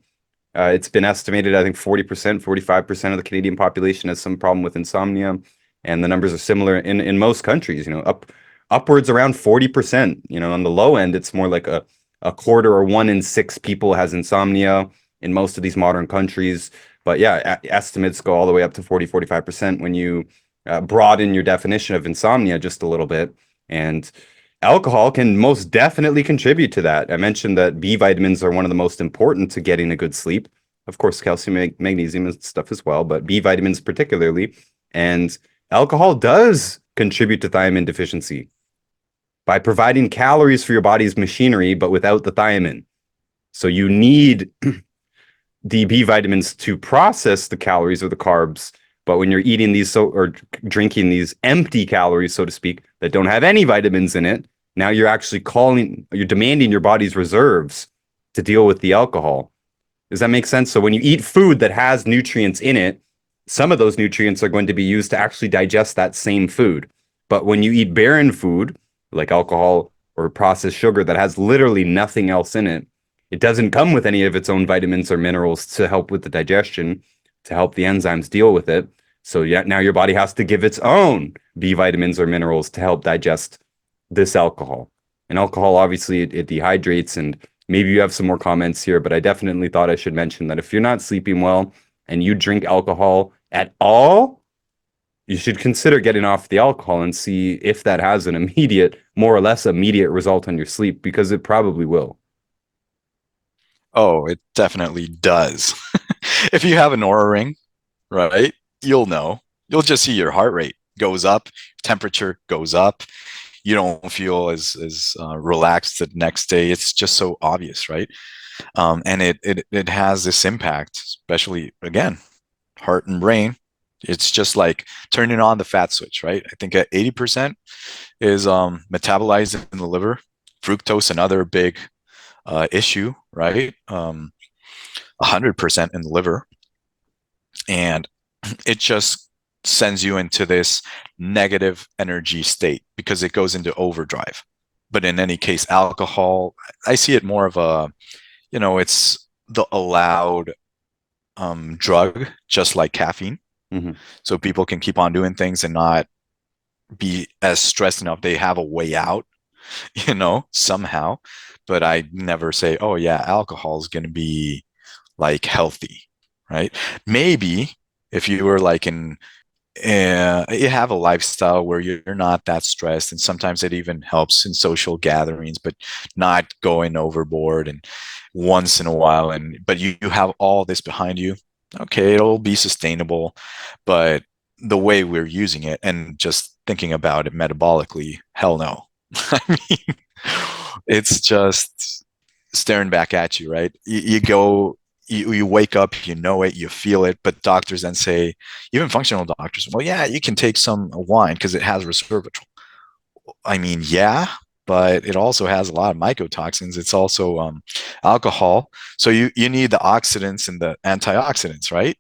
It's been estimated, I think 40%, 45% of the Canadian population has some problem with insomnia, and the numbers are similar in most countries. Upwards around 40%. On the low end, it's more like a quarter or 1 in 6 people has insomnia in most of these modern countries. But yeah, estimates go all the way up to 40, 45% when you broaden your definition of insomnia just a little bit. And alcohol can most definitely contribute to that. I mentioned that B vitamins are one of the most important to getting a good sleep. Of course, calcium, magnesium and stuff as well, but B vitamins particularly. And alcohol does contribute to thiamine deficiency by providing calories for your body's machinery, but without the thiamine. So you need the B vitamins to process the calories or the carbs. But when you're eating these or drinking these empty calories, so to speak, that don't have any vitamins in it, now you're actually you're demanding your body's reserves to deal with the alcohol. Does that make sense? So when you eat food that has nutrients in it, some of those nutrients are going to be used to actually digest that same food. But when you eat barren food, like alcohol or processed sugar that has literally nothing else in it, it doesn't come with any of its own vitamins or minerals to help with the digestion, to help the enzymes deal with it. So now your body has to give its own B vitamins or minerals to help digest this alcohol. And alcohol, obviously, it dehydrates. And maybe you have some more comments here, but I definitely thought I should mention that if you're not sleeping well and you drink alcohol at all, you should consider getting off the alcohol and see if that has an more or less immediate result on your sleep, because it probably will. Oh, it definitely does. If you have an Oura ring, right, you'll know. You'll just see your heart rate goes up, temperature goes up. You don't feel as relaxed the next day. It's just so obvious, right? And it has this impact, especially, again, heart and brain. It's just like turning on the fat switch, right? I think at 80% is metabolized in the liver. Fructose, another big issue, right? 100% in the liver. And it just sends you into this negative energy state because it goes into overdrive. But in any case, alcohol, I see it more of it's the allowed drug, just like caffeine. Mm-hmm. So people can keep on doing things and not be as stressed enough. They have a way out, somehow. But I never say, oh yeah, alcohol is going to be like healthy, right? Maybe if you were like you have a lifestyle where you're not that stressed, and sometimes it even helps in social gatherings, but not going overboard and once in a while, and but you have all this behind you. Okay, it'll be sustainable, but the way we're using it and just thinking about it metabolically, hell no. I mean, it's just staring back at you, right? You go, you wake up, you know it, you feel it, but doctors then say, even functional doctors, well, yeah, you can take some wine because it has resveratrol. I mean, yeah, but it also has a lot of mycotoxins. It's also alcohol. So you need the oxidants and the antioxidants, right?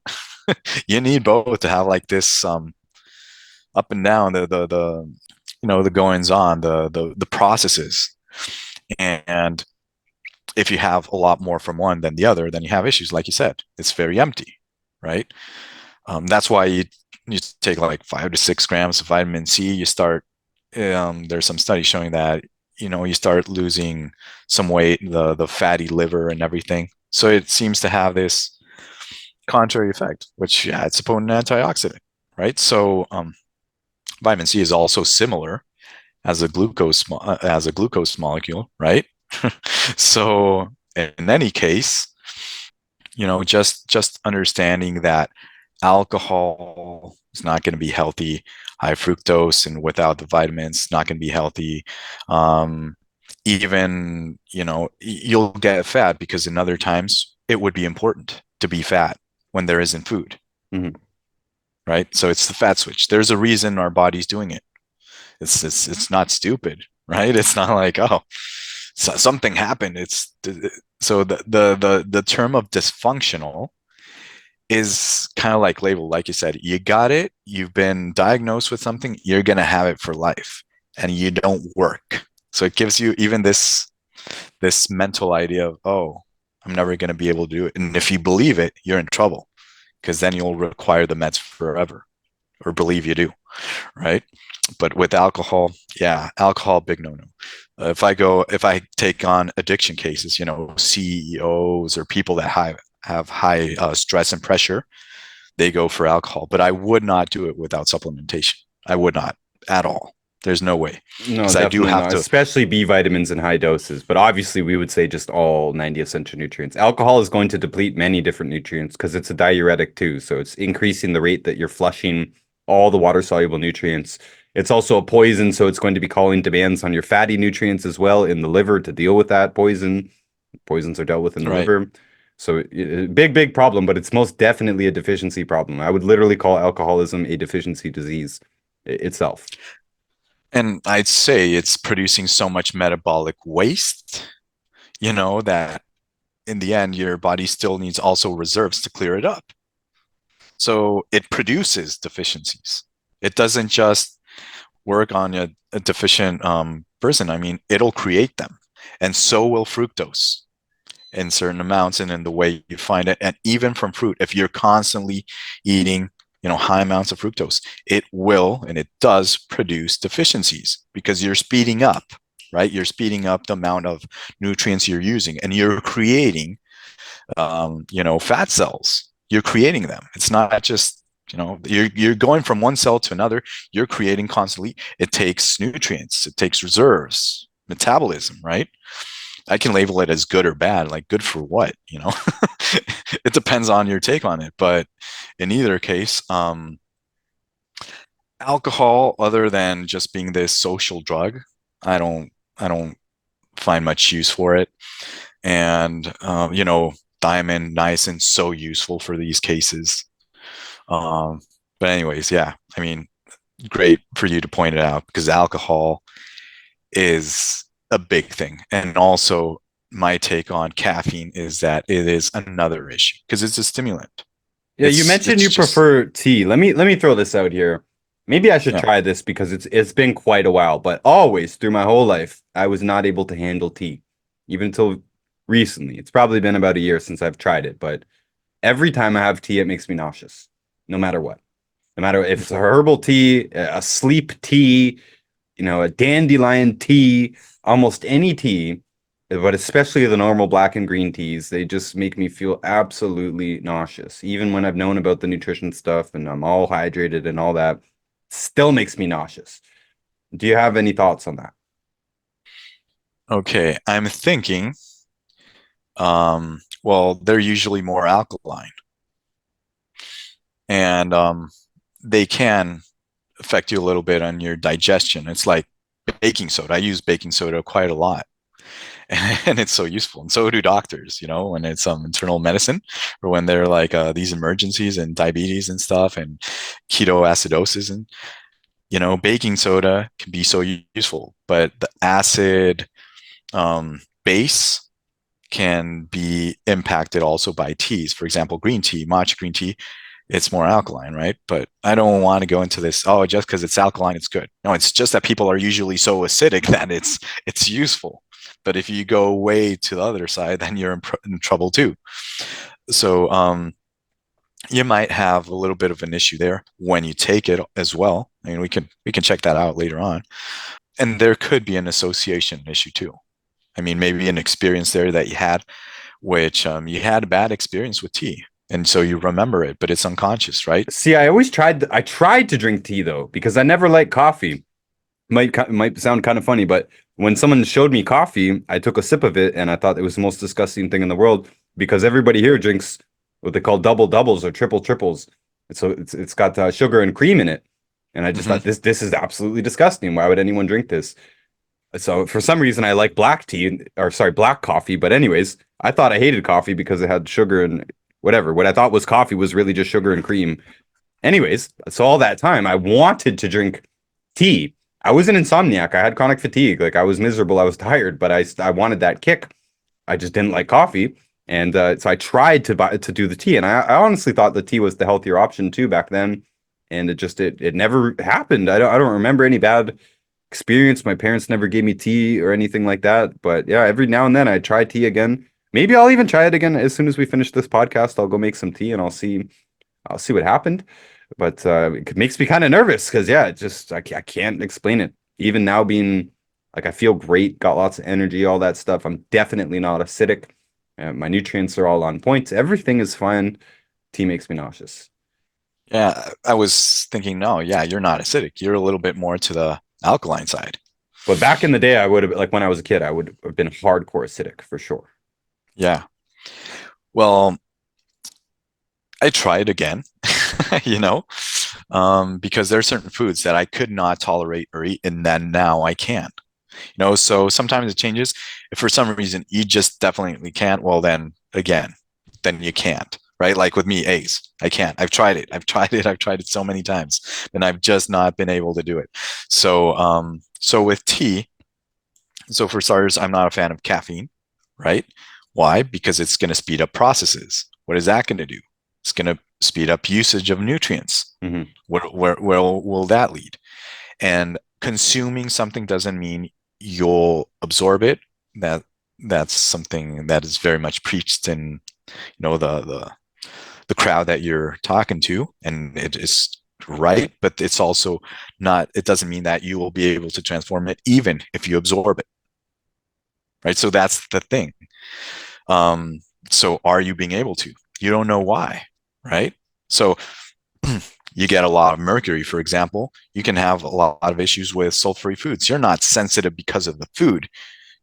You need both to have like this up and down the the goings on, the processes. And if you have a lot more from one than the other, then you have issues. Like you said, it's very empty, right? That's why you take like 5 to 6 grams of vitamin C. You start there's some studies showing that you start losing some weight, the fatty liver and everything. So it seems to have this contrary effect, which yeah, it's a potent antioxidant, right? So vitamin C is also similar as a glucose molecule, right? So in any case, just understanding that alcohol is not going to be healthy, high fructose and without the vitamins not going to be healthy. Even you'll get fat because in other times it would be important to be fat when there isn't food. Mhm. Right, so it's the fat switch. There's a reason our body's doing it. It's not stupid, right? It's not like, oh, something happened. It's so the term of dysfunctional is kind of like labeled, like you said, you got it, you've been diagnosed with something, you're going to have it for life, and you don't work. So it gives you even this mental idea of, oh, I'm never going to be able to do it. And if you believe it, you're in trouble, because then you'll require the meds forever, or believe you do, right? But with alcohol, yeah, alcohol, big no-no. If I take on addiction cases, CEOs or people that have high stress and pressure, they go for alcohol. But I would not do it without supplementation. I would not at all. There's no way, No, because I do definitely have not, to. especially B vitamins in high doses. But obviously, we would say just all 90 essential nutrients. Alcohol is going to deplete many different nutrients because it's a diuretic too. So it's increasing the rate that you're flushing all the water soluble nutrients. It's also a poison, so it's going to be calling demands on your fatty nutrients as well in the liver to deal with that poison. Poisons are dealt with in the Right. liver. So big problem, but it's most definitely a deficiency problem. I would literally call alcoholism a deficiency disease itself. And I'd say it's producing so much metabolic waste, that in the end, your body still needs also reserves to clear it up. So it produces deficiencies. It doesn't just work on a deficient person. I mean, it'll create them. And so will fructose in certain amounts and in the way you find it. And even from fruit, if you're constantly eating, high amounts of fructose, it will and it does produce deficiencies because you're speeding up, right? You're speeding up the amount of nutrients you're using, and you're creating, fat cells. You're creating them. It's not just you're going from one cell to another. You're creating constantly. It takes nutrients. It takes reserves, metabolism, right? I can label it as good or bad. Like, good for what? It depends on your take on it. But in either case, alcohol, other than just being this social drug, I don't find much use for it. And thiamine, niacin, so useful for these cases. Um, but anyways, yeah, I mean, great for you to point it out, because alcohol is a big thing. And also, my take on caffeine is that it is another issue because it's a stimulant. Yeah, you mentioned It's you just, prefer tea. Let me throw this out here. Maybe I should yeah. try this because it's been quite a while, but always through my whole life, I was not able to handle tea. Even until recently. It's probably been about a year since I've tried it, but every time I have tea, it makes me nauseous, no matter what. No matter if it's a herbal tea, a sleep tea, a dandelion tea, almost any tea. but especially the normal black and green teas, they just make me feel absolutely nauseous. Even when I've known about the nutrition stuff and I'm all hydrated and all that, still makes me nauseous. Do you have any thoughts on that? Okay, I'm thinking, well, they're usually more alkaline, and they can affect you a little bit on your digestion. It's like baking soda. I use baking soda quite a lot, and it's so useful. And so do doctors, when it's internal medicine or when they're like these emergencies and diabetes and stuff and ketoacidosis and baking soda can be so useful, but the acid base can be impacted also by teas. For example, green tea, matcha green tea, it's more alkaline, right? But I don't want to go into this, oh, just because it's alkaline, it's good. No, it's just that people are usually so acidic that it's useful. But if you go way to the other side, then you're in trouble too. So you might have a little bit of an issue there when you take it as well. I mean, we can check that out later on. And there could be an association issue too. I mean, maybe an experience there that you had, which you had a bad experience with tea. And so you remember it, but it's unconscious, right? See, I tried to drink tea though, because I never liked coffee. Might sound kind of funny, but when someone showed me coffee, I took a sip of it and I thought it was the most disgusting thing in the world because everybody here drinks what they call double doubles or triple triples. So it's got sugar and cream in it. And I just thought this is absolutely disgusting. Why would anyone drink this? So for some reason I like black tea or sorry, black coffee. But anyways, I thought I hated coffee because it had sugar and whatever. What I thought was coffee was really just sugar and cream. Anyways, so all that time I wanted to drink tea. I was an insomniac. I had chronic fatigue. Like I was miserable. I was tired, but I wanted that kick. I just didn't like coffee. And so I tried to do the tea. And I honestly thought the tea was the healthier option too back then. And it never happened. I don't remember any bad experience. My parents never gave me tea or anything like that. But yeah, every now and then I try tea again. Maybe I'll even try it again as soon as we finish this podcast. I'll go make some tea and I'll see what happened. But it makes me kind of nervous because yeah, I can't explain it. Even now being like I feel great, got lots of energy, all that stuff. I'm definitely not acidic. My nutrients are all on point. Everything is fine. Tea makes me nauseous. Yeah, I was thinking, no, yeah, you're not acidic. You're a little bit more to the alkaline side. But back in the day, I would have like when I was a kid, I would have been hardcore acidic for sure. Yeah. Well, I tried again, you know, because there are certain foods that I could not tolerate or eat, and then now I can. So sometimes it changes. If for some reason you just definitely can't, well, then again, then you can't, right? Like with me, eggs, I can't. I've tried it. I've tried it so many times, and I've just not been able to do it. So with tea, so for starters, I'm not a fan of caffeine, right? Why? Because it's going to speed up processes. What is that going to do? It's going to speed up usage of nutrients. Mm-hmm. Where will that lead? And consuming something doesn't mean you'll absorb it. That's something that is very much preached in the crowd that you're talking to, and it is right, but it's also not. It doesn't mean that you will be able to transform it, even if you absorb it. Right. So that's the thing. So are you being able to? You don't know why, right? So you get a lot of mercury, for example. You can have a lot of issues with sulfur-free foods. You're not sensitive because of the food.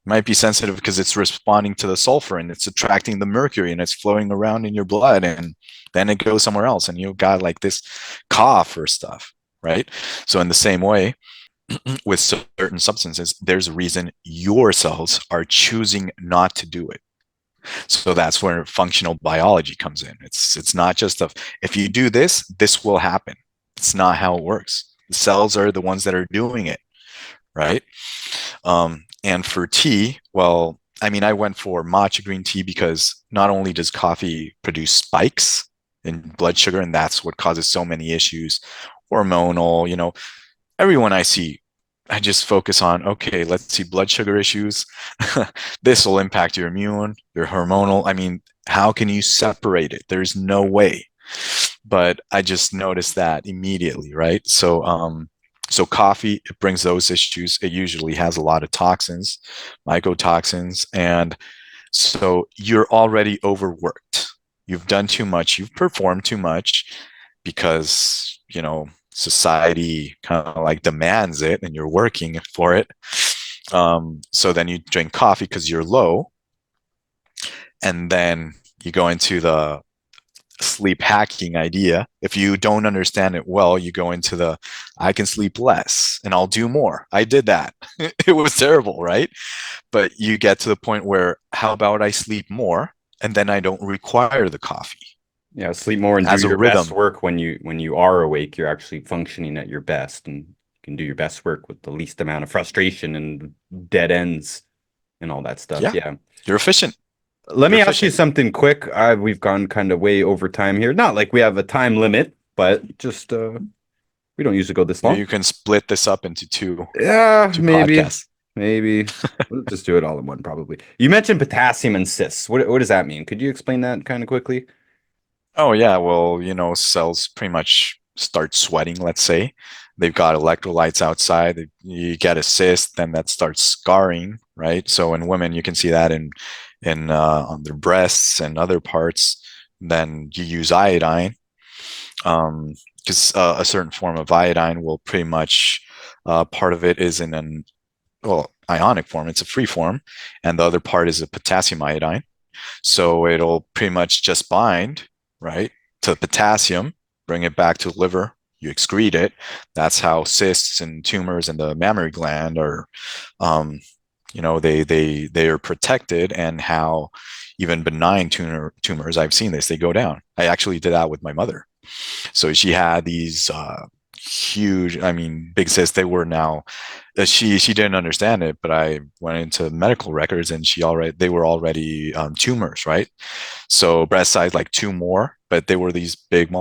You might be sensitive because it's responding to the sulfur and it's attracting the mercury and it's flowing around in your blood, and then it goes somewhere else and you got like this cough or stuff, right? So in the same way, with certain substances, there's a reason your cells are choosing not to do it. So that's where functional biology comes in. It's not just if you do this, this will happen. It's not how it works. The cells are the ones that are doing it, right? And for tea, well, I mean, I went for matcha green tea because not only does coffee produce spikes in blood sugar, and that's what causes so many issues, hormonal, everyone I see, I just focus on, okay, let's see blood sugar issues. This will impact your immune, your hormonal. I mean, how can you separate it? There's no way. But I just noticed that immediately, right? So So coffee, it brings those issues. It usually has a lot of toxins, mycotoxins, and so you're already overworked. You've done too much. You've performed too much because, society kind of like demands it and you're working for it. So then you drink coffee because you're low. And then you go into the sleep hacking idea. If you don't understand it well, you go into the I can sleep less and I'll do more. I did that. It was terrible, right? But you get to the point where how about I sleep more and then I don't require the coffee? Yeah, sleep more and do As a your best rhythm. work when you are awake. You're actually functioning at your best, and you can do your best work with the least amount of frustration and dead ends and all that stuff. Yeah, Yeah. you're efficient. Let You're me ask you efficient. something quick. We've gone kind of way over time here. Not like we have a time limit, but just we don't usually go this Maybe long. you can split this up into Yeah, two maybe, podcasts. maybe. We'll just do it all in one, probably. You mentioned potassium and cysts. What does that mean? Could you explain that kind of quickly? Oh yeah, well, cells pretty much start sweating, let's say. They've got electrolytes outside. You get a cyst, then that starts scarring, right? So in women, you can see that in on their breasts and other parts. Then you use iodine, because a certain form of iodine will pretty much part of it is in an ionic form. It's a free form, and the other part is a potassium iodine. So it'll pretty much just bind, right, to potassium, bring it back to the liver. You excrete it. That's how cysts and tumors in the mammary gland are, they are protected, and how even benign tumors, I've seen this, they go down. I actually did that with my mother. So she had these huge, I mean, big cysts. They were now, she didn't understand it, but I went into medical records and they were already tumors, right? So breast size like two more, but they were these big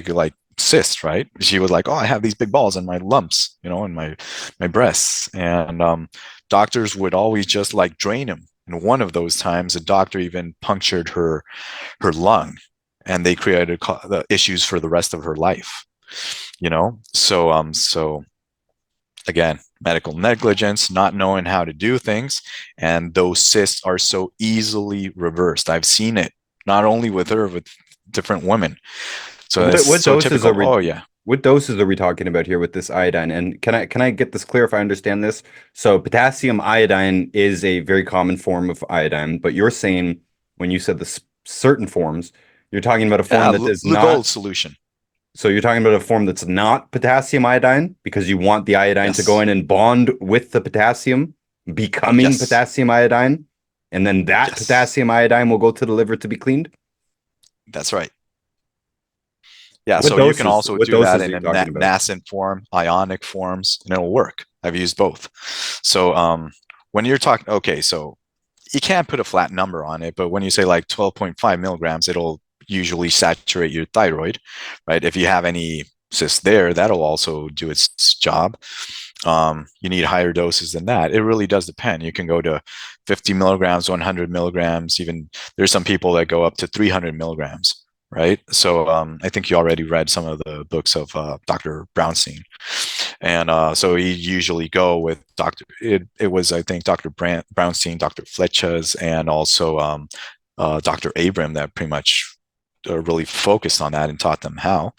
like cysts, right? She was like, oh, I have these big balls and my lumps, in my breasts, and doctors would always just like drain them. And one of those times, a doctor even punctured her lung, and they created the issues for the rest of her life. So again, medical negligence, not knowing how to do things, and those cysts are so easily reversed. I've seen it not only with her, with different women. So it's What so doses typical. are we Oh yeah. what doses are we talking about here with this iodine? And can I get this clear if I understand this? So potassium iodine is a very common form of iodine, but you're saying when you said the certain forms, you're talking about a form Yeah, that is not. Lugol solution. So you're talking about a form that's not potassium iodine because you want the iodine to go Yes. in and bond with the potassium, becoming Yes. potassium iodine, and then that Yes. potassium iodine will go to the liver to be cleaned. That's right. Yeah, What so you can doses? also What do that doses are in you a talking about? nascent form, ionic forms, and it'll work. I've used both. So when you're talking, okay, so you can't put a flat number on it, but when you say like 12.5 milligrams, it'll usually saturate your thyroid, right? If you have any cysts there, that'll also do its job. You need higher doses than that. It really does depend. You can go to 50 milligrams, 100 milligrams, even there's some people that go up to 300 milligrams, right? So I think you already read some of the books of Dr. Brownstein. And so he usually go with it was, I think, Dr. Brownstein, Dr. Fletcher's, and also Dr. Abram that pretty much really focused on that and taught them how,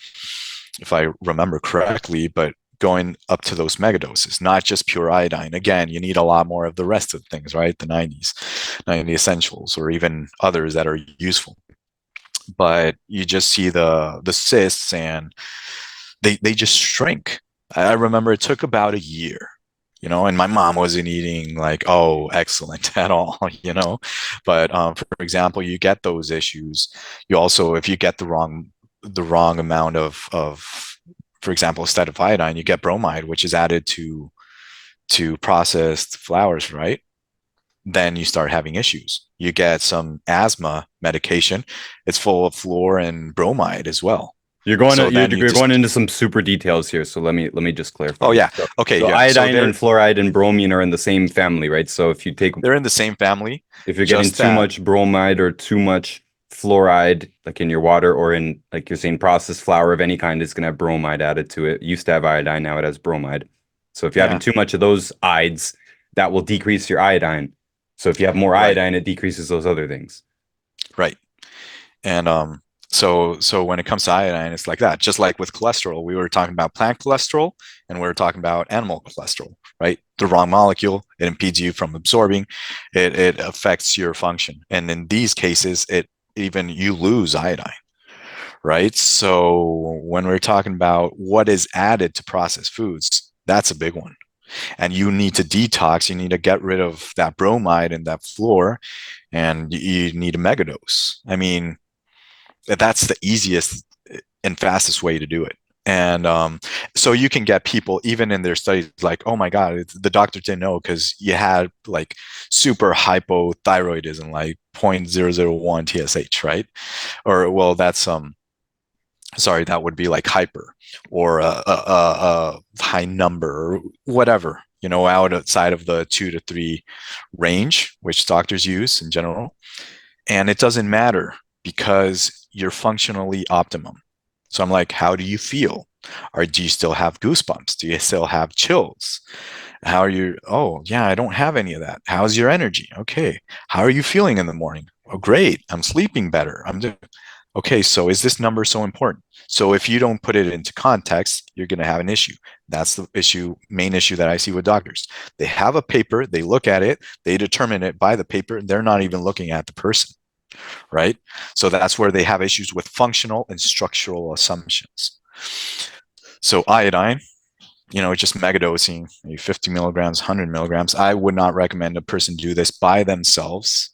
if I remember correctly. But going up to those megadoses, not just pure iodine. Again, you need a lot more of the rest of the things, right? The 90 essentials, or even others that are useful. But you just see the cysts, and they just shrink. I remember it took about a year, and my mom wasn't eating like, oh, excellent at all, But for example, you get those issues. You also, if you get the wrong amount of, for example, instead of iodine, you get bromide, which is added to processed flours, right? Then you start having issues. You get some asthma medication; it's full of fluor and bromide as well. You're going to, So you're, then you you're going just, into some super details here, so let me just clarify oh this. yeah, okay, So yeah. So iodine and fluoride and bromine are in the same family, right? So if they're in the same family, if you're getting just too that. much bromide or too much fluoride, like in your water, or in, like you're saying, processed flour of any kind is going to have bromide added to it. It used to have iodine, now it has bromide. So if you're having Yeah, too much of those ides, that will decrease your iodine. So if you have more right, iodine, it decreases those other things. right. And so when it comes to iodine, it's like that. Just like with cholesterol, we were talking about plant cholesterol and we were talking about animal cholesterol, right? The wrong molecule, it impedes you from absorbing, it affects your function. And in these cases, it even you lose iodine, right? So when we're talking about what is added to processed foods, that's a big one. And you need to detox, you need to get rid of that bromide and that fluor, and you need a megadose. I mean, that's the easiest and fastest way to do it. And so you can get people even in their studies like, oh my God, the doctor didn't know because you had like super hypothyroidism, like 0.001 TSH, right? Or well, that's sorry, that would be like hyper or a high number or whatever, you know, outside of the 2 to 3 range, which doctors use in general. And it doesn't matter because you're functionally optimum. So I'm like, how do you feel? Or do you still have goosebumps? Do you still have chills? How are you? Oh, yeah, I don't have any of that. How's your energy? Okay. How are you feeling in the morning? Oh, great. I'm sleeping better. I'm doing okay. So is this number so important? So if you don't put it into context, you're going to have an issue. That's the issue, main issue that I see with doctors. They have a paper, they look at it, they determine it by the paper. They're not even looking at the person, right? So that's where they have issues with functional and structural assumptions. So iodine, you know, just megadosing, maybe 50 milligrams, 100 milligrams. I would not recommend a person do this by themselves.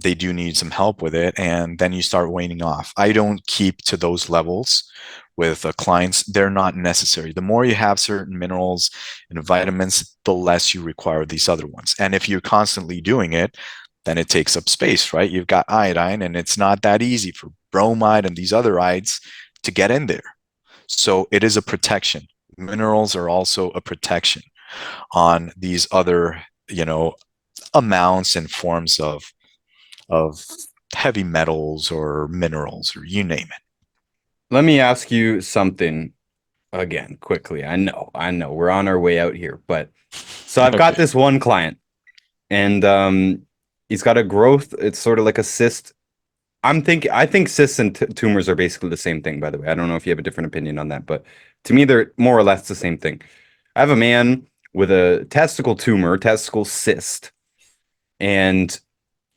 They do need some help with it, and then you start waning off. I don't keep to those levels with clients. They're not necessary. The more you have certain minerals and vitamins, the less you require these other ones. And if you're constantly doing it, then it takes up space, right? You've got iodine, and it's not that easy for bromide and these other ides to get in there. So it is a protection. Minerals are also a protection on these other, you know, amounts and forms of heavy metals or minerals or you name it. Let me ask you something again quickly. I know, we're on our way out here, but so I've got Okay. this one client, and he's got a growth. It's sort of like a cyst. I think cysts and tumors are basically the same thing, by the way. I don't know if you have a different opinion on that, but to me, they're more or less the same thing. I have a man with a testicle tumor, testicle cyst, and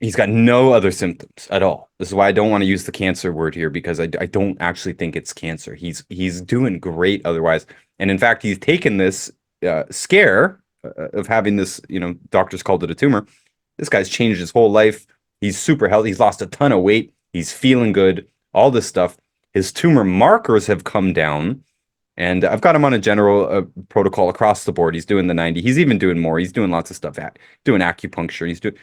he's got no other symptoms at all. This is why I don't want to use the cancer word here, because I don't actually think it's cancer. He's doing great otherwise. And in fact, he's taken this scare of having this, you know, doctors called it a tumor. This guy's changed his whole life. He's super healthy. He's lost a ton of weight. He's feeling good. All this stuff. His tumor markers have come down. And I've got him on a general protocol across the board. He's doing the 90. He's even doing more. He's doing lots of stuff. Doing acupuncture.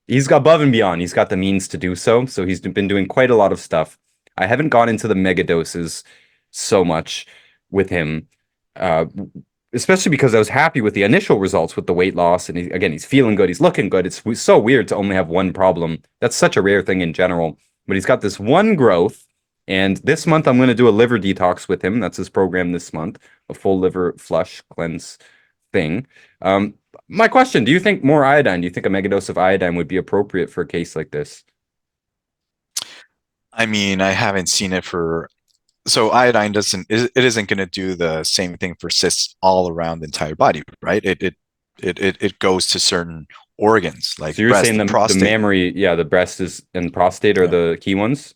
He's got above and beyond. He's got the means to do so. So he's been doing quite a lot of stuff. I haven't gone into the mega doses so much with him, uh, especially because I was happy with the initial results with the weight loss. And again, he's feeling good. He's looking good. It's so weird to only have one problem. That's such a rare thing in general. But he's got this one growth. And this month, I'm going to do a liver detox with him. That's his program this month, a full liver flush cleanse thing. My question, do you think more iodine, do you think a megadose of iodine would be appropriate for a case like this? I mean, I haven't seen it for so iodine doesn't it isn't going to do the same thing for cysts all around the entire body, right? It goes to certain organs So like you're saying breast, the prostate. mammary, yeah, the breast is and prostate are Yeah. the key ones?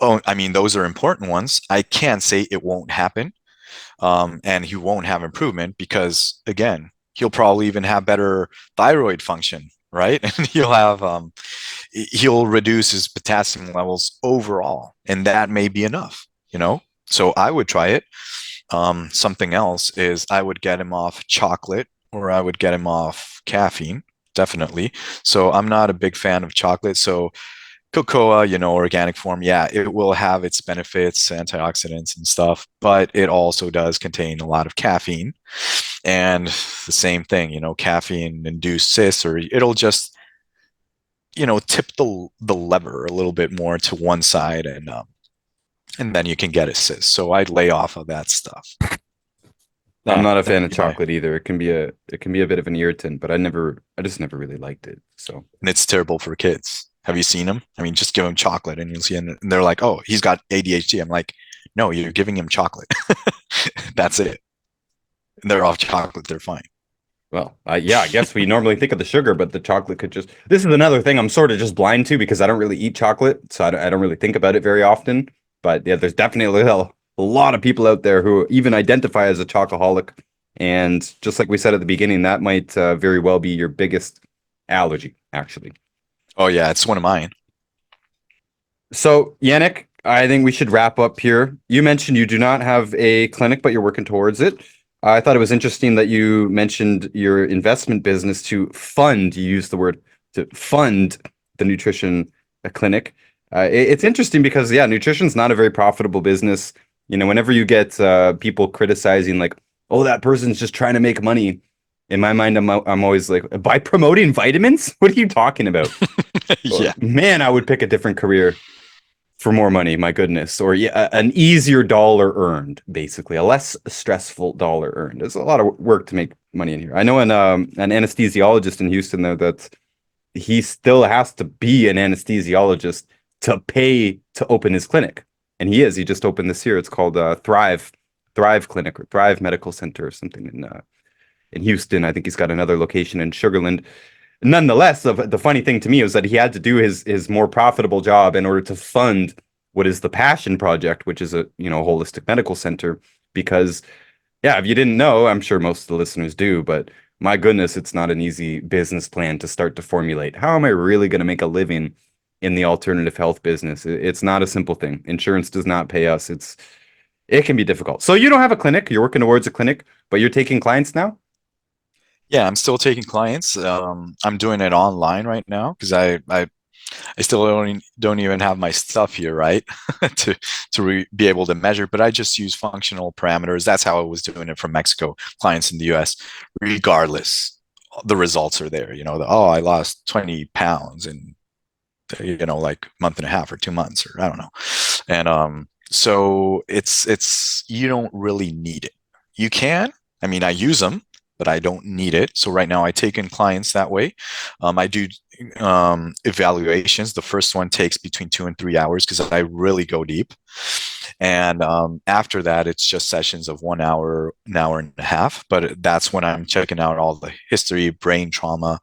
Oh, I mean, those are important ones. I can't say it won't happen, and he won't have improvement because, again, he'll probably even have better thyroid function, right? And he'll reduce his potassium levels overall, and that may be enough, you know? So I would try it. Something else is I would get him off chocolate or I would get him off caffeine, definitely. So I'm not a big fan of chocolate. So cocoa, you know, organic form, yeah, it will have its benefits, antioxidants and stuff, but it also does contain a lot of caffeine. And the same thing, you know, caffeine induced cysts, or it'll just tip the lever a little bit more to one side, and then you can get assist. So I'd lay off of that stuff. I'm not a fan That'd of be my- chocolate either. It can be a bit of an irritant, but I just never really liked it. So and it's terrible for kids. Have you seen them? I mean, just give them chocolate and you'll see, and they're like, "Oh, he's got ADHD." I'm like, "No, you're giving him chocolate. That's it. And they're off chocolate. They're fine." well, yeah, I guess we normally think of the sugar, but the chocolate could just. This is another thing I'm sort of just blind to because I don't really eat chocolate, so I don't really think about it very often. But yeah, there's definitely a lot of people out there who even identify as a chocoholic, and just like we said at the beginning, that might very well be your biggest allergy, actually. Oh yeah, it's one of mine. So, Yannick, I think we should wrap up here. You mentioned you do not have a clinic, but you're working towards it. I thought it was interesting that you mentioned your investment business to fund, you used the word to fund the nutrition clinic. It's interesting because, yeah, nutrition's not a very profitable business. Whenever you get people criticizing, like, oh, that person's just trying to make money. In my mind, I'm always like, by promoting vitamins? What are you talking about? Yeah. Man, I would pick a different career for more money, my goodness, or yeah, an easier dollar earned, basically, a less stressful dollar earned. There's a lot of work to make money in here. I know an anesthesiologist in Houston though that he still has to be an anesthesiologist to pay to open his clinic, and he is. He just opened this year. It's called Thrive Clinic or Thrive Medical Center or something in Houston. I think he's got another location in Sugarland. Nonetheless, the funny thing to me was that he had to do his more profitable job in order to fund what is the passion project, which is a holistic medical center. Because yeah, if you didn't know, I'm sure most of the listeners do, but my goodness, it's not an easy business plan to start to formulate. How am I really going to make a living in the alternative health business? It's not a simple thing. Insurance does not pay us. It can be difficult. So you don't have a clinic. You're working towards a clinic, but you're taking clients now. Yeah, I'm still taking clients. I'm doing it online right now because I still don't even have my stuff here, right? to be able to measure, but I just use functional parameters. That's how I was doing it from Mexico, clients in the US. Regardless, the results are there. I lost 20 pounds in like month and a half or 2 months, or I don't know. And so it's you don't really need it. You can. I mean, I use them, but I don't need it. So right now I take in clients that way. I do evaluations. The first one takes between 2 and 3 hours because I really go deep. And after that, it's just sessions of 1 hour, an hour and a half. But that's when I'm checking out all the history, brain trauma,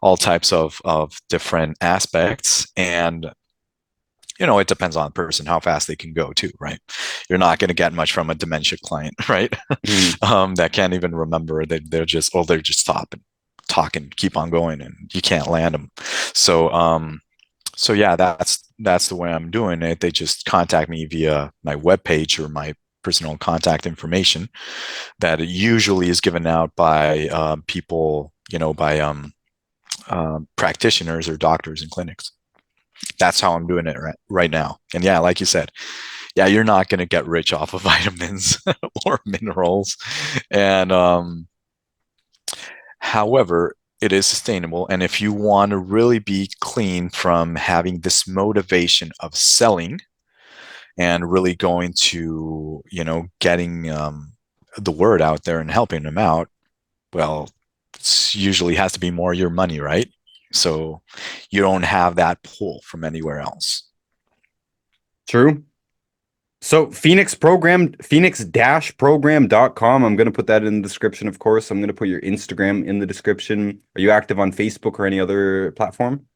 all types of different aspects. And it depends on the person how fast they can go too, right? You're not going to get much from a dementia client, right? That can't even remember. They're just stop and talk and keep on going, and you can't land them. So yeah, that's the way I'm doing it. They just contact me via my webpage or my personal contact information that usually is given out by people, by practitioners or doctors in clinics. That's how I'm doing it right now. And yeah, like you said, yeah, you're not going to get rich off of vitamins or minerals. And however, it is sustainable. And if you want to really be clean from having this motivation of selling and really going to, getting the word out there and helping them out, well, it usually has to be more your money, right? So you don't have that pull from anywhere else. True. So Phoenix-program.com. I'm going to put that in the description, of course. I'm going to put your Instagram in the description. Are you active on Facebook or any other platform?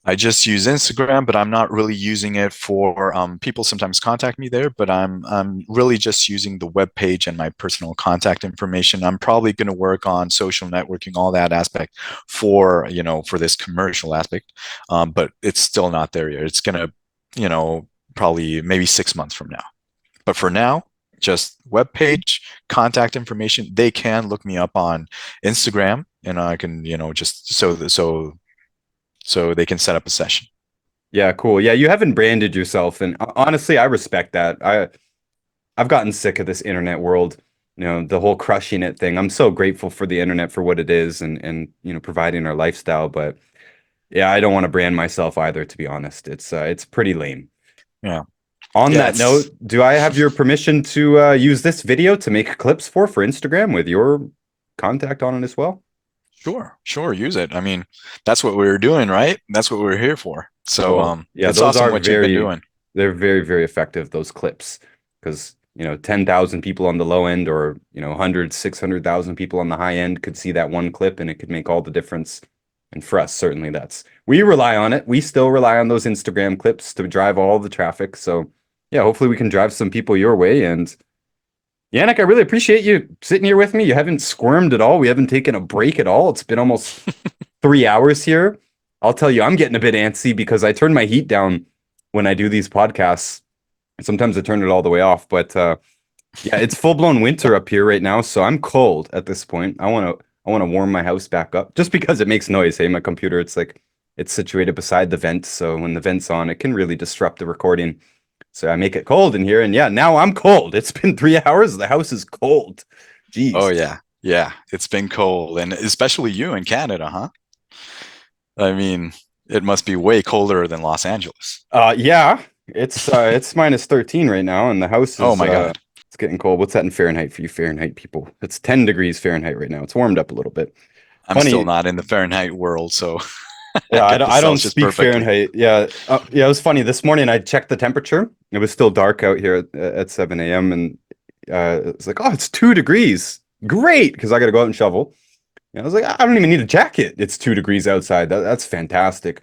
I just use Instagram, but I'm not really using it for people sometimes contact me there, but I'm really just using the web page and my personal contact information. I'm probably going to work on social networking, all that aspect for this commercial aspect, but it's still not there yet. It's going to probably maybe 6 months from now. But for now, just web page, contact information. They can look me up on Instagram, and I can just so they can set up a session. Yeah, cool. Yeah, you haven't branded yourself, and honestly, I respect that. I've gotten sick of this internet world, the whole crushing it thing. I'm so grateful for the internet for what it is and providing our lifestyle, but Yeah, I don't want to brand myself either, to be honest. It's pretty lame. Yeah. On Yeah, that note, do I have your permission to use this video to make clips for Instagram with your contact on it as well? sure, use it. I mean, that's what we were doing, right? That's what we were here for. So Well, yeah, it's those awesome are what you've been very, doing. they're very, very effective, those clips. Because, 10,000 people on the low end or, 100, 600,000 people on the high end could see that one clip and it could make all the difference. And for us, certainly we rely on it. We still rely on those Instagram clips to drive all the traffic. So, yeah, hopefully we can drive some people your way. And Yanik, I really appreciate you sitting here with me. You haven't squirmed at all. We haven't taken a break at all. It's been almost 3 hours here. I'll tell you, I'm getting a bit antsy because I turn my heat down when I do these podcasts. Sometimes I turn it all the way off, but yeah, it's full blown winter up here right now, so I'm cold at this point. I want to warm my house back up just because it makes noise. Hey, my computer, it's situated beside the vent, so when the vent's on, it can really disrupt the recording. So I make it cold in here, and yeah, now I'm cold. It's been 3 hours. The house is cold. Oh Jeez. yeah, it's been cold, and especially you in Canada, huh? I mean, it must be way colder than Los Angeles. Yeah, it's minus 13 right now, and the house Oh is my God. it's getting cold. What's that in Fahrenheit for you Fahrenheit people? It's 10 degrees Fahrenheit right now. It's warmed up a little bit. I'm still Funny, not in the Fahrenheit world, so I yeah, get the I don't Celsius speak perfectly. Fahrenheit. Yeah, yeah, it was funny. This morning I checked the temperature. It was still dark out here at 7 a.m. and it's like, oh, it's 2 degrees. Great, because I got to go out and shovel. And I was like, I don't even need a jacket. It's 2 degrees outside. That's fantastic.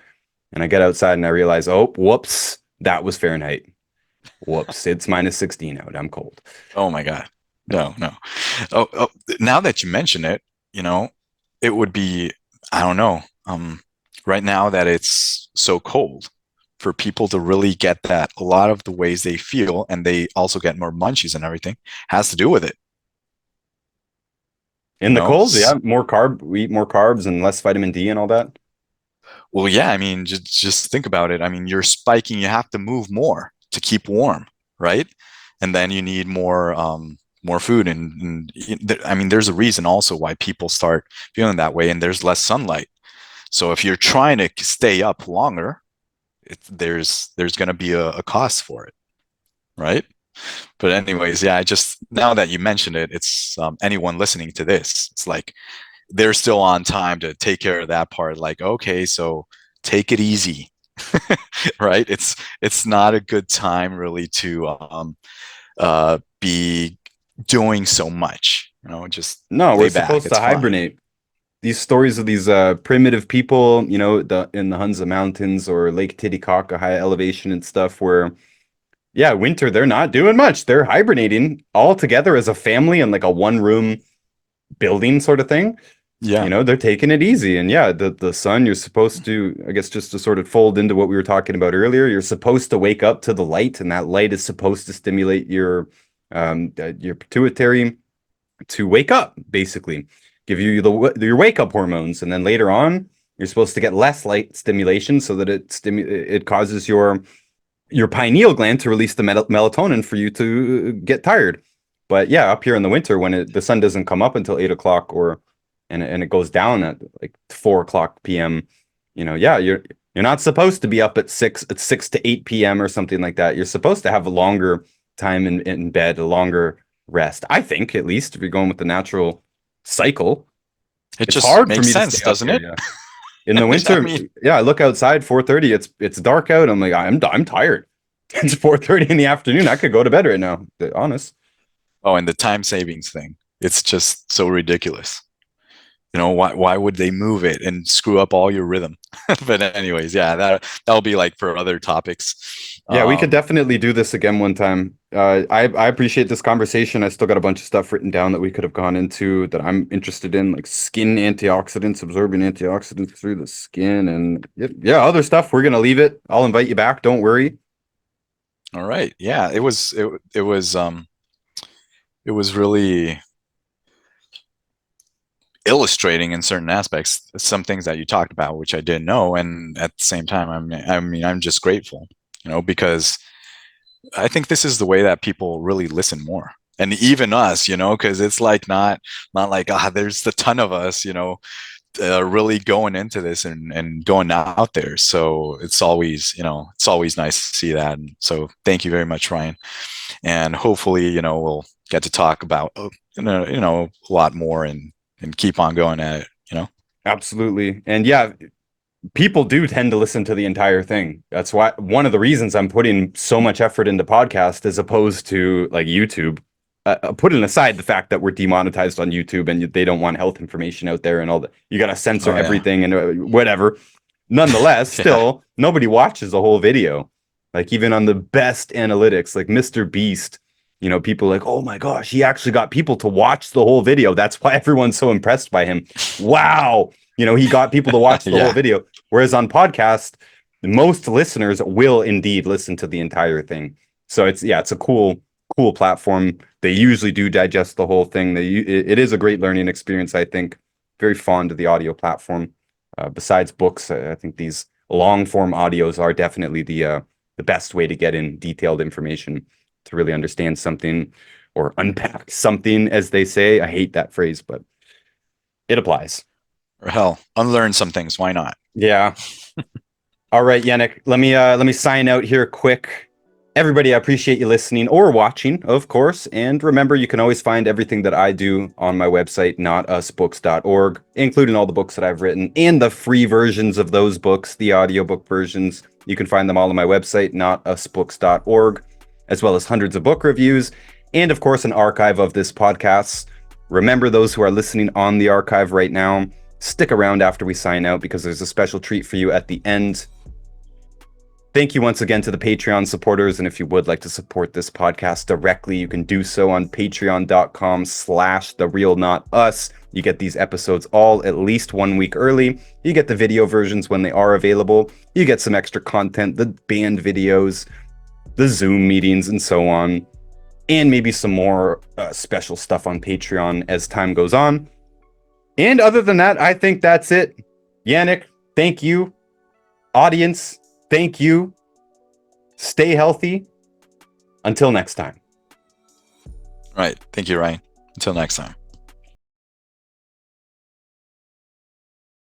And I get outside and I realize, oh, whoops, that was Fahrenheit. Whoops, it's minus 16 out. I'm cold. Oh my God. No. Oh, now that you mention it, you know, it would be, I don't know, right now that it's so cold for people to really get that, a lot of the ways they feel and they also get more munchies and everything has to do with it, In you the know? cold, yeah, we eat more carbs and less vitamin D and all that. Well, yeah, I mean, just think about it. I mean, you're spiking, you have to move more to keep warm, right? And then you need more food I mean, there's a reason also why people start feeling that way and there's less sunlight. So if you're trying to stay up longer, there's going to be a cost for it, right? But anyways, yeah, I just now that you mentioned it, it's anyone listening to this, it's like they're still on time to take care of that part. Like, okay, so take it easy, right? It's not a good time really to be doing so much. You know, just No, we're lay back. supposed to It's fine. hibernate. These stories of these primitive people, in the Hunza Mountains or Lake Titicaca, high elevation and stuff, where yeah, winter they're not doing much. They're hibernating all together as a family in like a one room building sort of thing. Yeah, They're taking it easy. And yeah, the sun, you're supposed to, I guess, just to sort of fold into what we were talking about earlier, you're supposed to wake up to the light, and that light is supposed to stimulate your pituitary to wake up, basically, give you your wake up hormones, and then later on, you're supposed to get less light stimulation so that it causes your pineal gland to release the melatonin for you to get tired. But yeah, up here in the winter, when the sun doesn't come up until 8 o'clock, and it goes down at like 4 o'clock p.m. Yeah, you're not supposed to be up at 6 to 8 p.m. or something like that. You're supposed to have a longer time in bed, a longer rest. I think, at least, if you're going with the natural cycle. it It's just hard for makes me to sense, stay up doesn't here. it? Yeah, in the I winter, mean, yeah, I look outside 4:30. It's dark out. I'm like, I'm tired. It's 4:30 in the afternoon. I could go to bed right now. To be honest. oh, and the time savings thing. It's just so ridiculous. You know, why would they move it and screw up all your rhythm? But anyways, yeah, that'll be like for other topics. Yeah, we could definitely do this again one time. I appreciate this conversation. I still got a bunch of stuff written down that we could have gone into that I'm interested in, like skin antioxidants, absorbing antioxidants through the skin, and yeah, other stuff. We're gonna leave it. I'll invite you back. Don't worry. All right. Yeah, it was really illustrating in certain aspects some things that you talked about, which I didn't know, and at the same time, I mean, I'm just grateful, you know, because I think this is the way that people really listen more. And even us, you know, because it's like not like there's a ton of us, you know, really going into this and going out there. So it's always, it's always nice to see that. And so thank you very much, Ryan. And hopefully, we'll get to talk about, a lot more and keep on going at it, Absolutely. And yeah, people do tend to listen to the entire thing. That's why one of the reasons I'm putting so much effort into podcast as opposed to like YouTube. Putting aside the fact that we're demonetized on YouTube and they don't want health information out there and all that, you got to censor everything and whatever. Nonetheless, still nobody watches the whole video. Like even on the best analytics, like Mr. Beast, people are like, oh my gosh, he actually got people to watch the whole video. That's why everyone's so impressed by him. Wow. He got people to watch the whole video. Whereas on podcast, most listeners will indeed listen to the entire thing. So it's a cool platform. They usually do digest the whole thing. It is a great learning experience, I think. Very fond of the audio platform. Besides books, I think these long form audios are definitely the best way to get in detailed information to really understand something or unpack something, as they say. I hate that phrase, but it applies. Or hell, unlearn some things. Why not? Yeah. All right, Yanik, let me sign out here quick. Everybody, I appreciate you listening or watching, of course. And remember, you can always find everything that I do on my website, notusbooks.org, including all the books that I've written and the free versions of those books, the audiobook versions. You can find them all on my website, notusbooks.org, as well as hundreds of book reviews, and of course, an archive of this podcast. Remember, those who are listening on the archive right now, stick around after we sign out because there's a special treat for you at the end. Thank you once again to the Patreon supporters. And if you would like to support this podcast directly, you can do so on patreon.com/therealnotus. You get these episodes all at least 1 week early. You get the video versions when they are available. You get some extra content, the band videos, the Zoom meetings, and so on. And maybe some more special stuff on Patreon as time goes on. And other than that, I think that's it. Yanik, thank you. Audience, thank you. Stay healthy. Until next time. Right. Thank you, Ryan. Until next time.